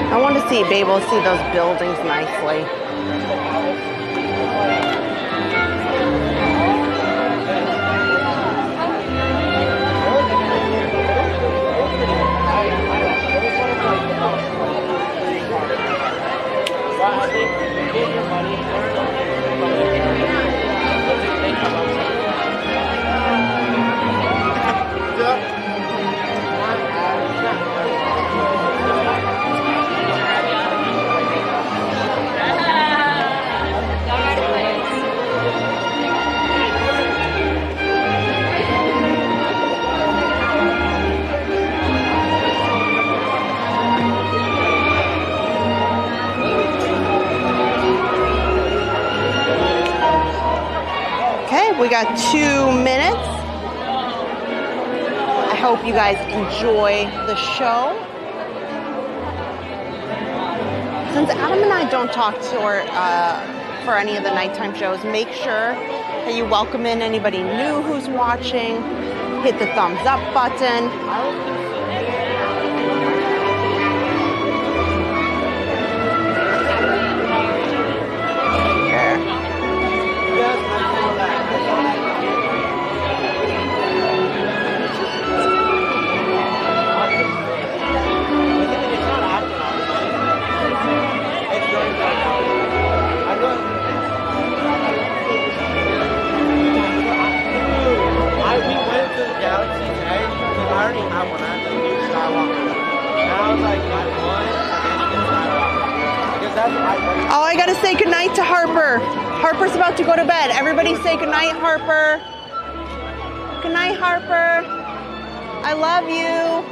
A: I want to be able to see those buildings nicely. We got 2 minutes. I hope you guys enjoy the show. Since Adam and I don't talk to for any of the nighttime shows, make sure that you welcome in anybody new who's watching. Hit the thumbs up button. Oh, I gotta say goodnight to Harper. Harper's about to go to bed. Everybody say goodnight, Harper. Goodnight, Harper. I love you.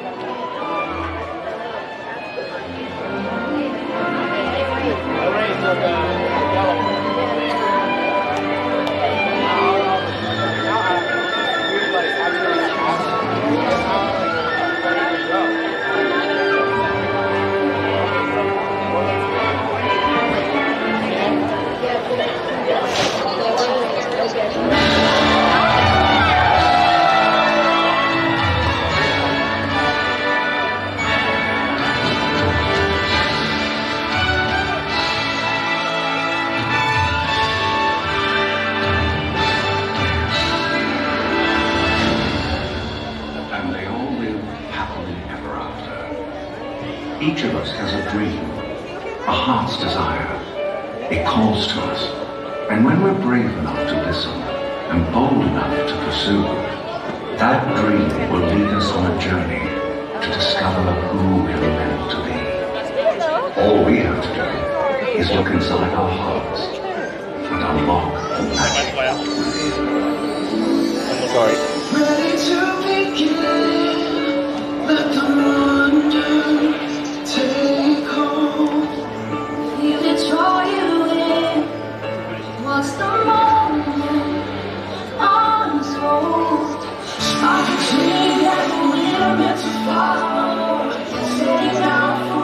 H: Each of us has a dream, a heart's desire. It calls to us. And when we're brave enough to listen and bold enough to pursue, that dream will lead us on a journey to discover who we're meant to be. All we have to do is look inside our hearts and unlock the magic.
C: Sorry.
I: Ready to begin, let the wonder take hold. Feel it draw you in. What's the moment unfold? Spark a dream that we're meant to follow. Setting out for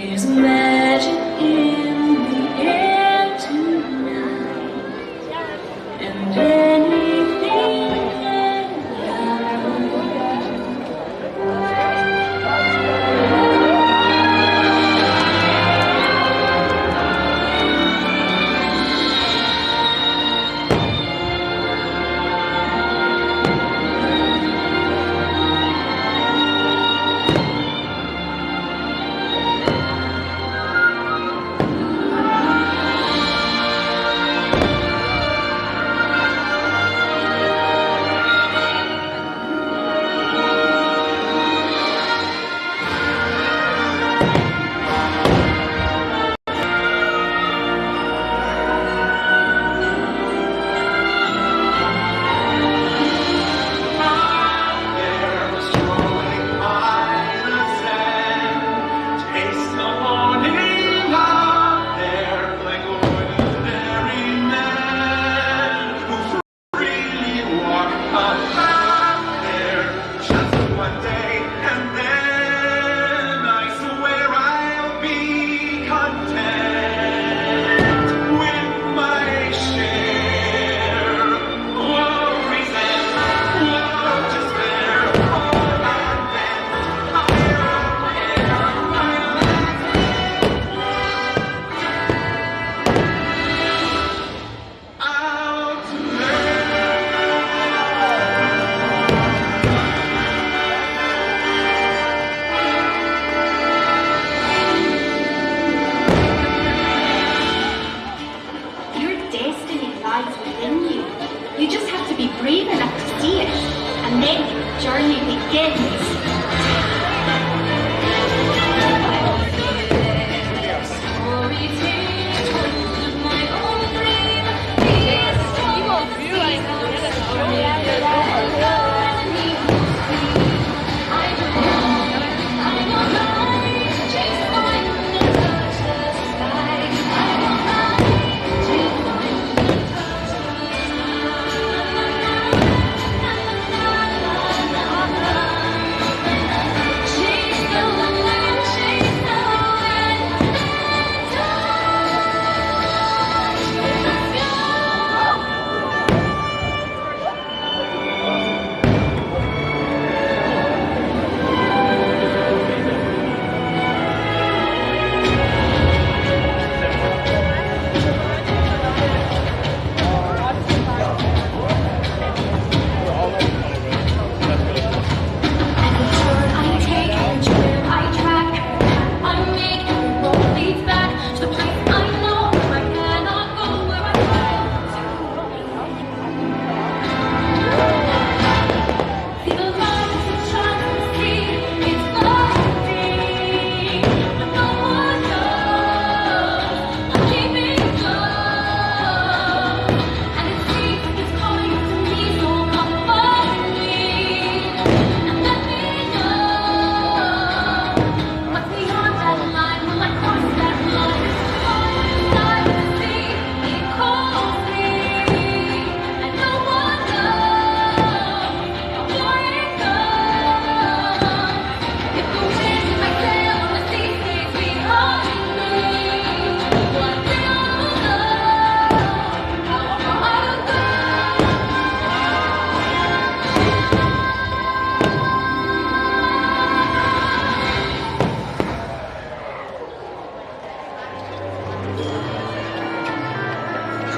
I: There's magic in the air tonight, and anything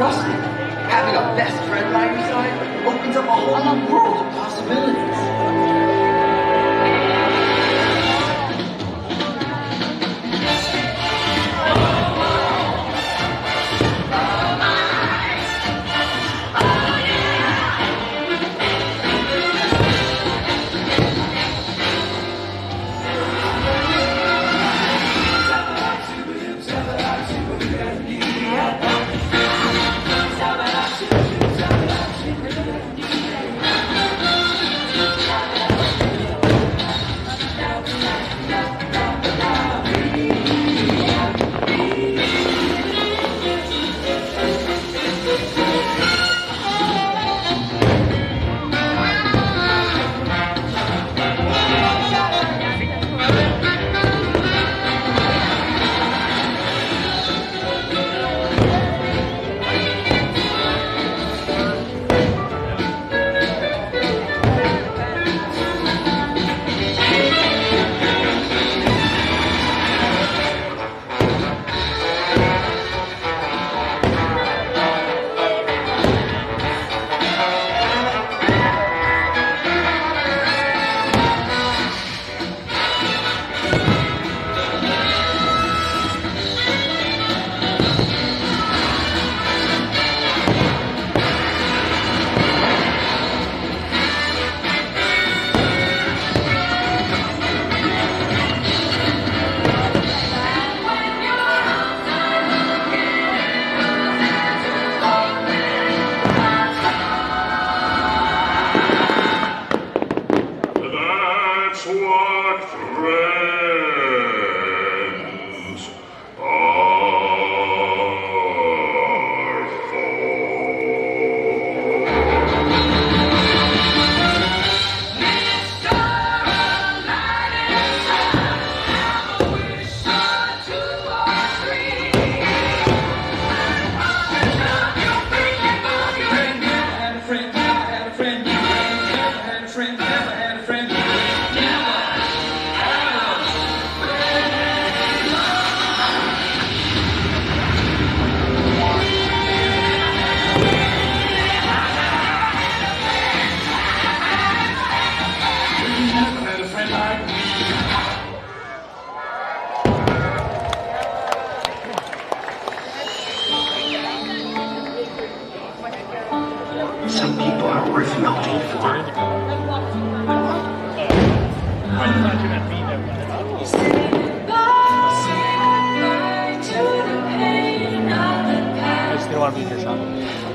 J: Trust me, having a best friend by your side opens up a whole new world of possibilities.
H: looking for.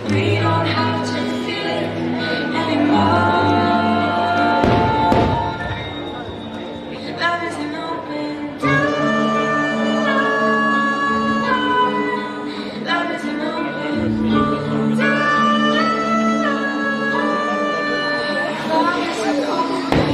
I: We don't have to feel it anymore. Love is an open door. Love is an open door. Love is an open door.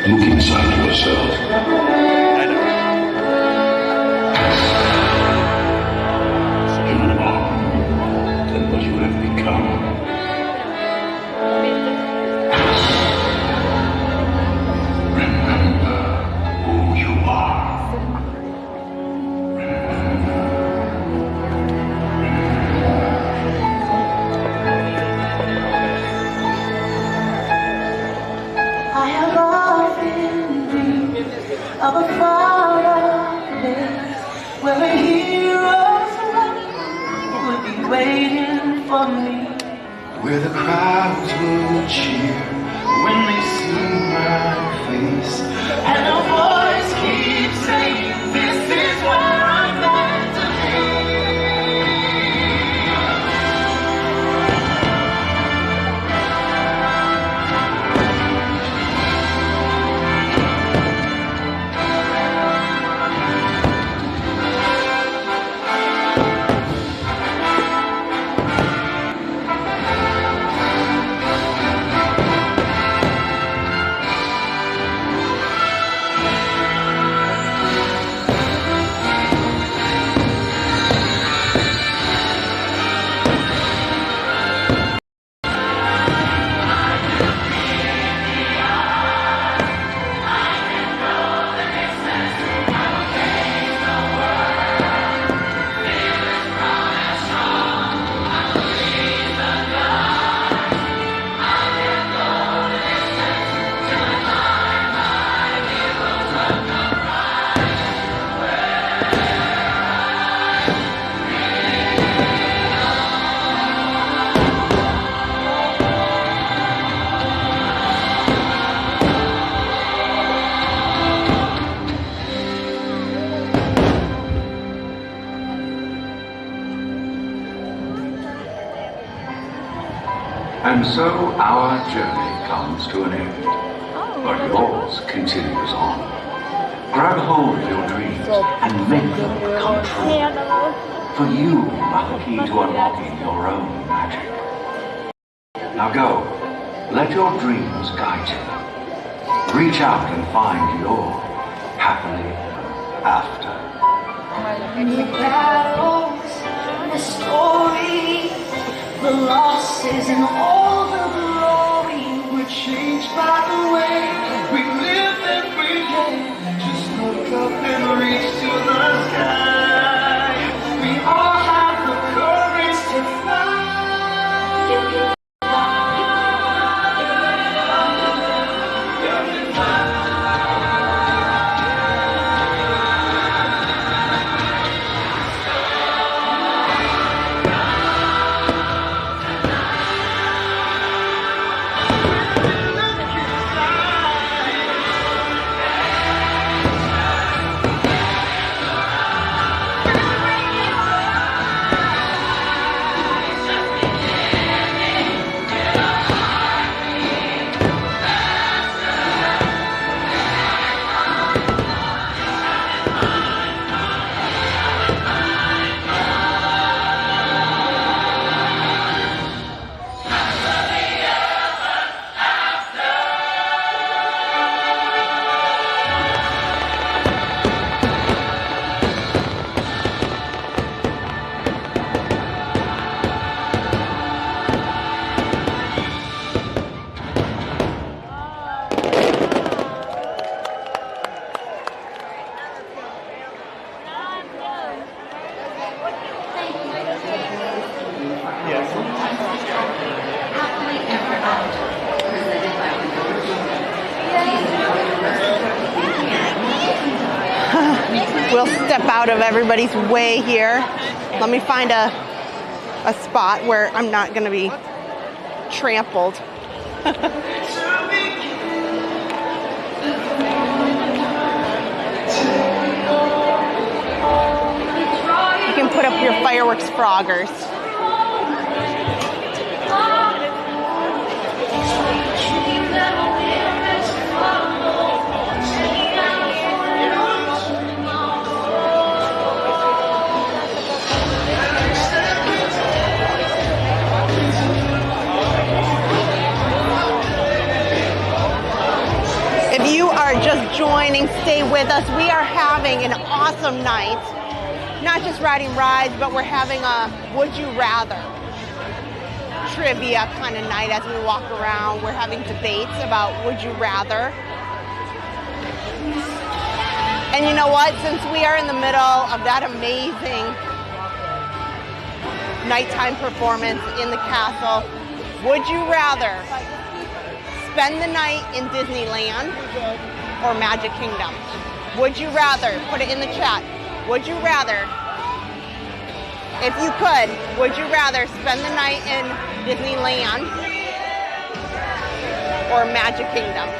H: Look inside yourself. You are more than what you have become.
I: of a far place where a hero's love would be waiting for me.
H: Where the crowds will cheer when they see my face,
I: And a voice keeps saying, this is where I'm meant to be.
H: And so our journey comes to an end, but yours continues on. Grab hold of your dreams and make them come true. For you are the key to unlocking your own magic. Now go, let your dreams guide you. Reach out and find your happily after.
I: The battles, the story, the losses and all the glory were changed by the way we live every day. Just look up and reach to the sky. We all have the courage to fly.
A: We'll step out of everybody's way here. Let me find a spot where I'm not going to be trampled. You can put up your fireworks froggers. If you are just joining, stay with us. We are having an awesome night. Not just riding rides, but we're having a Would You Rather trivia kind of night as we walk around. We're having debates about Would You Rather. And you know what? Since we are in the middle of that amazing nighttime performance in the castle, would you rather spend the night in Disneyland or Magic Kingdom? Would you rather, put it in the chat, would you rather, if you could, would you rather spend the night in Disneyland or Magic Kingdom?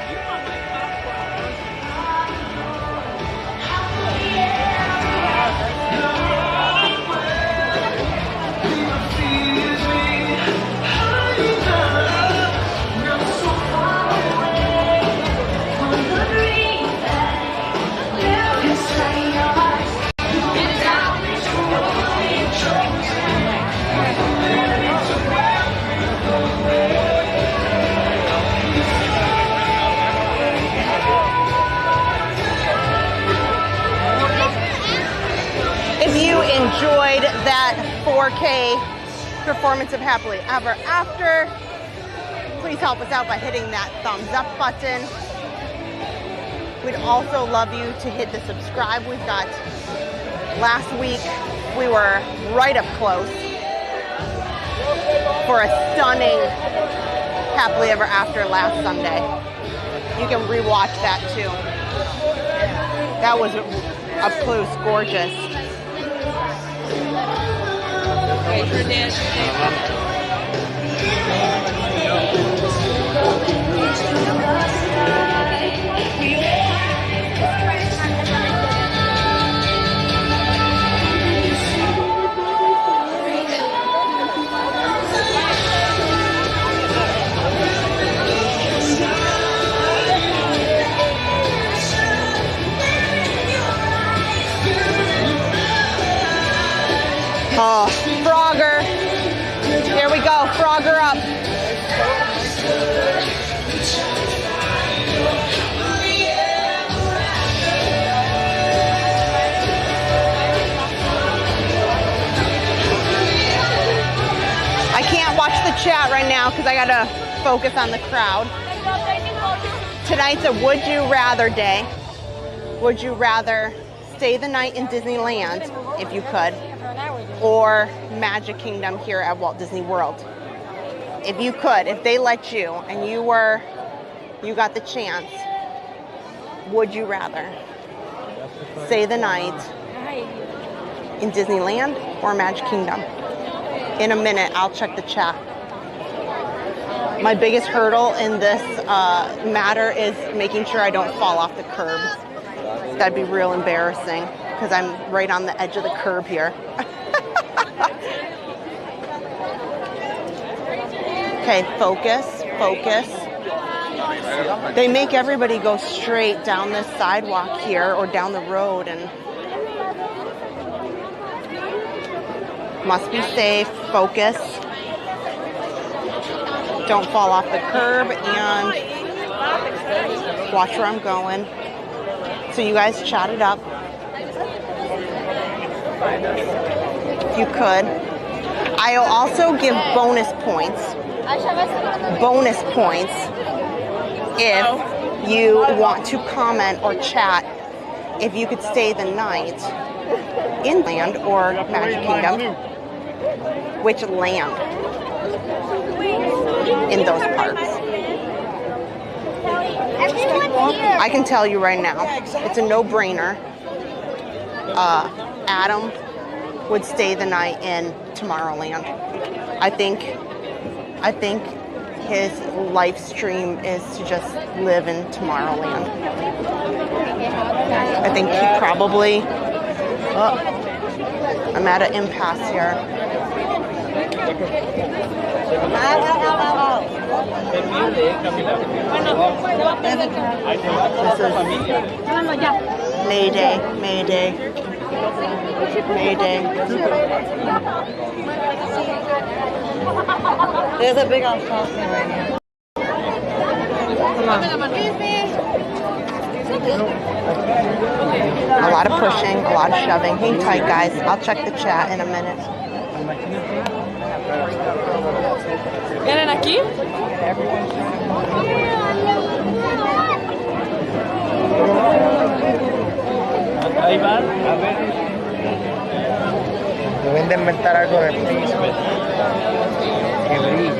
A: Enjoyed that 4K performance of Happily Ever After, please help us out by hitting that thumbs up button. We'd also love you to hit the subscribe. We've got, last week we were right up close for a stunning Happily Ever After last Sunday. You can rewatch that too. That was up close, gorgeous. Oh, Frogger. Here we go, Frogger up. I can't watch the chat right now because I gotta focus on the crowd. Tonight's a would you rather day. Would you rather stay the night in Disneyland, if you could, or Magic Kingdom here at Walt Disney World? If you could, if they let you and you got the chance, would you rather stay the night in Disneyland or Magic Kingdom? In a minute, I'll check the chat. My biggest hurdle in this matter is making sure I don't fall off the curb. That'd be real embarrassing because I'm right on the edge of the curb here. Okay, focus, focus. They make everybody go straight down this sidewalk here or down the road, and must be safe, focus. Don't fall off the curb and watch where I'm going. So you guys chat it up. If you could. I'll also give bonus points. Bonus points if you want to comment or chat if you could stay the night in land or Magic Kingdom. Which land in those parks? I can tell you right now, it's a no-brainer. Adam would stay the night in Tomorrowland. I think his live stream is to just live in Tomorrowland. I think he probably, I'm at an impasse here. This is Mayday, Mayday, Mayday.
K: There's a big old crossing right here. Come on.
A: A lot of pushing, a lot of shoving. Hang tight, guys. I'll check the chat in a minute.
K: ¿Vienen aquí?
C: Ahí van, a ver. Deben de inventar algo de príncipe. Que brille.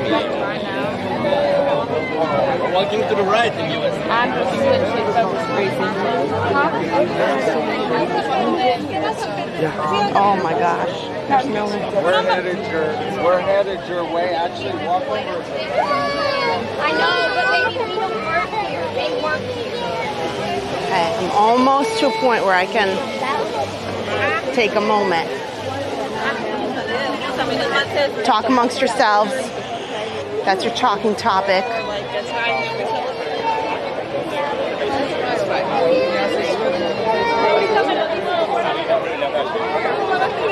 C: Welcome to the ride in US.
K: I'm just literally so crazy.
A: Oh my gosh. There's no way.
G: We're headed your way. Actually, walk over.
B: I know, but they don't work here. They work here.
A: Okay, I'm almost to a point where I can take a moment. Talk amongst yourselves. That's your talking topic.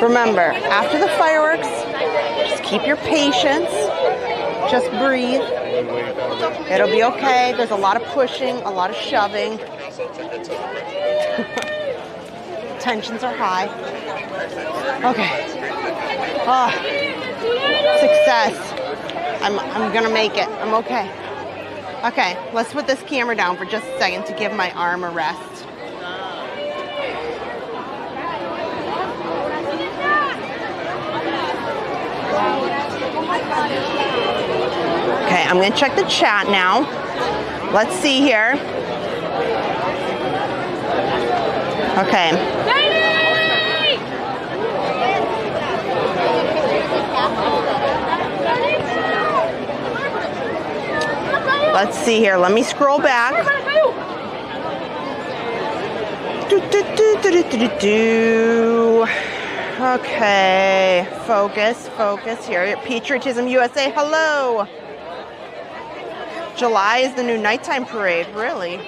A: Remember, after the fireworks, just keep your patience. Just breathe. It'll be okay. There's a lot of pushing, a lot of shoving. Tensions are high. Okay. Oh, success. I'm gonna make it. I'm okay. Okay, let's put this camera down for just a second to give my arm a rest. Okay, I'm gonna check the chat now. Let's see here. Okay. Let's see here. Let me scroll back. Okay. Focus here. Patriotism USA. Hello. July is the new nighttime parade. Really?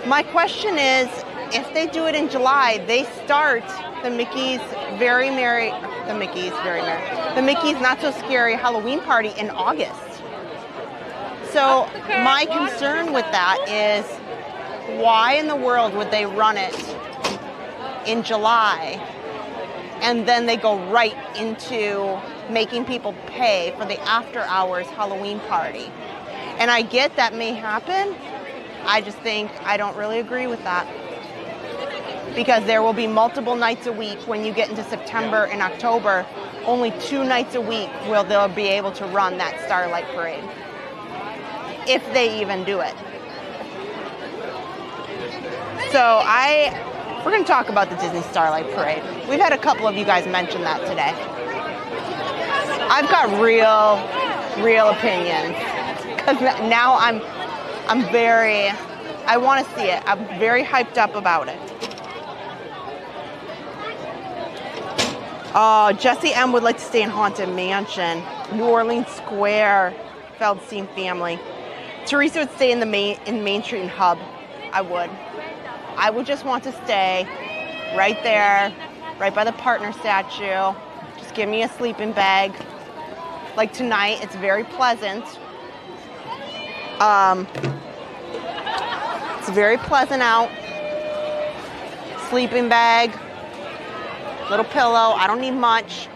A: My question is, if they do it in July, they start the Mickey's Not So Scary Halloween Party in August. So my concern with that is, why in the world would they run it in July and then they go right into making people pay for the after hours Halloween party? And I get that may happen. I just think I don't really agree with that, because there will be multiple nights a week when you get into September and October. Only 2 nights a week will they'll be able to run that Starlight Parade, if they even do it. So we're going to talk about the Disney Starlight Parade. We've had a couple of you guys mention that today. I've got real opinions, because now I want to see it. I'm very hyped up about it. Oh, Jesse M would like to stay in Haunted Mansion, New Orleans Square, Feldstein family. Teresa would stay in Main Street and Hub. I would just want to stay right there, right by the partner statue. Just give me a sleeping bag. Like tonight, it's very pleasant. It's very pleasant out. Sleeping bag, little pillow. I don't need much.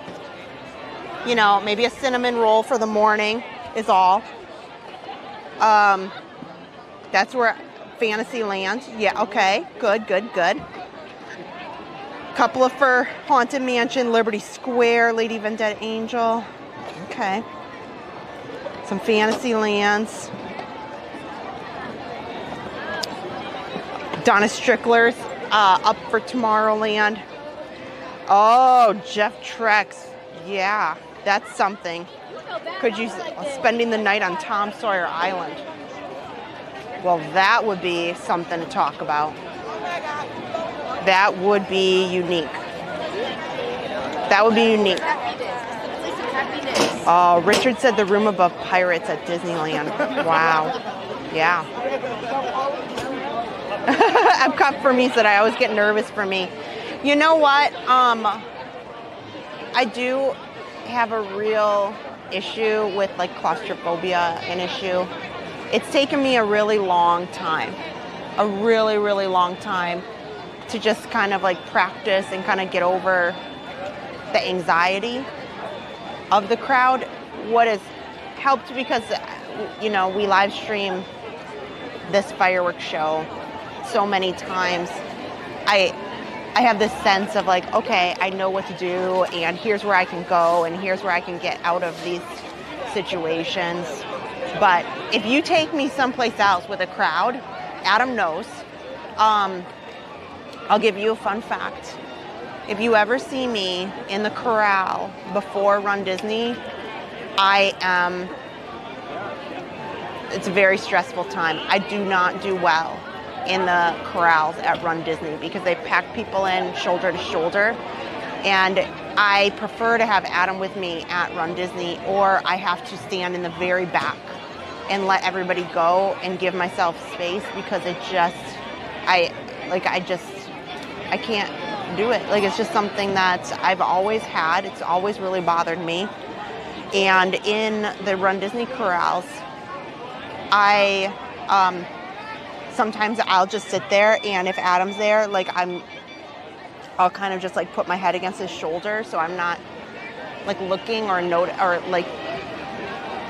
A: You know, maybe a cinnamon roll for the morning is all. That's where Fantasyland. Yeah, okay. Good. Couple of for Haunted Mansion, Liberty Square, Lady Vendetta Angel. Okay. Some Fantasylands. Donna Strickler's up for Tomorrowland. Oh, Jeff Trex. Yeah, that's something. Could you spending the night on Tom Sawyer Island? Well, that would be something to talk about. That would be unique. That would be unique. Oh, Richard said the room above Pirates at Disneyland. Wow. Yeah. Epcot for me said I always get nervous for me. You know what? I do have a real issue with like claustrophobia, an issue. It's taken me a really long time, a really long time to just kind of like practice and kind of get over the anxiety of the crowd. What has helped, because, you know, we live stream this fireworks show so many times. I have this sense of like, okay, I know what to do, and here's where I can go, and here's where I can get out of these situations. But if you take me someplace else with a crowd, Adam knows, I'll give you a fun fact. If you ever see me in the corral before Run Disney, it's a very stressful time. I do not do well in the corrals at Run Disney because they pack people in shoulder to shoulder. And I prefer to have Adam with me at Run Disney, or I have to stand in the very back and let everybody go and give myself space because it just, I can't do it. Like, it's just something that I've always had. It's always really bothered me. And in the Run Disney corrals, sometimes I'll just sit there, and if Adam's there, like, I'll kind of just like put my head against his shoulder so I'm not like looking or like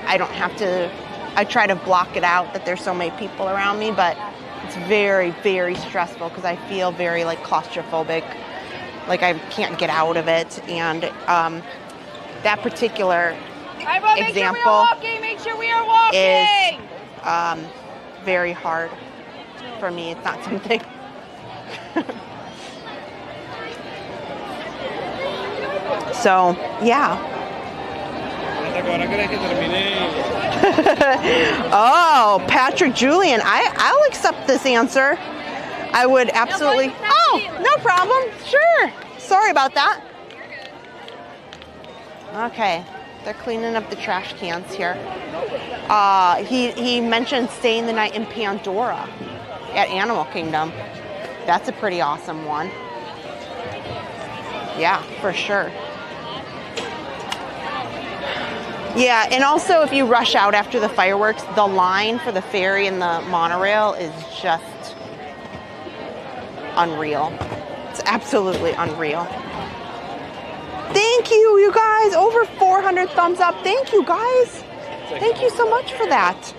A: I don't have to. I try to block it out that there's so many people around me, but it's very, very stressful because I feel very like claustrophobic, like I can't get out of it. And that particular example
K: Make sure we are walking.
A: is very hard for me. It's not something. So, yeah. Oh, Patrick Julian. I'll accept this answer. I would absolutely. Oh, no problem. Sure. Sorry about that. Okay. They're cleaning up the trash cans here. He mentioned staying the night in Pandora at Animal Kingdom. That's a pretty awesome one. Yeah, for sure. Yeah, and also if you rush out after the fireworks, the line for the ferry and the monorail is just unreal. It's absolutely unreal. Thank you, you guys. Over 400 thumbs up. Thank you, guys. Thank you so much for that.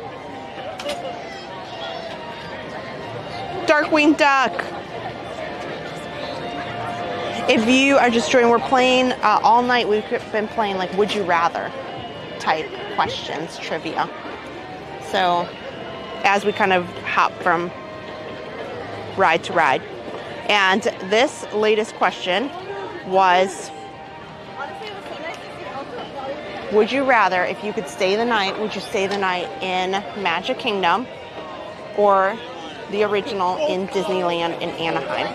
A: Darkwing Duck. If you are just joining, we're playing all night. We've been playing like Would You Rather type questions, trivia. So as we kind of hop from ride to ride. And this latest question was, would you rather, if you could stay the night, would you stay the night in Magic Kingdom or the original in Disneyland in Anaheim?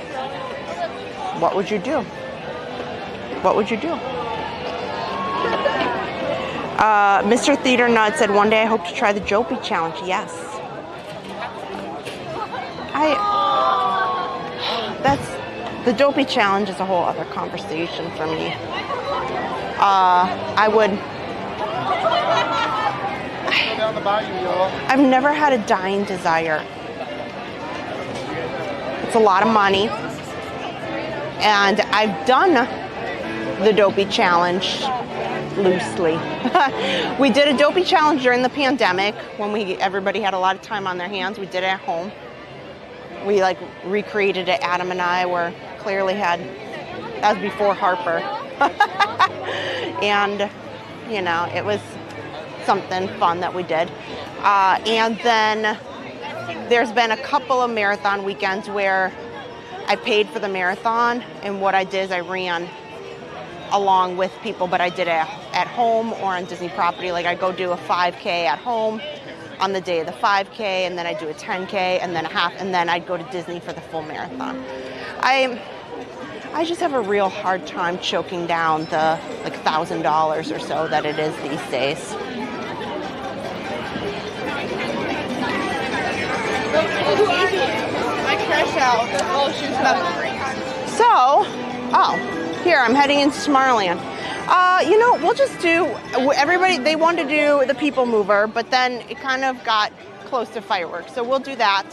A: What would you do? What would you do? Mr. Theater Nut said, one day I hope to try the Dopey Challenge. Yes. The Dopey Challenge is a whole other conversation for me. I've never had a dying desire. It's a lot of money. And I've done the Dopey Challenge loosely. We did a Dopey Challenge during the pandemic when everybody had a lot of time on their hands. We did it at home. We like recreated it, Adam and I clearly that was before Harper. And, you know, it was something fun that we did. And then there's been a couple of marathon weekends where I paid for the marathon, and what I did is I ran along with people, but I did it at home or on Disney property. Like I go do a 5K at home on the day of the 5K, and then I do a 10K, and then a half, and then I'd go to Disney for the full marathon. I just have a real hard time choking down the like $1,000 or so that it is these days. So, here, I'm heading into Tomorrowland. You know, we'll just do, they wanted to do the People Mover, but then it kind of got close to fireworks, so we'll do that.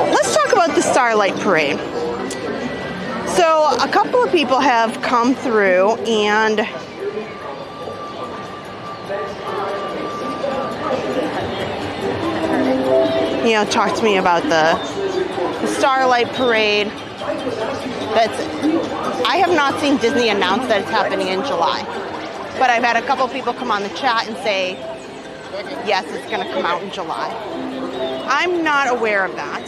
A: Let's talk about the Starlight Parade. So a couple of people have come through and you know, talk to me about the Starlight Parade. I have not seen Disney announce that it's happening in July, but I've had a couple people come on the chat and say, yes, it's going to come out in July. I'm not aware of that,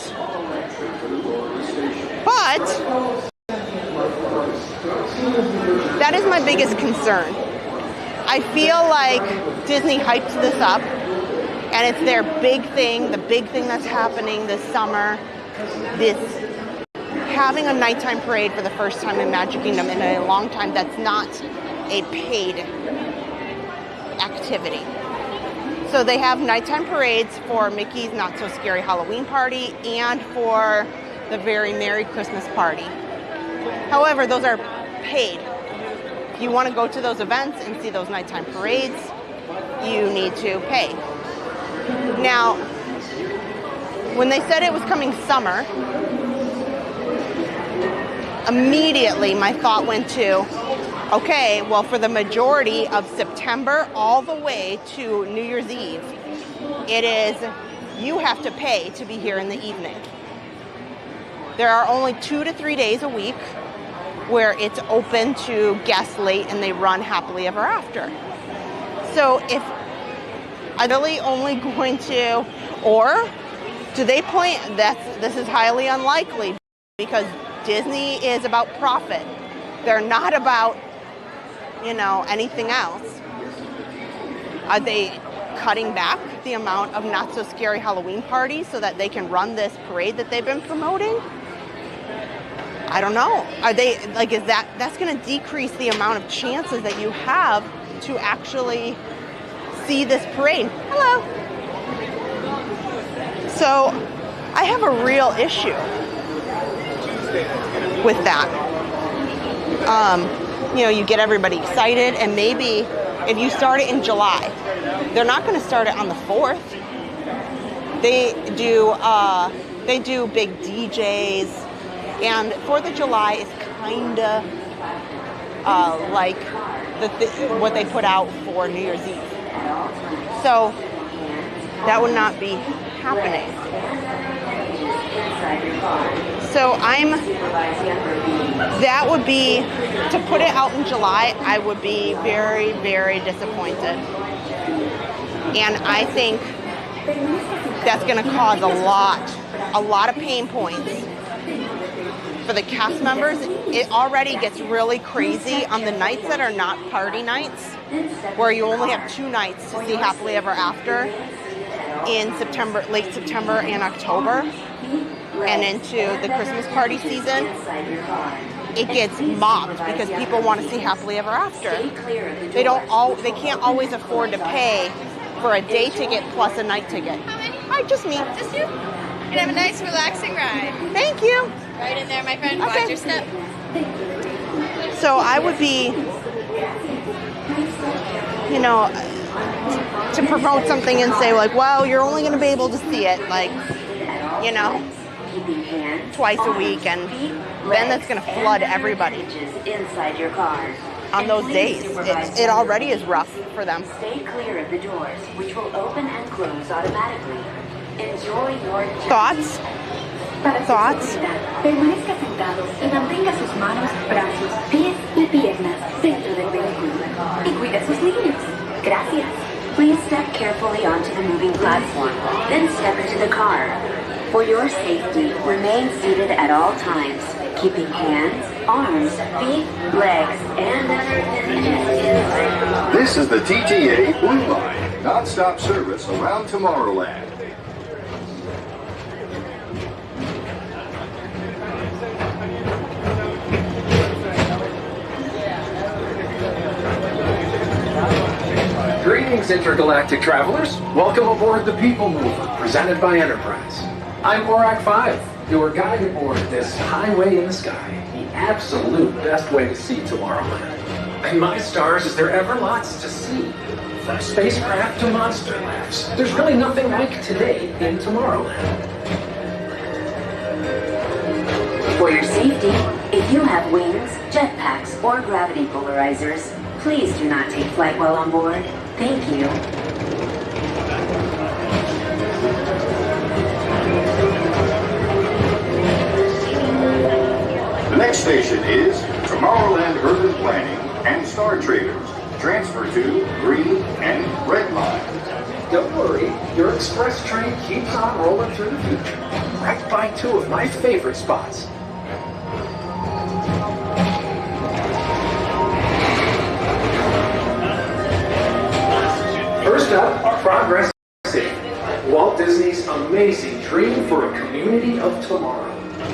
A: but that is my biggest concern. I feel like Disney hyped this up, and it's their big thing, the big thing that's happening this summer, this having a nighttime parade for the first time in Magic Kingdom in a long time. That's not a paid activity. So they have nighttime parades for Mickey's Not So Scary Halloween Party and for the Very Merry Christmas Party. However, those are paid. If you want to go to those events and see those nighttime parades, you need to pay. Now, when they said it was coming summer, immediately my thought went to, okay, well, for the majority of September all the way to New Year's Eve, it is, you have to pay to be here in the evening. There are only 2 to 3 days a week where it's open to guests late and they run happily ever after. So if I'm really only going to, or do they point, this is highly unlikely because Disney is about profit. They're not about, you know, anything else. Are they cutting back the amount of Not So Scary Halloween parties so that they can run this parade that they've been promoting? I don't know. Are they, like, is that's going to decrease the amount of chances that you have to actually see this parade? Hello. So I have a real issue with that. You know, you get everybody excited, and maybe if you start it in July, they're not going to start it on the 4th. They do big DJs, and 4th of July is kind of like what they put out for New Year's Eve. So that would not be happening. So that would be, to put it out in July, I would be very, very disappointed. And I think that's going to cause a lot of pain points for the cast members. It already gets really crazy on the nights that are not party nights, where you only have 2 nights to see Happily Ever After in September, late September and October, and into the Christmas party season. It gets mobbed because people want to see Happily Ever After. They can't always afford to pay for a day ticket plus a night ticket.
L: How many?
A: Hi, just me.
L: Just you? And have a nice relaxing ride.
A: Thank you.
L: Right in there, my friend.
A: Okay.
L: Watch your step.
A: So I would be, you know, to promote something and say, like, well, you're only going to be able to see it, like, you know, twice a week, and then that's going to flood everybody
F: inside your car.
A: On those days. It already is rough for them.
F: Stay clear of the doors, which will open and close automatically. Enjoy your
A: Thoughts? Thoughts?
M: Permanezca sentado y mantenga sus manos, brazos, pies y piernas dentro del vehículo. Y cuide sus niños. Gracias.
F: Please step carefully onto the moving platform, then step into the car. For your safety, remain seated at all times, keeping hands, arms, feet, legs, and other appendages inside.
E: This is the TTA Blue Line, non-stop service around Tomorrowland.
G: Greetings, intergalactic travelers. Welcome aboard the People Mover, presented by Enterprise. I'm Orak 5, your guide aboard this highway in the sky, the absolute best way to see Tomorrowland. And my stars, is there ever lots to see? From spacecraft to monster laughs, there's really nothing like today in Tomorrowland.
F: For your safety, if you have wings, jetpacks, or gravity polarizers, please do not take flight while on board. Thank you.
E: station is Tomorrowland Urban Planning and Star Traders. Transfer to green and red line.
G: Don't worry, your express train keeps on rolling through the future, right by two of my favorite spots. First up, Progress City, Walt Disney's amazing dream for a community of tomorrow.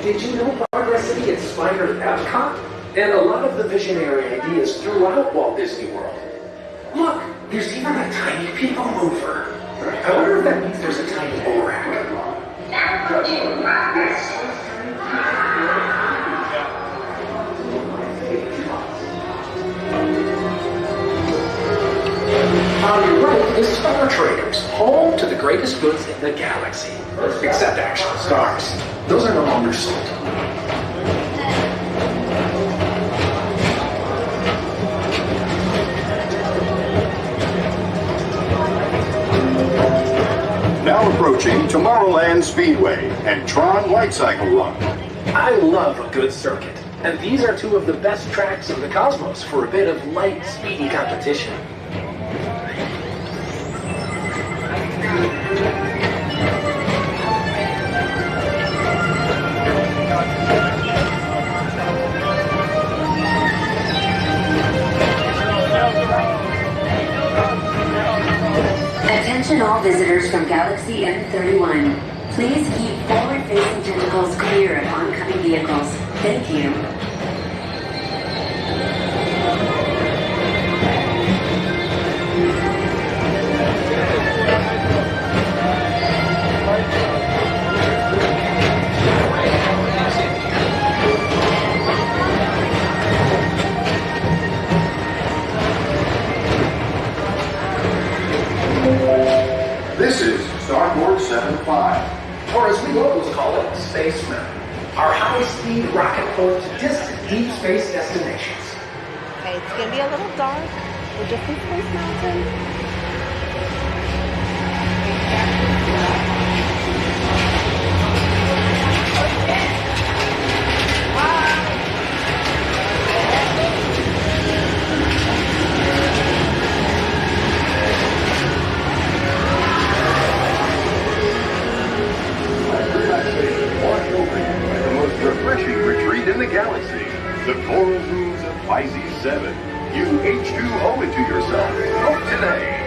G: Did you know Progress City inspired Epcot? And a lot of the visionary ideas throughout Walt Disney World. Look, there's even a tiny people mover. I wonder if that means there's a tiny Borak. On your right is Star Traders, home to the greatest goods in the galaxy. Except actual stars. Those are no longer sold.
E: Now approaching Tomorrowland Speedway and Tron Light Cycle Run.
G: I love a good circuit, and these are two of the best tracks in the cosmos for a bit of light, speedy competition.
F: Attention all visitors from Galaxy M31. Please keep forward-facing tentacles clear of oncoming vehicles. Thank you.
E: This is Starboard 75.
G: Or as we locals call it, Space Mountain. Our high-speed rocket port to distant deep space destinations.
A: Okay, it's going to be a little dark. We're just in Space Mountain.
E: Refreshing retreat in the galaxy. The coral rooms of Pisces 7. You H2O it to yourself. Book today.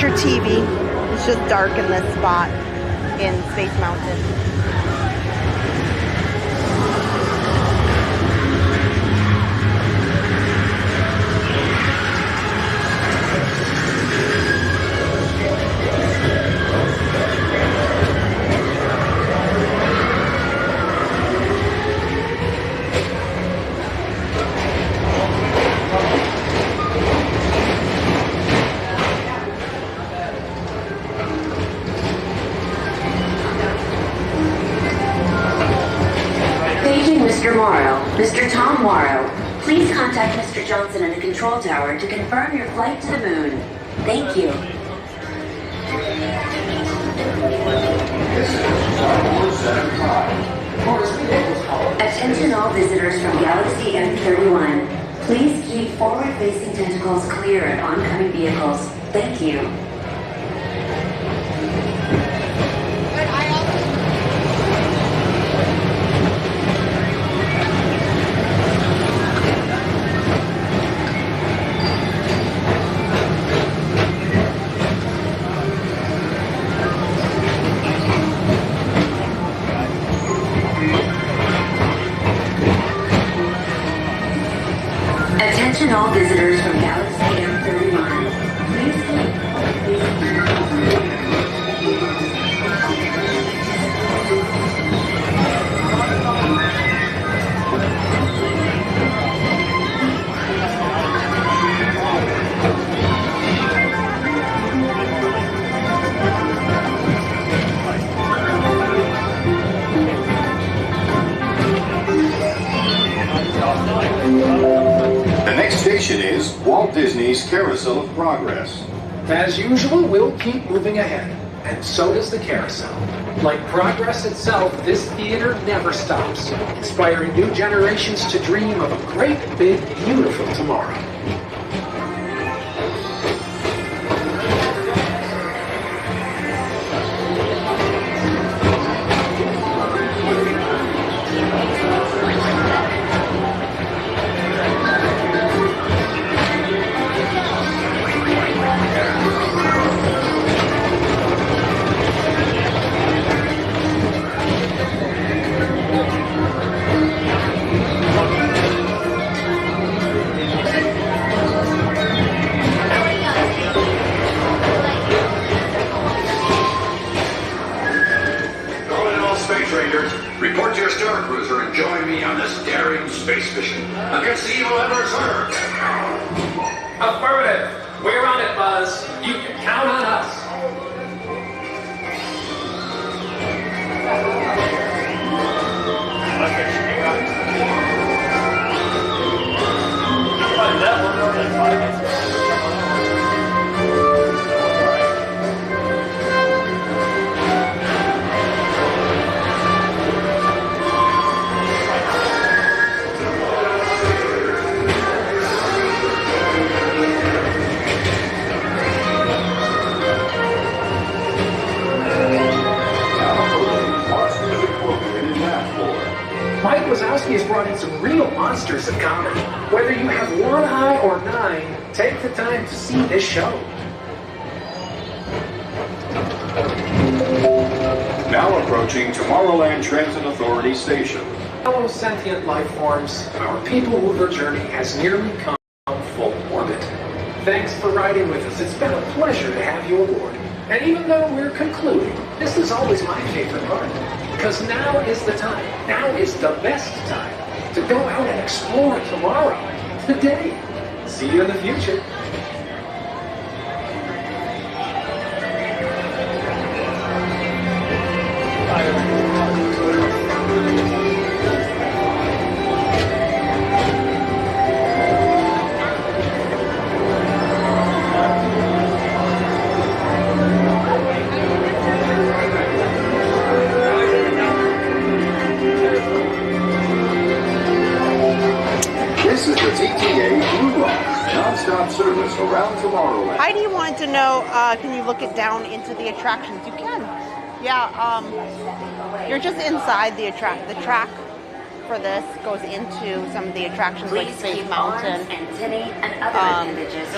A: Your TV. It's just dark in this spot in Space Mountain.
F: Mr. Tom Morrow, please contact Mr. Johnson in the control tower to confirm your flight to the moon. Thank you. Attention all visitors from Galaxy M31. Please keep forward-facing tentacles clear of oncoming vehicles. Thank you. Attention all visitors from Galaxy M39.
E: The next station is Walt Disney's Carousel of Progress.
G: As usual, we'll keep moving ahead, and so does the carousel. Like progress itself, this theater never stops, inspiring new generations to dream of a great, big, beautiful tomorrow.
H: Report to your star cruiser and join me on this daring space mission against the evil Emperor's Herd.
G: Affirmative. We're on it, Buzz. You can count on us. Mike Wazowski has brought in some real monsters of comedy. Whether you have one eye or 9, take the time to see this show.
E: Now approaching Tomorrowland Transit Authority Station.
G: Fellow sentient life forms, our people mover journey has nearly come full orbit. Thanks for riding with us. It's been a pleasure to have you aboard. And even though we're concluding, this is always my favorite part. Because now is the time, now is the best time to go out and explore tomorrow, today. See you in the future.
E: This is the TTA Blue Rock, non-stop service around Tomorrowland.
A: Heidi wanted to know, can you look it down into the attractions? You can. Yeah, you're just inside the track for this goes into some of the attractions like Space Mountain.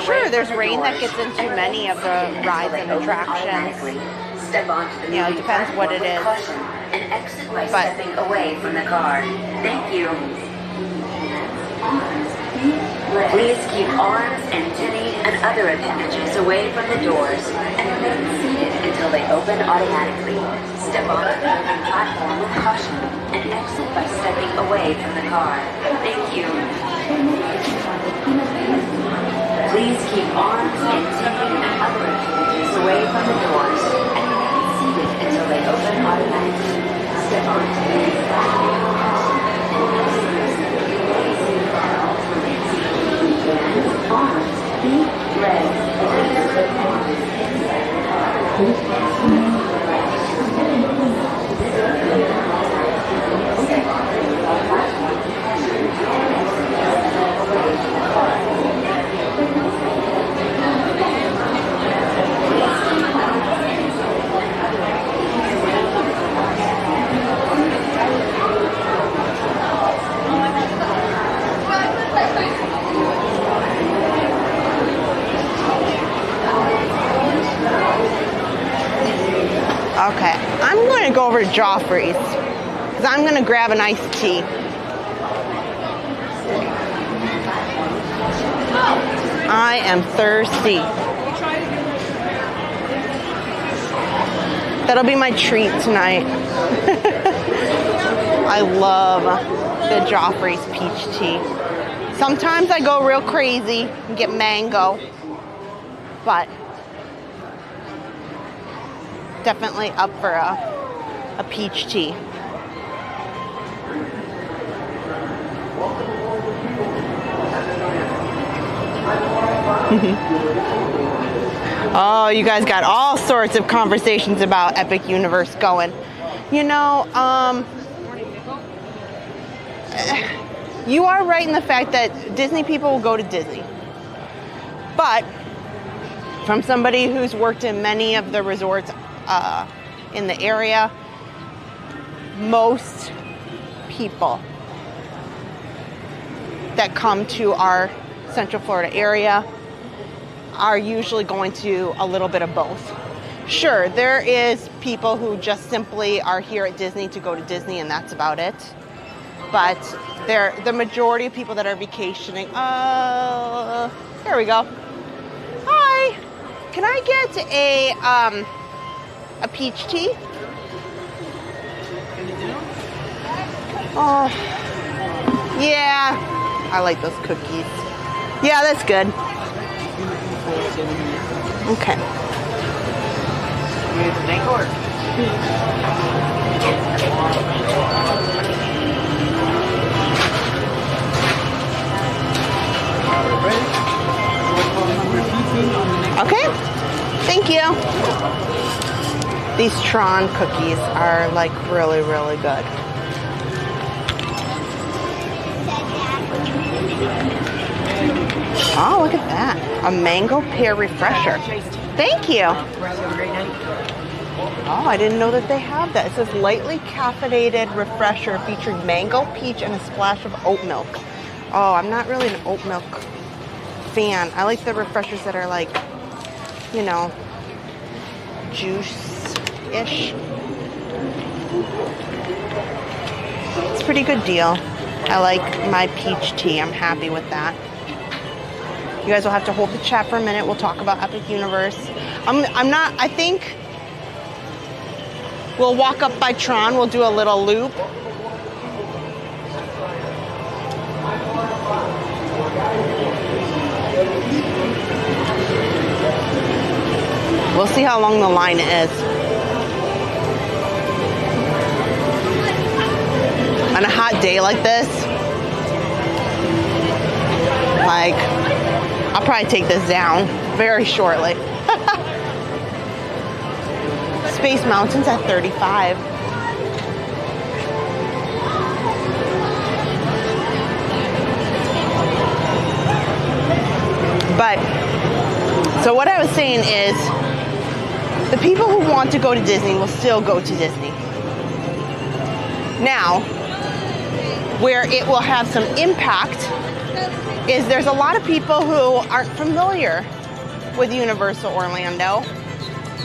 A: Sure, there's rain that gets into many of the rides and attractions. You know, it depends what it is.
F: And exit by stepping away from the car. Thank you. Please keep arms, antennae, and other appendages away from the doors and remain seated until they open automatically. Step onto the moving platform with caution and exit by stepping away from the car. Thank you. Please keep arms, antennae, and other appendages away from the doors and remain seated until they open automatically. Step onto the moving platform with caution and exit by stepping away from the car. Arms, feet, legs,
A: Okay, I'm going to go over to Joffrey's because I'm going to grab an iced tea. I am thirsty. That'll be my treat tonight. I love the Joffrey's peach tea. Sometimes I go real crazy and get mango, but definitely up for a peach tea. Oh, you guys got all sorts of conversations about Epic Universe going. You know, you are right in the fact that Disney people will go to Disney. But from somebody who's worked in many of the resorts in the area, most people that come to our Central Florida area are usually going to a little bit of both. Sure, there is people who just simply are here at Disney to go to Disney and that's about it. But the majority of people that are vacationing, there we go. Hi, can I get a peach tea? Oh, yeah, I like those cookies. Yeah, that's good. Okay. Okay, thank you. These Tron cookies are like really, really good. Oh, look at that. A mango pear refresher. Thank you. Oh, I didn't know that they have that. It says lightly caffeinated refresher featuring mango, peach, and a splash of oat milk. Oh, I'm not really an oat milk fan. I like the refreshers that are like, you know, juice-ish. It's a pretty good deal. I like my peach tea. I'm happy with that. You guys will have to hold the chat for a minute. We'll talk about Epic Universe. I think we'll walk up by Tron. We'll do a little loop. We'll see how long the line is. On a hot day like this, like, I'll probably take this down very shortly. Space Mountain's at 35. But, so what I was saying is, the people who want to go to Disney will still go to Disney. Now, where it will have some impact is there's a lot of people who aren't familiar with Universal Orlando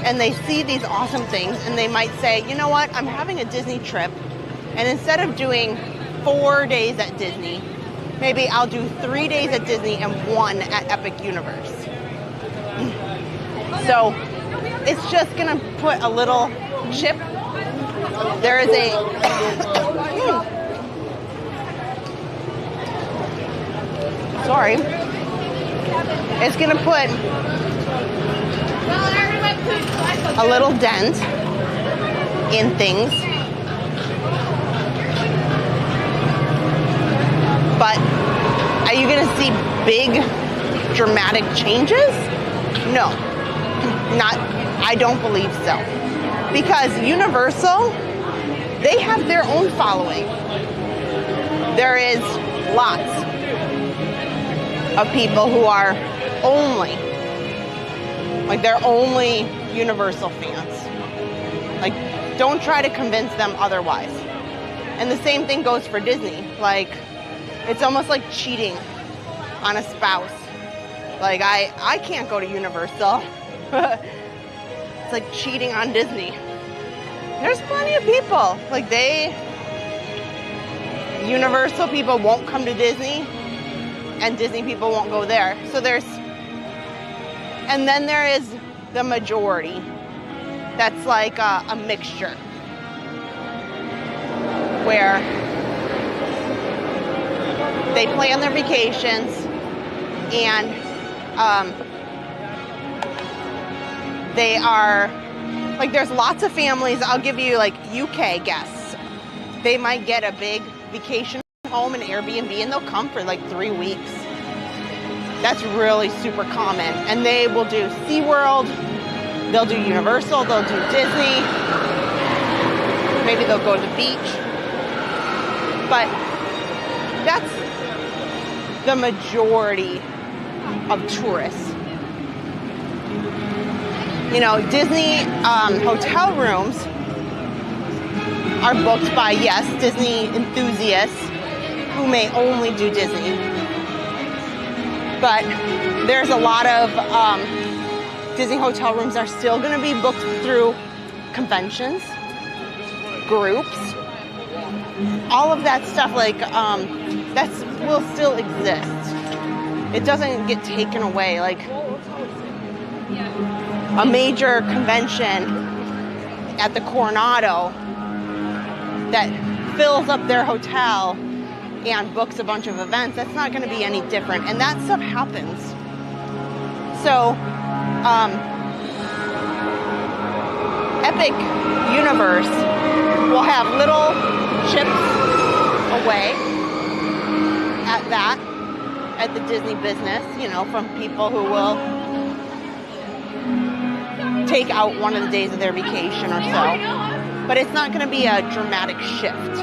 A: and they see these awesome things and they might say, you know what, I'm having a Disney trip and instead of doing 4 days at Disney, maybe I'll do 3 days at Disney and 1 at Epic Universe. So it's just gonna put a little chip. There is a sorry. It's gonna put a little dent in things. But are you gonna see big dramatic changes? No. I don't believe so. Because Universal, they have their own following. There is lots of people who are only, like they're only Universal fans. Like, don't try to convince them otherwise. And the same thing goes for Disney. Like, it's almost like cheating on a spouse. Like, I can't go to Universal. It's like cheating on Disney. There's plenty of people. Like, Universal people won't come to Disney, and Disney people won't go there. So there's And then there is the majority. That's like a mixture. Where they plan their vacations and they are, like there's lots of families, I'll give you like UK guests. They might get a big vacation home and Airbnb and they'll come for like 3 weeks. That's really super common. And they will do SeaWorld, they'll do Universal, they'll do Disney, maybe they'll go to the beach. But that's the majority of tourists. You know, Disney hotel rooms are booked by, yes, Disney enthusiasts who may only do Disney. But there's a lot of Disney hotel rooms are still going to be booked through conventions, groups, all of that stuff, like that will still exist. It doesn't get taken away. Like a major convention at the Coronado that fills up their hotel and books a bunch of events, that's not going to be any different. And that stuff happens. So, Epic Universe will have little chips away at the Disney business, you know, from people who will take out one of the days of their vacation or so. But it's not going to be a dramatic shift,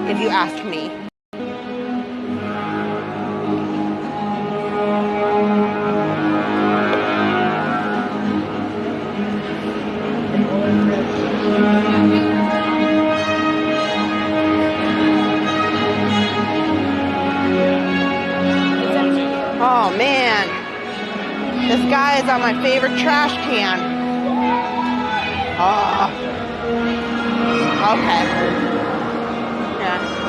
A: if you ask me. Oh man, this guy is on my favorite trash can. Oh, okay. Yeah.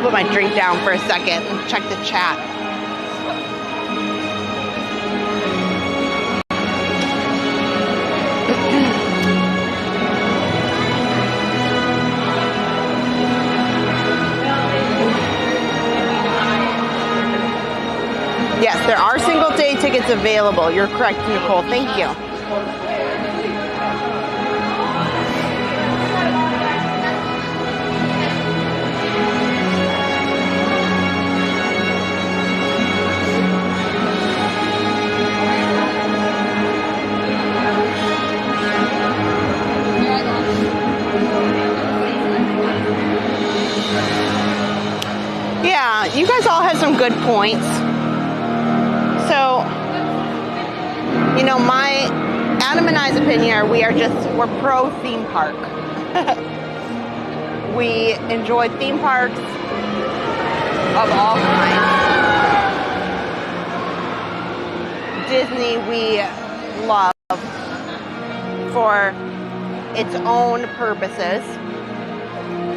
A: Put my drink down for a second and check the chat. Yes, there are single day tickets available. You're correct, Nicole. Thank you. Yeah, you guys all have some good points. So, you know, Adam and I's opinion, we're pro theme park. We enjoy theme parks of all kinds. Disney we love for its own purposes.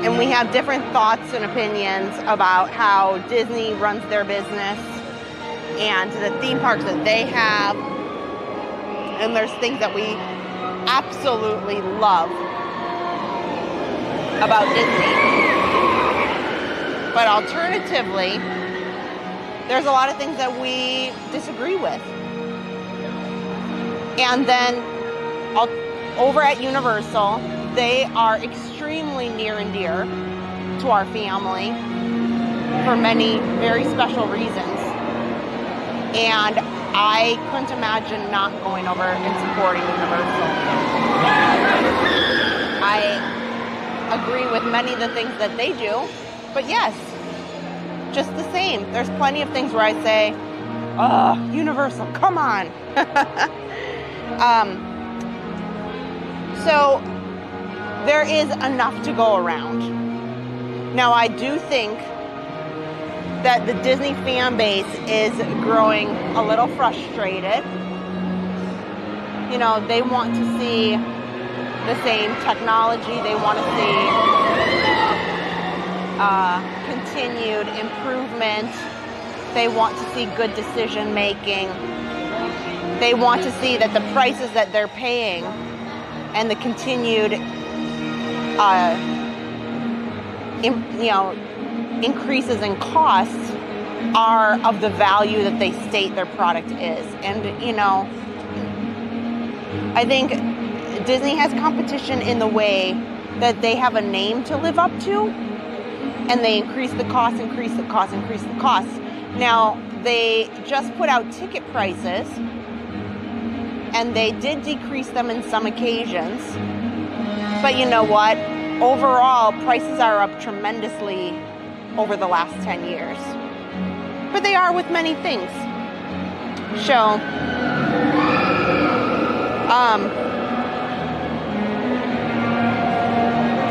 A: And we have different thoughts and opinions about how Disney runs their business and the theme parks that they have. And there's things that we absolutely love about Disney. But alternatively, there's a lot of things that we disagree with. And then over at Universal, they are extremely near and dear to our family for many very special reasons. And I couldn't imagine not going over and supporting Universal. I agree with many of the things that they do, but yes, just the same. There's plenty of things where I say, oh, Universal, come on. So there is enough to go around. Now, I do think that the Disney fan base is growing a little frustrated. You know, they want to see the same technology. They want to see continued improvement. They want to see good decision making. They want to see that the prices that they're paying and the continued, increases in costs are of the value that they state their product is. And, you know, I think Disney has competition in the way that they have a name to live up to, and they increase the cost. Now, they just put out ticket prices, and they did decrease them in some occasions. But you know what? Overall, prices are up tremendously over the last 10 years. But they are with many things. So,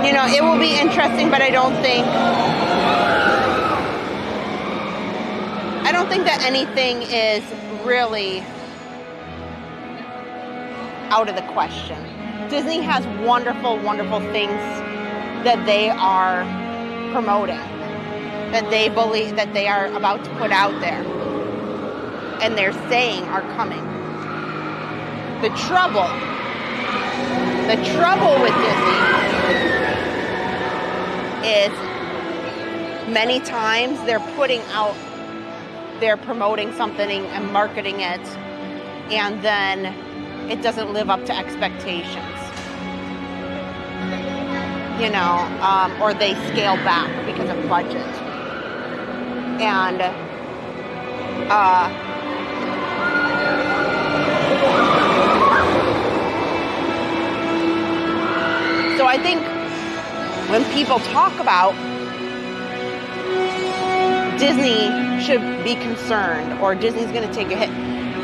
A: you know, it will be interesting, but I don't think that anything is really out of the question. Disney has wonderful, wonderful things that they are promoting, that they believe that they are about to put out there, and they're saying are coming. The trouble with Disney is many times they're promoting something and marketing it, and then it doesn't live up to expectations, you know, or they scale back because of budget. And so I think when people talk about Disney should be concerned or Disney's going to take a hit,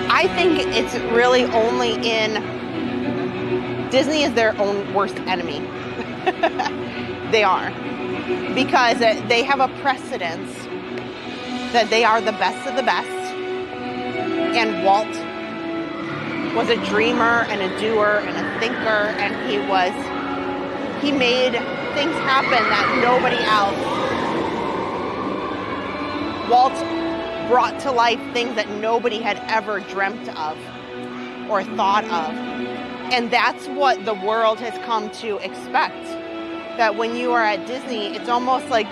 A: I think it's really only in Disney is their own worst enemy. They are. Because they have a precedence that they are the best of the best. And Walt was a dreamer and a doer and a thinker, and he made things happen that nobody else. Walt brought to life things that nobody had ever dreamt of or thought of. And that's what the world has come to expect. That when you are at Disney, it's almost like,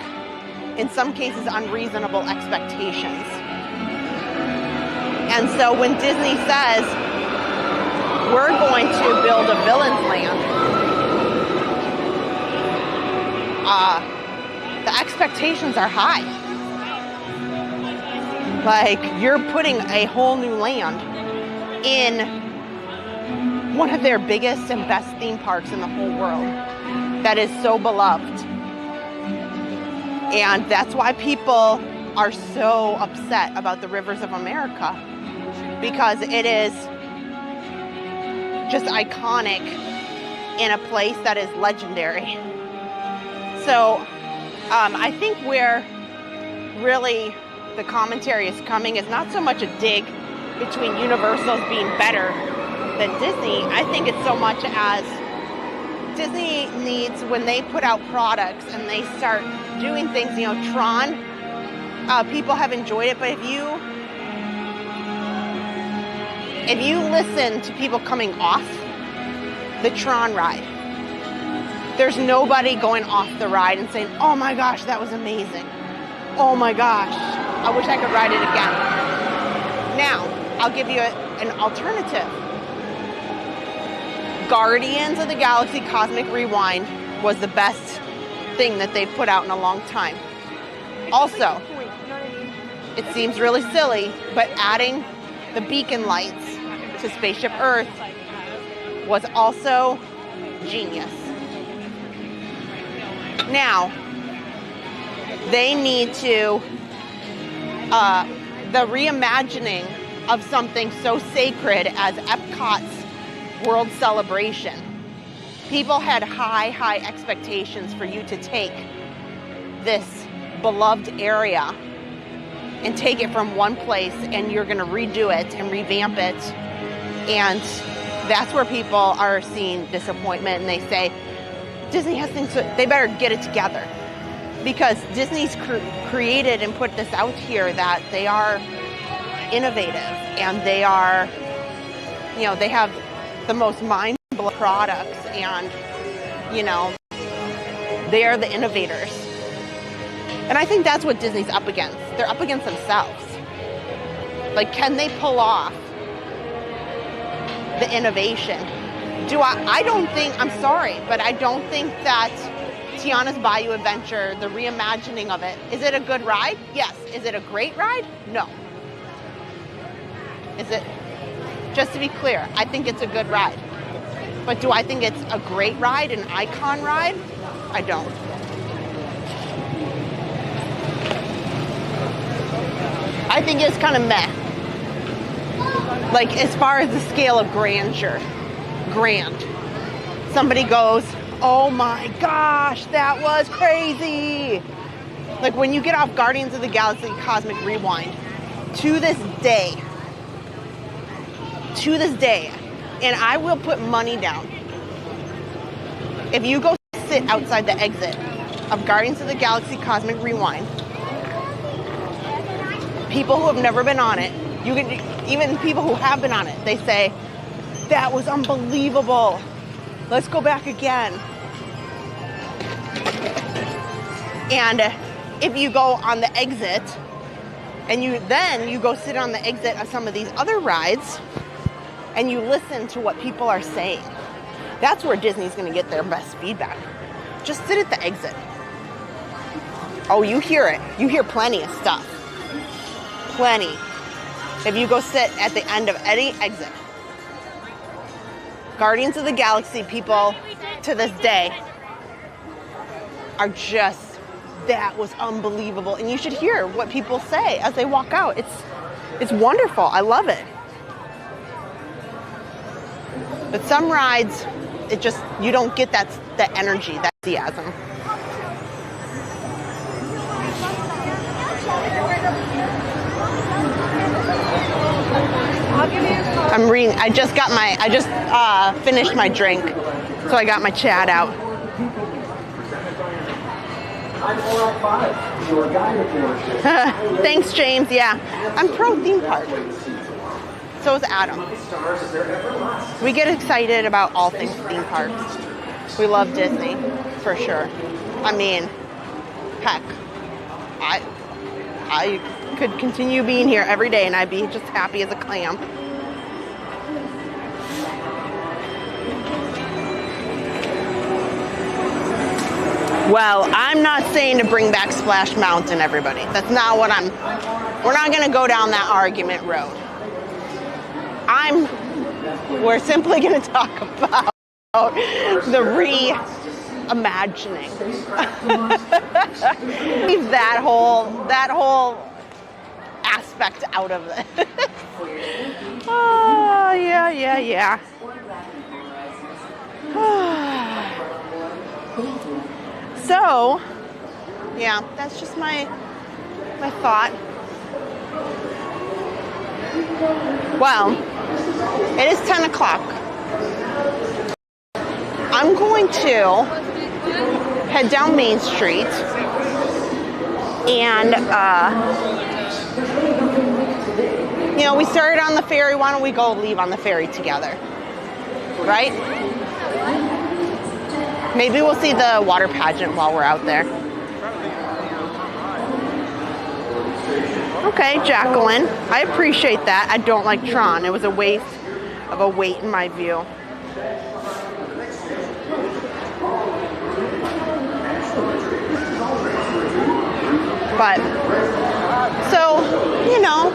A: in some cases, unreasonable expectations. And so when Disney says, we're going to build a villain's land, the expectations are high. Like, you're putting a whole new land in one of their biggest and best theme parks in the whole world that is so beloved. And that's why people are so upset about the Rivers of America, because it is just iconic in a place that is legendary. So I think where really the commentary is coming is not so much a dig between Universal's being better than Disney. I think it's so much as Disney needs, when they put out products and they start doing things, you know, Tron, people have enjoyed it, but if you listen to people coming off the Tron ride, there's nobody going off the ride and saying, oh my gosh, that was amazing. Oh my gosh, I wish I could ride it again. Now, I'll give you an alternative. Guardians of the Galaxy Cosmic Rewind was the best thing that they've put out in a long time. Also, it seems really silly, but adding the beacon lights to Spaceship Earth was also genius. Now, they need to, the reimagining of something so sacred as Epcot's World Celebration People had high expectations for you to take this beloved area and take it from one place, and you're gonna redo it and revamp it. And that's where people are seeing disappointment, and they say, Disney has things, they better get it together. Because Disney's created and put this out here that they are innovative, and they are, you know, they have the most mind-blowing products, and, you know, they are the innovators. And I think that's what Disney's up against. They're up against themselves. Like, can they pull off the innovation? I don't think, I'm sorry, but I don't think that Tiana's Bayou Adventure, the reimagining of it, is it a good ride? Yes. Is it a great ride? No. Is it? Just to be clear, I think it's a good ride. But do I think it's a great ride, an icon ride? I don't. I think it's kind of meh. Like, as far as the scale of grandeur, grand. Somebody goes, oh my gosh, that was crazy. Like, when you get off Guardians of the Galaxy Cosmic Rewind, to this day, and I will put money down, if you go sit outside the exit of Guardians of the Galaxy Cosmic Rewind, people who have never been on it, you can, even people who have been on it, they say, that was unbelievable. Let's go back again. And if you go on the exit, and you go sit on the exit of some of these other rides, and you listen to what people are saying, that's where Disney's gonna get their best feedback. Just sit at the exit. Oh, you hear it. You hear plenty of stuff. Plenty. If you go sit at the end of any exit. Guardians of the Galaxy people to this day are just, that was unbelievable. And you should hear what people say as they walk out. It's wonderful. I love it. But some rides, it just, you don't get that energy, that enthusiasm. I'm reading, I just finished my drink, so I got my chat out. Thanks, James. Yeah, I'm pro theme park. So is Adam. We get excited about all things theme parks. We love Disney, for sure. I mean, heck, I could continue being here every day and I'd be just happy as a clam. Well, I'm not saying to bring back Splash Mountain, everybody. That's not what we're not going to go down that argument road. We're simply going to talk about the reimagining. Leave that whole aspect out of it. Oh, yeah. So, yeah, that's just my thought. Well, it is 10 o'clock. I'm going to head down Main Street and, you know, we started on the ferry. Why don't we go leave on the ferry together? Right? Maybe we'll see the water pageant while we're out there. Okay, Jacqueline. I appreciate that. I don't like Tron. It was a waste of a wait in my view. But, so, you know,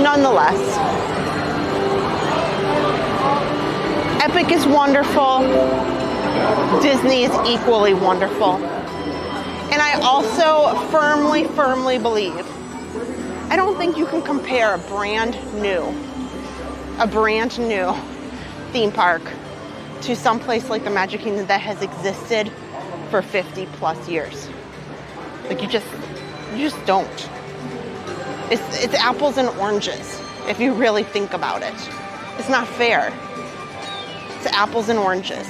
A: nonetheless, Epic is wonderful. Disney is equally wonderful. And I also firmly believe, I don't think you can compare a brand new theme park to some place like the Magic Kingdom that has existed for 50 plus years. Like you just don't. It's apples and oranges if you really think about it. It's not fair. It's apples and oranges.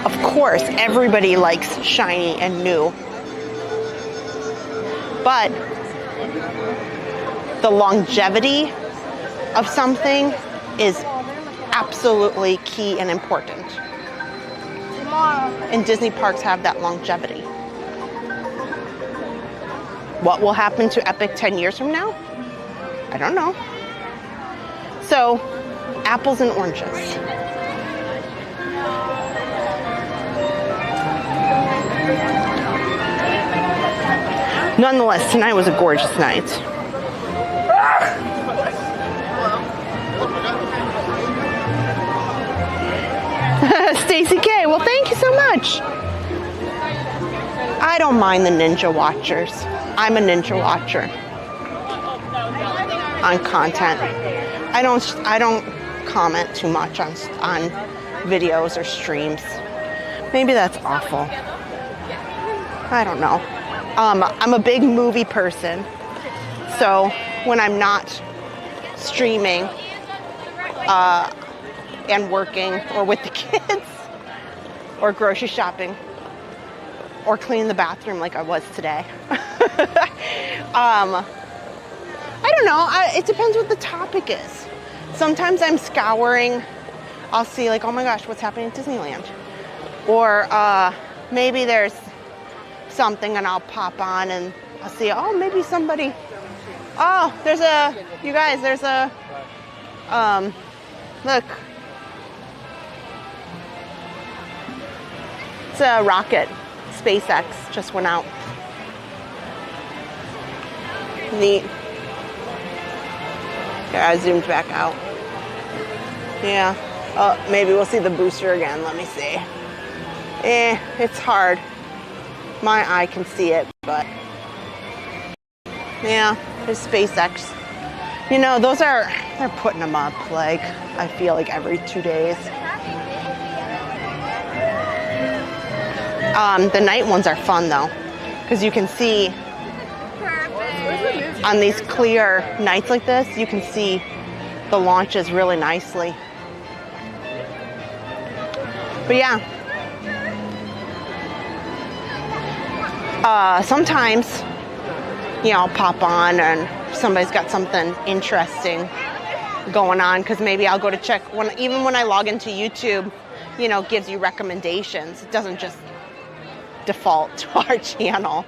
A: Of course, everybody likes shiny and new. But the longevity of something is absolutely key and important. And Disney parks have that longevity. What will happen to Epic 10 years from now? I don't know. So, apples and oranges. Nonetheless, tonight was a gorgeous night. Stacy K, well, thank you so much. I don't mind the ninja watchers. I'm a ninja watcher on content. I don't comment too much on videos or streams. Maybe that's awful. I don't know. I'm a big movie person, so when I'm not streaming and working or with the kids or grocery shopping or cleaning the bathroom like I was today, I don't know. It depends what the topic is. Sometimes I'm scouring. I'll see like, oh my gosh, what's happening at Disneyland? Or maybe there's something and I'll pop on and I'll see, oh, maybe somebody, oh, there's a look, it's a rocket. SpaceX just went out. Neat. Yeah, I zoomed back out. Yeah. Oh, maybe we'll see the booster again. Let me see. It's hard. My eye can see it, but yeah, there's SpaceX. You know, they're putting them up like, I feel like every 2 days. The night ones are fun though, because you can see on these clear nights like this, you can see the launches really nicely. But yeah, sometimes, you know, I'll pop on and somebody's got something interesting going on, because maybe I'll go to check, even when I log into YouTube, you know, it gives you recommendations. It doesn't just default to our channel.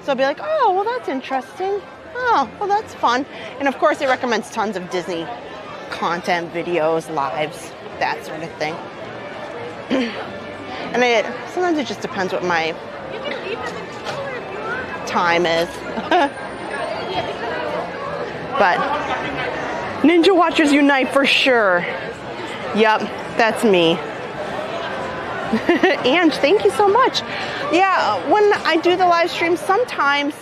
A: So I'll be like, oh, well, that's interesting. Oh, well, that's fun. And of course, it recommends tons of Disney content, videos, lives, that sort of thing. And sometimes it just depends what my time is. But Ninja Watchers unite for sure. Yep, that's me. And thank you so much. Yeah, when I do the live stream, sometimes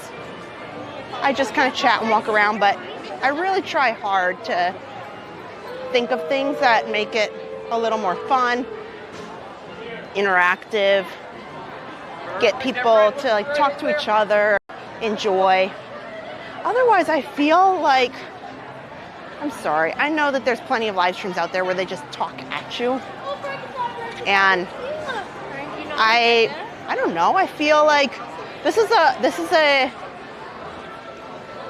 A: I just kind of chat and walk around, but I really try hard to think of things that make it a little more fun, interactive, get people to like talk to each other, enjoy. Otherwise, I feel like, I'm sorry, I know that there's plenty of live streams out there where they just talk at you. And I don't know, I feel like this is a,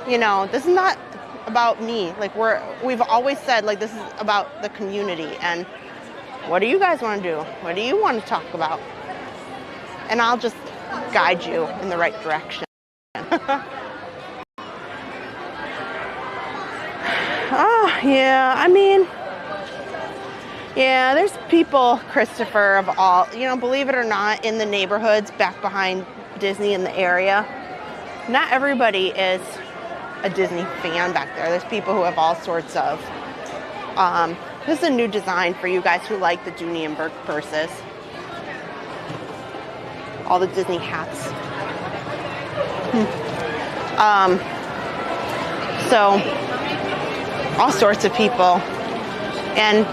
A: you know, this is not about me. Like we've always said, like, this is about the community and what do you guys want to do? What do you want to talk about? And I'll just guide you in the right direction. Oh, yeah, I mean, yeah, there's people, Christopher, of all, you know, believe it or not, in the neighborhoods back behind Disney in the area. Not everybody is a Disney fan back there. There's people who have all sorts of, this is a new design for you guys who like the Dooney and Burke purses. all the Disney hats. So all sorts of people. And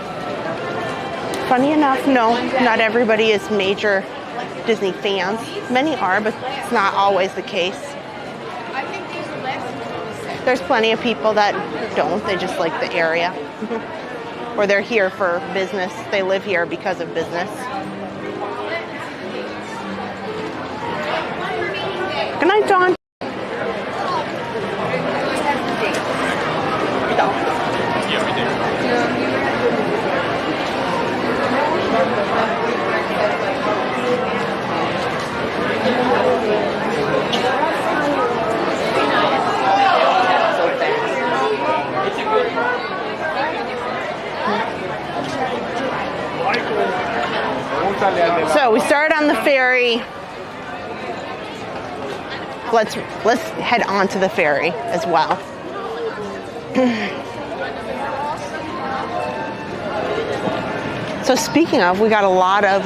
A: funny enough, no, not everybody is major Disney fans. Many are, but it's not always the case. There's plenty of people that don't. They just like the area. Or they're here for business. They live here because of business. Good night, Dawn. So we started on the ferry. Let's head on to the ferry as well. So speaking of, we got a lot of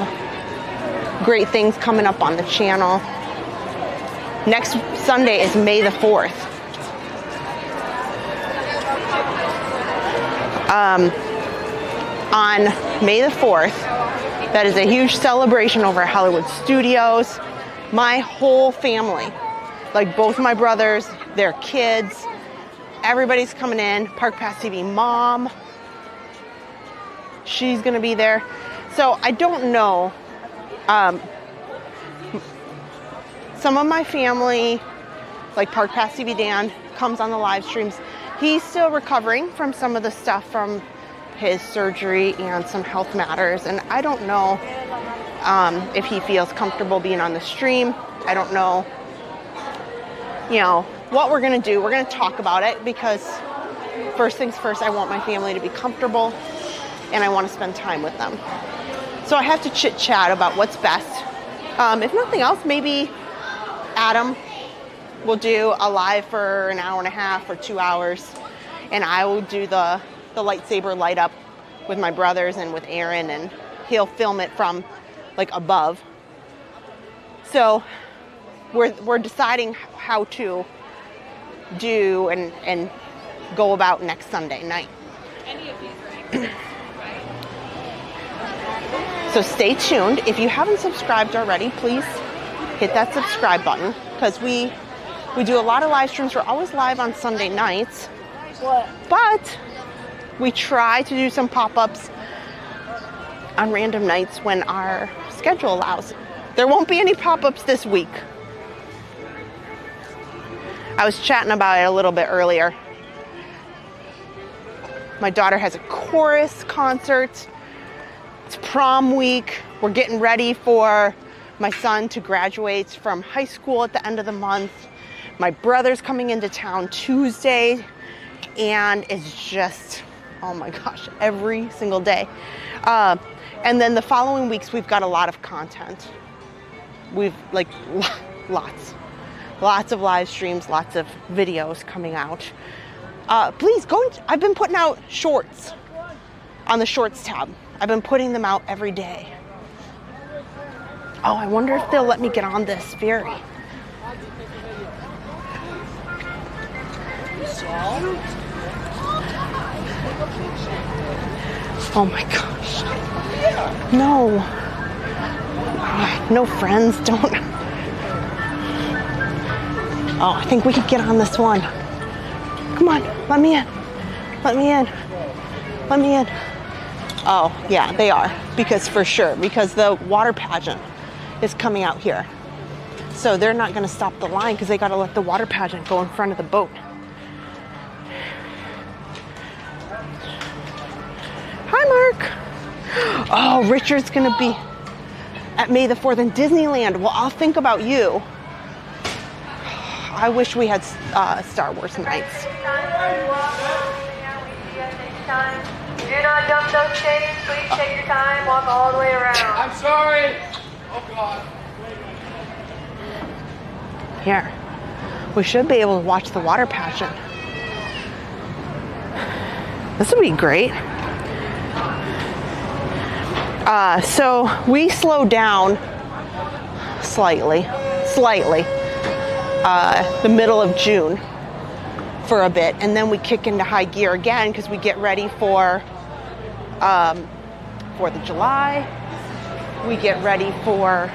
A: great things coming up on the channel. Next Sunday is May the 4th. On May the 4th, that is a huge celebration over at Hollywood Studios. My whole family, like both my brothers, their kids, everybody's coming in. Park Pass TV mom, she's gonna be there. So I don't know. Some of my family, like Park Pass TV Dan, comes on the live streams. He's still recovering from some of the stuff from his surgery and some health matters, and I don't know if he feels comfortable being on the stream. I don't know, you know, what we're gonna do. We're gonna talk about it, because first things first, I want my family to be comfortable and I want to spend time with them. So I have to chit chat about what's best. If nothing else, maybe Adam will do a live for an hour and a half or 2 hours, and I will do the lightsaber light up with my brothers and with Aaron, and he'll film it from like above. So we're deciding how to do and go about next Sunday night. So stay tuned. If you haven't subscribed already, please hit that subscribe button, because we do a lot of live streams. We're always live on Sunday nights. But we try to do some pop-ups on random nights when our schedule allows. There won't be any pop-ups this week. I was chatting about it a little bit earlier. My daughter has a chorus concert. It's prom week. We're getting ready for my son to graduate from high school at the end of the month. My brother's coming into town Tuesday, and it's just, oh my gosh, every single day. And then the following weeks, we've got a lot of content. We've like lots of live streams, lots of videos coming out. Please go, I've been putting out shorts on the shorts tab. I've been putting them out every day. Oh, I wonder if they'll let me get on this ferry. Oh my gosh. No. No friends, don't. Oh, I think we could get on this one. Come on, let me in. Let me in. Let me in. Oh, yeah, they are. Because for sure, because the water pageant is coming out here. So they're not going to stop the line, because they got to let the water pageant go in front of the boat. Hi, Mark. Oh, Richard's going to be at May the 4th in Disneyland. Well, I'll think about you. I wish we had Star Wars nights.
B: Do not jump those chains. Please take your time. Walk all the way around.
C: I'm sorry. Oh, God.
A: Here. We should be able to watch the water pageant. This would be great. So we slowed down slightly, the middle of June for a bit, and then we kick into high gear again because we get ready for 4th of July. We get ready for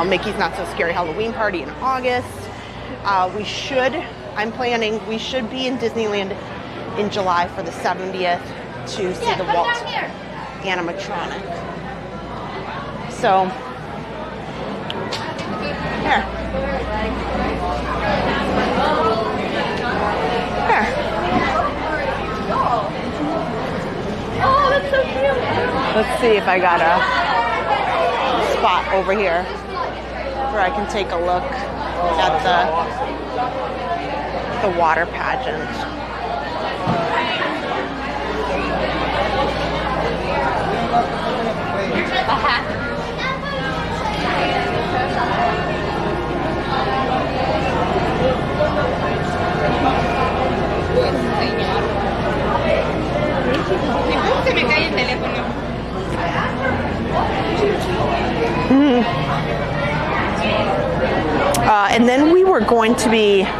A: Mickey's Not So Scary Halloween Party in August. We should be in Disneyland in July for the 70th to see the Walt animatronic. So, here.
L: Oh, that's so cute.
A: Let's see if I got a spot over here where I can take a look at the water pageant.
L: Se me cae el teléfono.
A: And then we were going to be at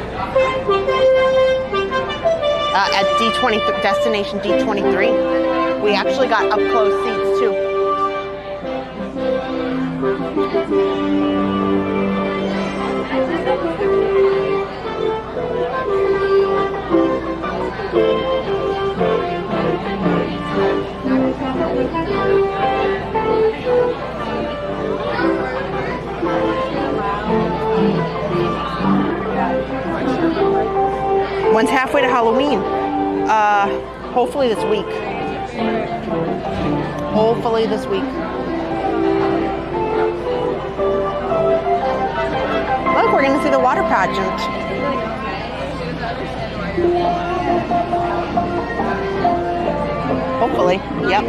A: D23, Destination D23. We actually got up close seats too. One's halfway to Halloween. Hopefully this week. Hopefully this week. Look, we're gonna see the water pageant. Hopefully, yep.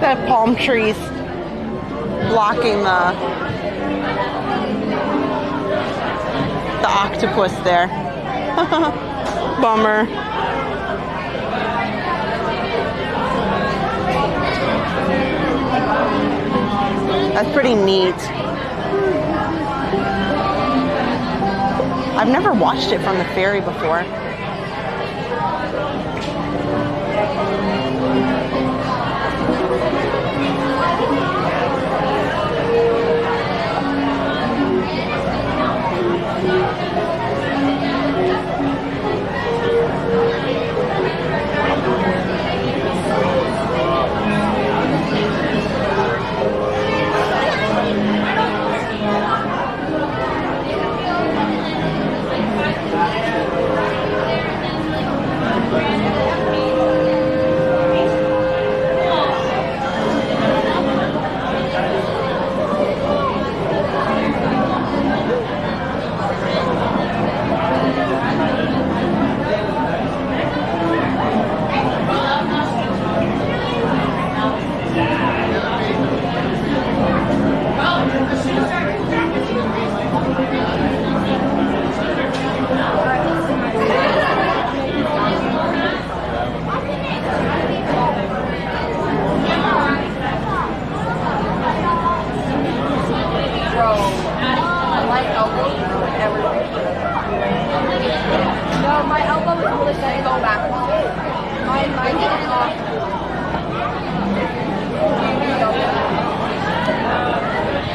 A: That palm trees blocking the octopus there. Bummer. That's pretty neat. I've never watched it from the ferry before.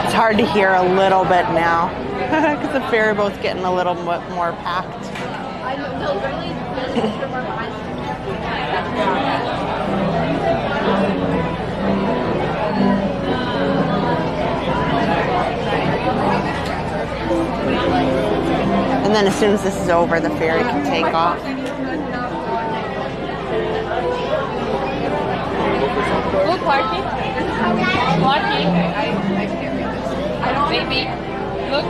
A: It's hard to hear a little bit now because the ferry boat's getting a little bit more packed. And then as soon as this is over, the ferry can take off.
L: Look, Clarky. Clarky. Baby. Look.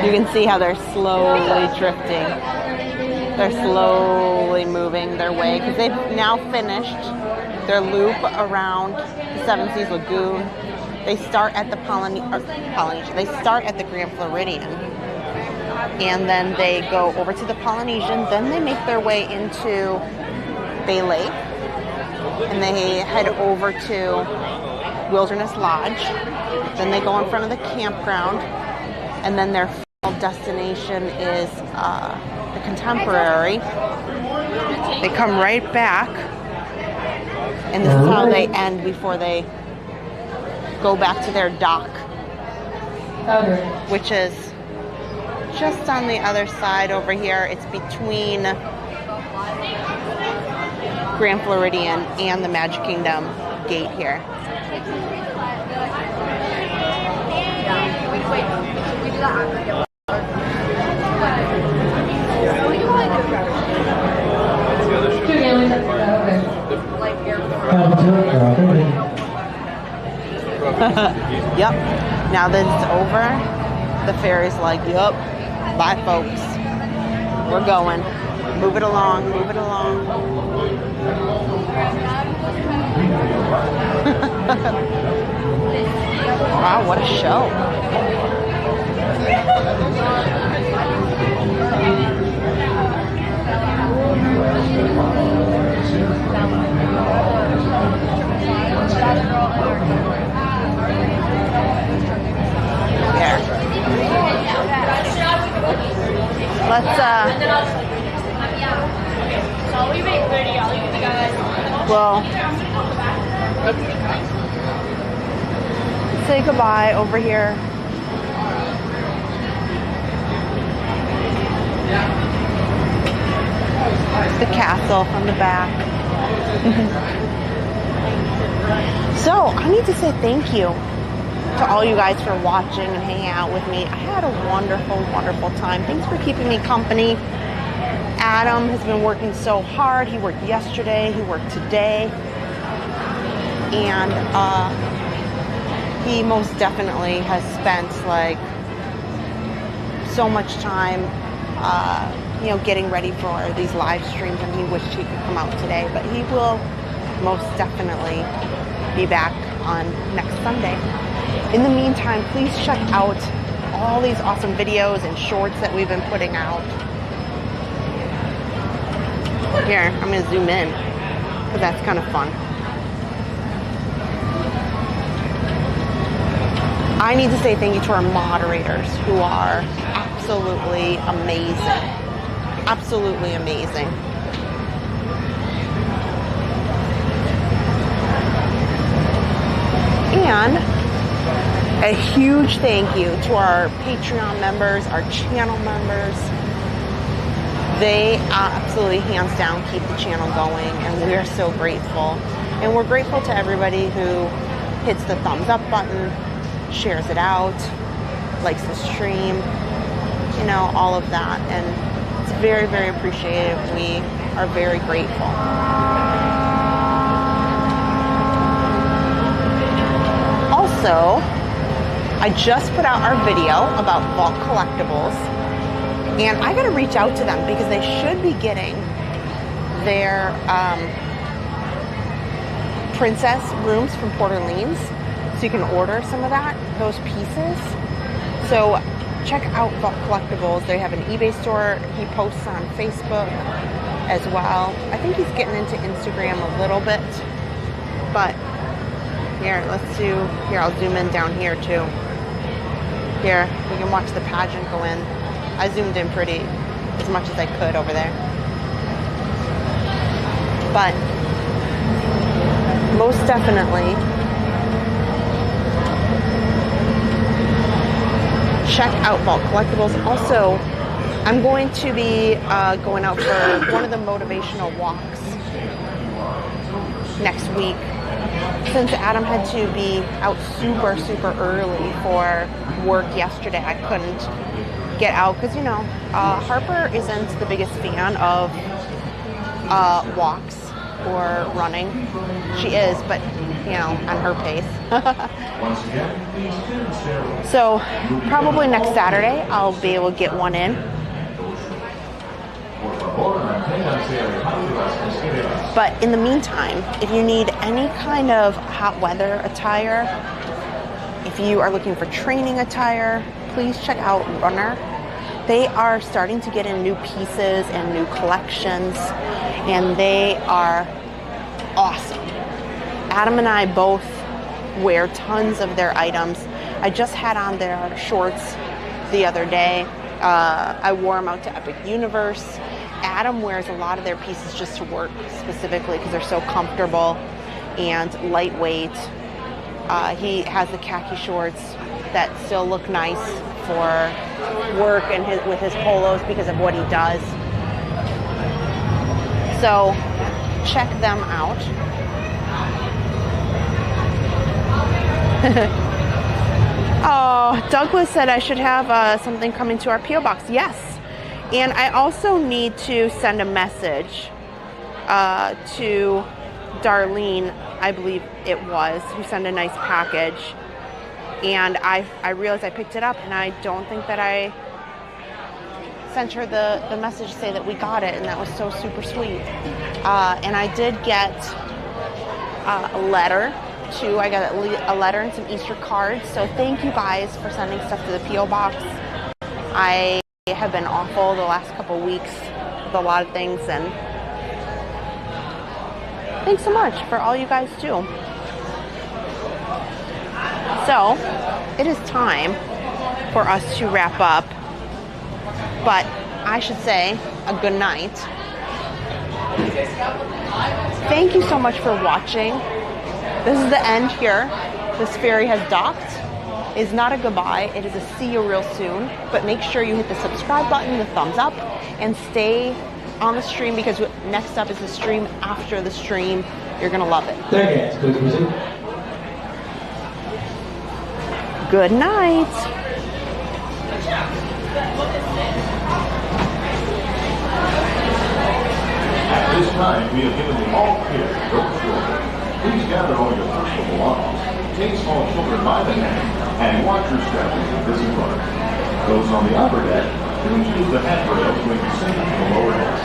A: You can see how they're slowly drifting. They're slowly moving their way because they've now finished their loop around the Seven Seas Lagoon. They start at the Polynesian. They start at the Grand Floridian, and then they go over to the Polynesian. Then they make their way into Bay Lake, and they head over to Wilderness Lodge. Then they go in front of the campground, and then their final destination is the Contemporary. They come right back, and this is how they end before they go back to their dock, which is just on the other side over here. It's between Grand Floridian and the Magic Kingdom gate here. Yep. Now that it's over, the ferry's like, yup, bye folks. We're going. Move it along, move it along. Wow, what a show. There. Let's well, say goodbye over here. The castle from the back. So I need to say thank you to all you guys for watching and hanging out with me. I had a wonderful, wonderful time. Thanks for keeping me company. Adam has been working so hard. He worked yesterday, he worked today, and he most definitely has spent like so much time you know, getting ready for these live streams, and he wished he could come out today, but he will most definitely be back on next Sunday. In the meantime, please check out all these awesome videos and shorts that we've been putting out. Here, I'm going to zoom in because that's kind of fun. I need to say thank you to our moderators who are absolutely amazing. Absolutely amazing. And a huge thank you to our Patreon members, our channel members. They absolutely, hands down, keep the channel going, and we are so grateful. And we're grateful to everybody who hits the thumbs up button, shares it out, likes the stream, you know, all of that. And it's very, very appreciated. We are very grateful. Also, I just put out our video about Walt Collectibles, and I gotta reach out to them because they should be getting their princess rooms from Port Orleans, so you can order some of those pieces. So check out Walt Collectibles. They have an eBay store. He posts on Facebook as well. I think he's getting into Instagram a little bit, but here, I'll zoom in down here too. Here, you can watch the pageant go in. I zoomed in as much as I could over there. But most definitely check out Walt Collectibles. Also, I'm going to be going out for one of the motivational walks next week. Since Adam had to be out super, super early for work yesterday, I couldn't get out because, you know, Harper isn't the biggest fan of walks or running. She is, but, you know, on her pace. So probably next Saturday I'll be able to get one in. But in the meantime, if you need any kind of hot weather attire, if you are looking for training attire, please check out Runner. They are starting to get in new pieces and new collections, and they are awesome. Adam and I both wear tons of their items. I just had on their shorts the other day. I wore them out to Epic Universe. Adam wears a lot of their pieces just to work specifically because they're so comfortable and lightweight. He has the khaki shorts that still look nice for work and with his polos because of what he does. So check them out. Oh, Douglas said I should have something coming to our P.O. box. Yes. And I also need to send a message to Darlene, I believe it was, who sent a nice package. And I realized I picked it up, and I don't think that I sent her the message to say that we got it, and that was so super sweet. And I did get a letter too. I got a letter and some Easter cards. So thank you guys for sending stuff to the P.O. box. I have been awful the last couple weeks with a lot of things, and thanks so much for all you guys do. So it is time for us to wrap up, but I should say a good night. Thank you so much for watching. This is the end here. This ferry has docked. It's not a goodbye, it is a see you real soon. But make sure you hit the subscribe button, the thumbs up, and stay on the stream because next up is the stream after the stream. You're gonna love it. Good night.
E: At this time, we have given the all clear to go ashore. Please gather all your personal belongings, take small children by the hand, and watch your step as you disembark. Those on the upper deck, please use the handrails when you sink to the lower decks.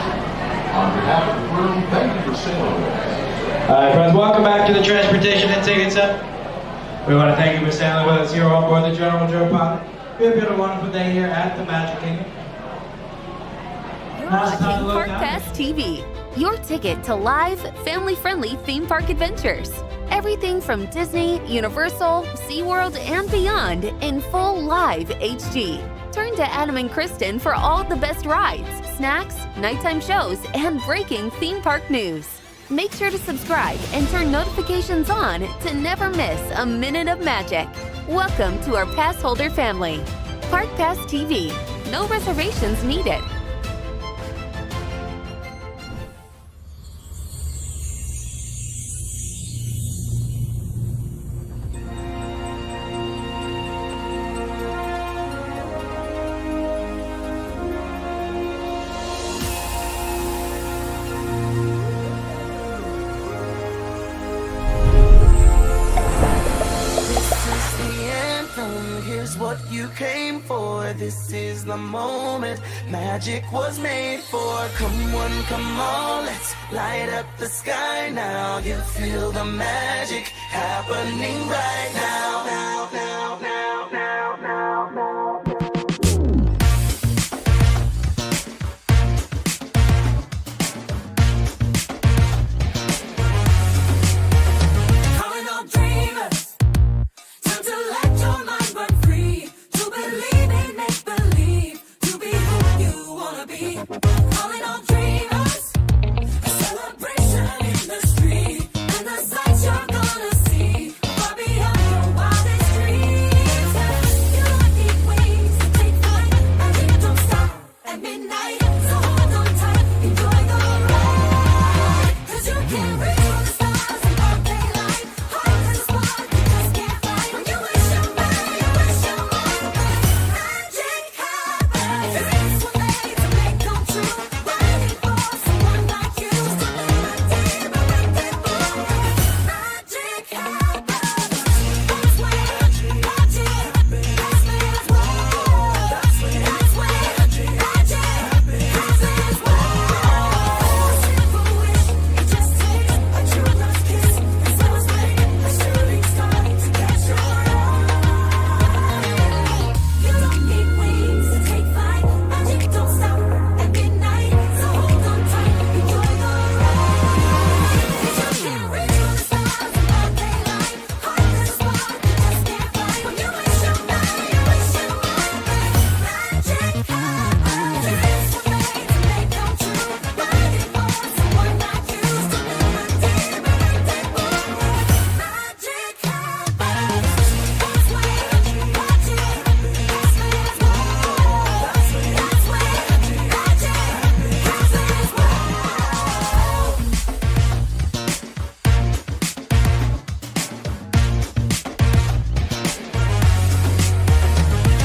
E: On behalf of the crew, thank you for sailing with us.
N: All right, friends, welcome back to the Transportation and Ticket Center. We want to thank you for sailing with us here on board the General Joe Pilot. We hope you had a wonderful day here at the Magic Kingdom.
O: You're watching Park Pass TV, your ticket to live, family-friendly theme park adventures. Everything from Disney, Universal, SeaWorld, and beyond in full live HD. Turn to Adam and Kristen for all the best rides, snacks, nighttime shows, and breaking theme park news. Make sure to subscribe and turn notifications on to never miss a minute of magic. Welcome to our Passholder family. Park Pass TV. No reservations needed.
I: young, here's what you came for. This is the moment magic was made for. Come one, come all, let's light up the sky now. You feel the magic happening right now. Now, now, now, now, now, now.
P: Calling all dreamers, a celebration in the street, and the sights you're gonna see far beyond your wildest dreams. You don't need wings to take flight, and it don't stop at midnight. So hold on tight, enjoy the ride, 'cause you can't reach for the stars in all daylight. Heart is a spark, you just can't fight. When you wish your mind, you wish your mind. Magic happens. There is one day to make come true. Waiting for someone like you to live a day, but make it blue. Magic happens. That's when magic happens. That's when it's wild. That's when magic happens. It's wild. Simple wish, it just takes a true love's kiss. And so it's like a shooting star to catch your eye. You don't need wings to take flight. Magic don't stop at midnight. So hold on tight, enjoy the ride. 'Cause you can't reach for the stars in all daylight. Heart is a spark, you just can't fight. When you wish your mind, you wish your mind. Magic happens. There is one way to make come true. Waiting for someone like you to live a day, but make it blue. Magic happens. That's when magic happens. That's when it's wild. That's when magic happens. It's wild.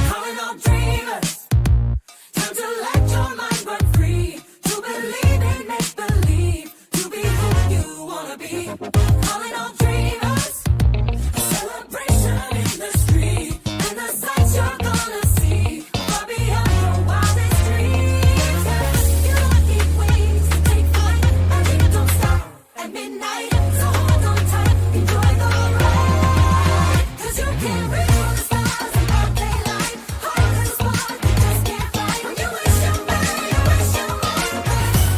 P: Calling all dreamers, time to let your mind run free. To believe in make believe, to be who you wanna be. Calling all dreamers, a celebration in the street, and the sights you're gonna see far beyond your wildest dreams. You don't need wings to take flight, magic don't stop at midnight. So hold on tight, enjoy the ride, 'cause you can't reach for the stars in all daylight. Heart is a spark, you just can't fight. When you wish your mind, you wish your mind.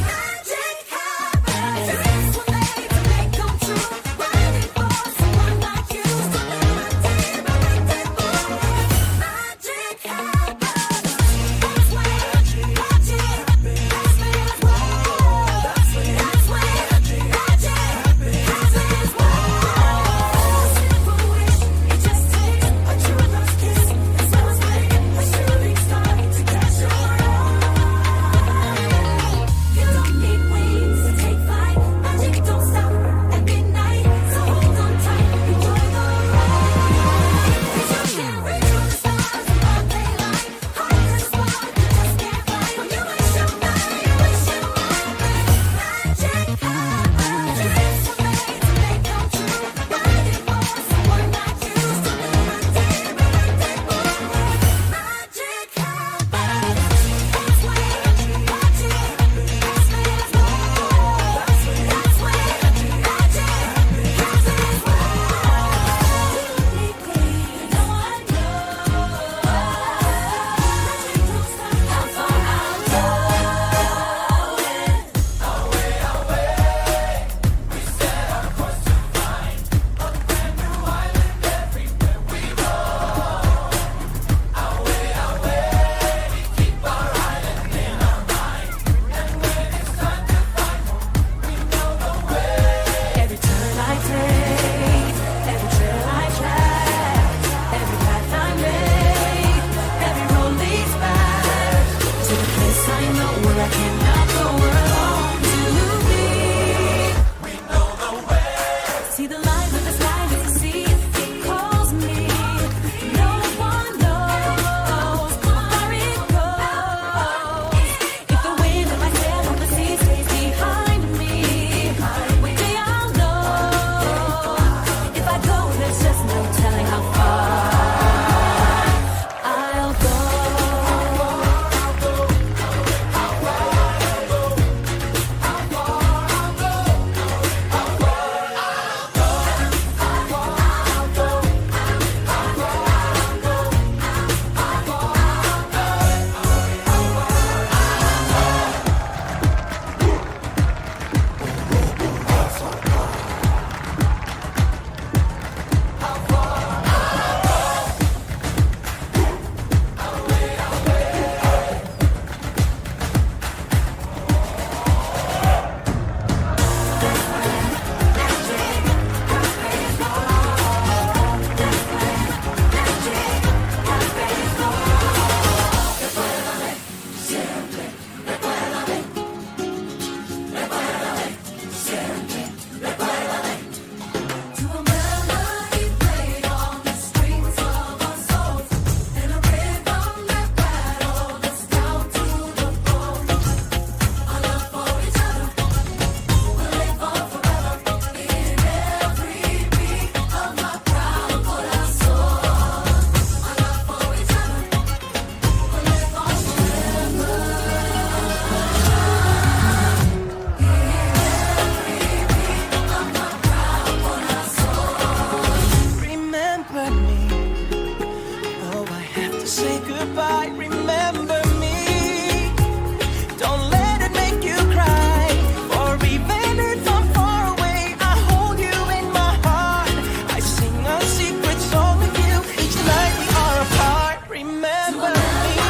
P: Magic happens. There is one way to make come true. Waiting for someone like you to live a day, but make it blue. Magic happens. That's when magic happens. That's when it's wild. That's when magic happens. It's wild. Simple wish, it just takes a true love's kiss. And so it's like a shooting star to catch your eye. You don't need wings to take flight. Magic don't stop at midnight. So hold on tight, enjoy the ride. 'Cause you can't reach for the stars in all daylight. Heart is a spark, you just can't fight. When you wish your mind, you wish your mind. Magic happens. There is one way to make come true. Waiting for someone like you to live a day, but make it blue. Magic happens. That's when magic happens. That's when it's wild. That's when magic happens. It's wild. You don't need wings, no one knows. Magic don't stop. How far I'm going. Away, away. We set our course to find a brand new island everywhere we roam. Away, away. We keep our island in our mind, and when it's time to find home, we know the way. Every turn I take, every trail I track, every path I make, every road leads back to the place I know where I cannot go alone to be. We know the way. See the line with the sky is the sea. It calls me. No one knows where it goes. If the wind of my sail on the sea stays behind me, one day I'll know. If I go, there's just no telling how far. to say goodbye. Remember me. Don't let it make you cry. Or even if I'm far away, I hold you in my heart. I sing a secret song with you each night we are apart. Remember me.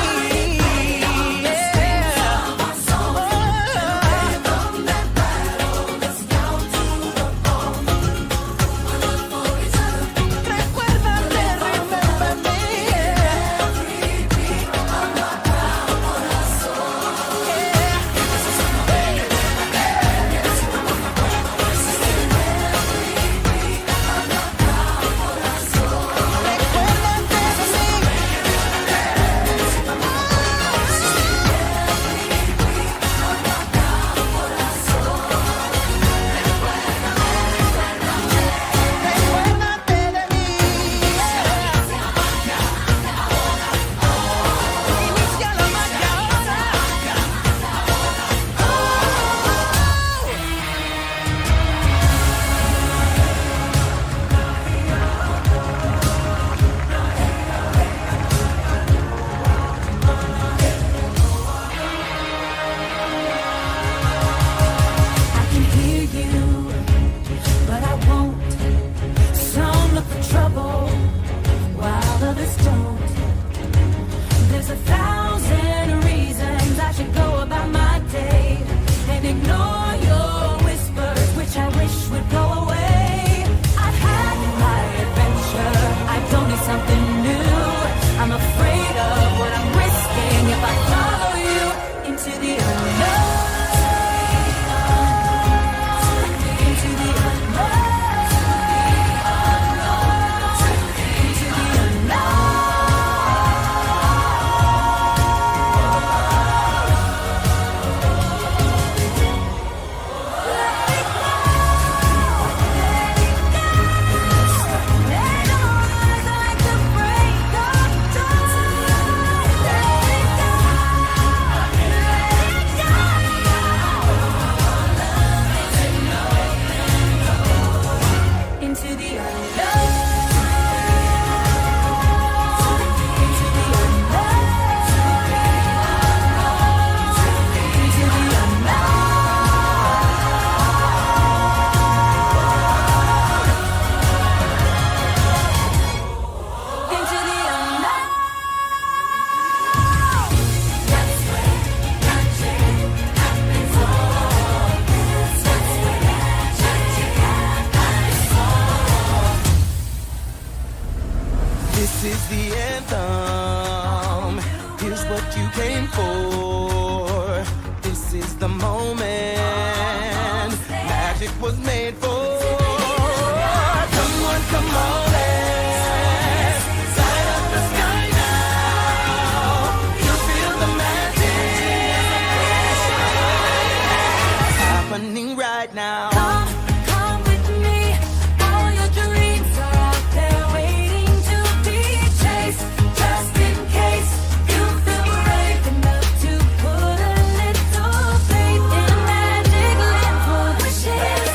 P: This is the anthem. Here's what you came for. This is the moment magic was made for. Come on, come on, let's light up the sky now. You feel the magic happening right now.
I: Come with me. All your dreams are out there waiting to be chased. Just in case you feel brave enough to put a little faith in a magic land full of wishes.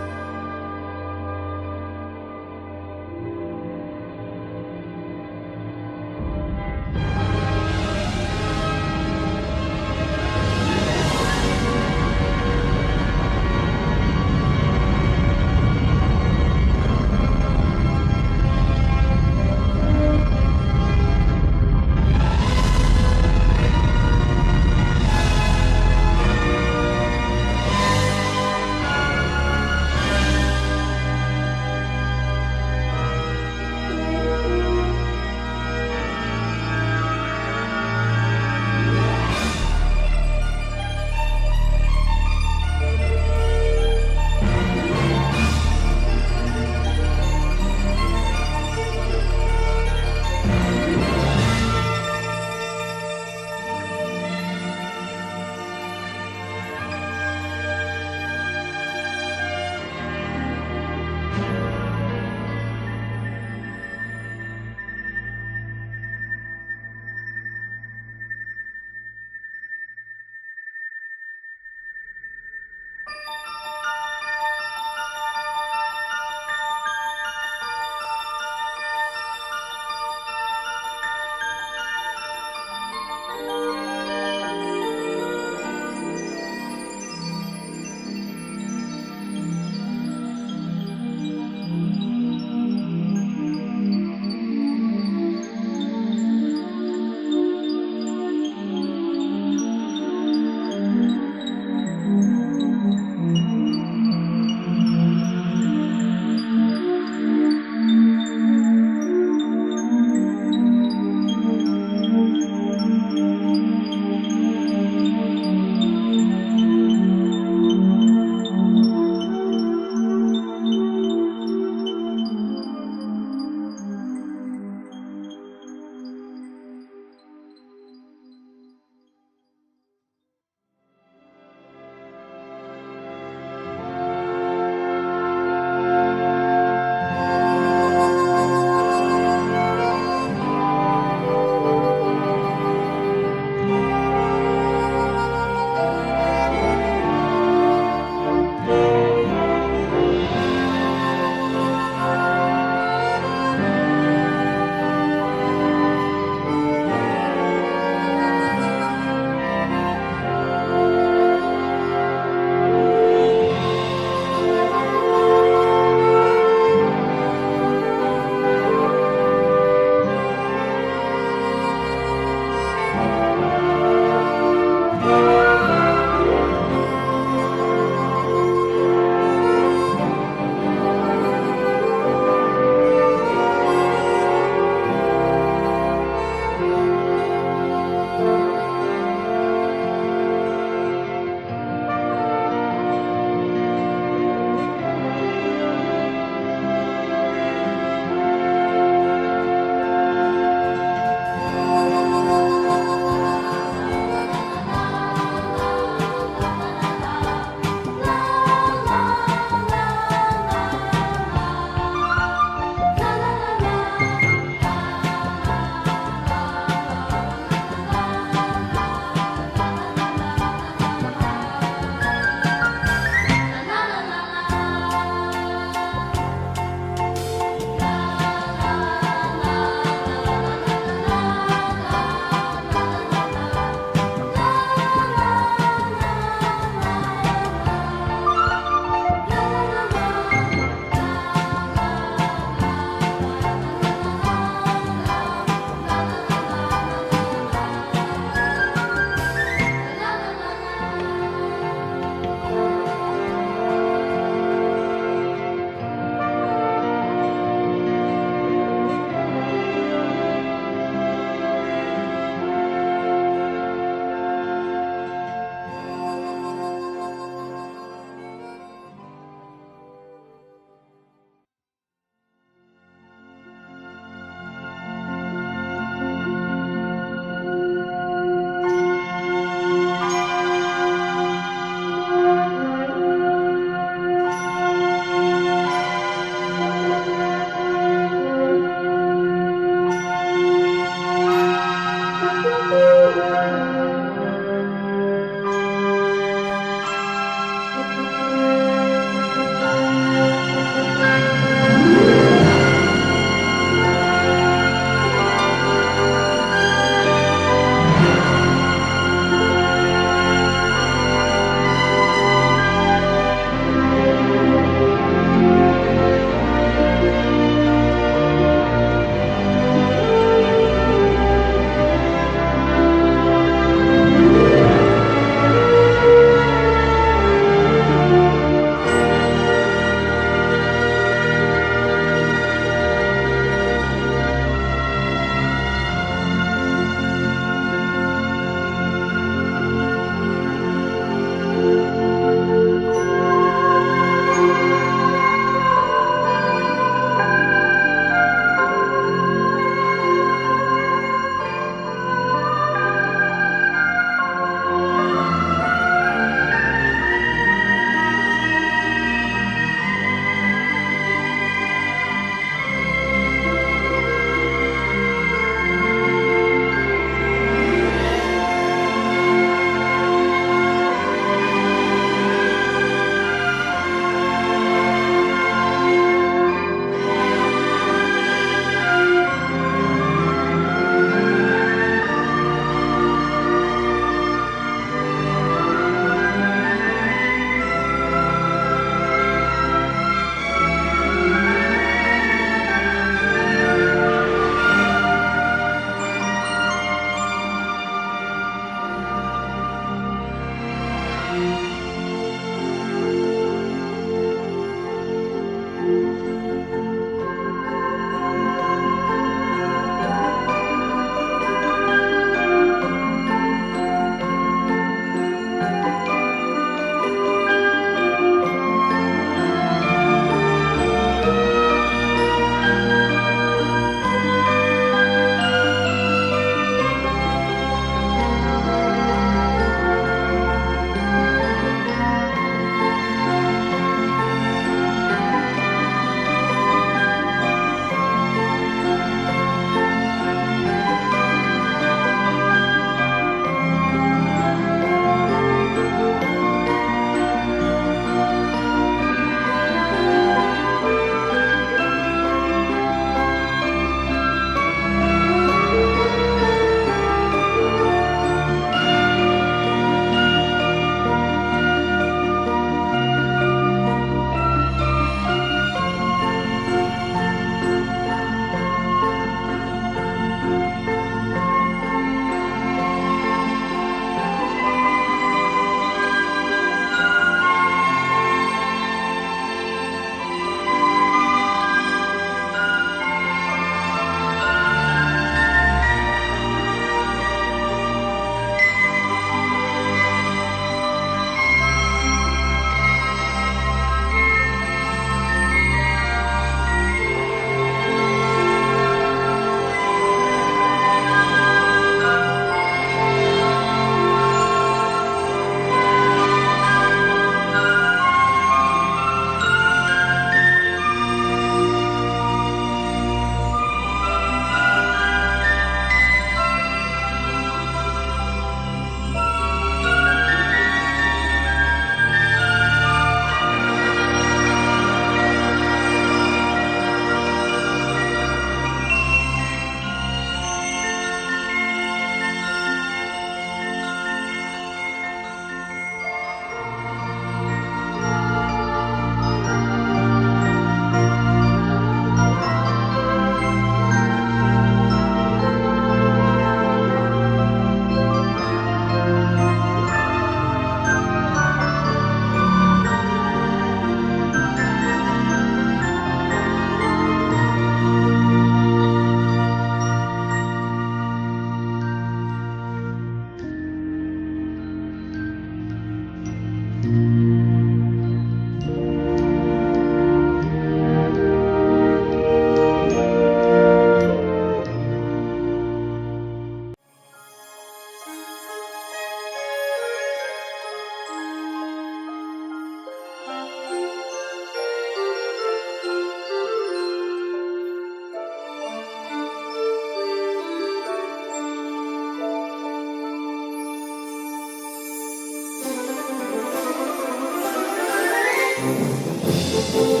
P: Thank you.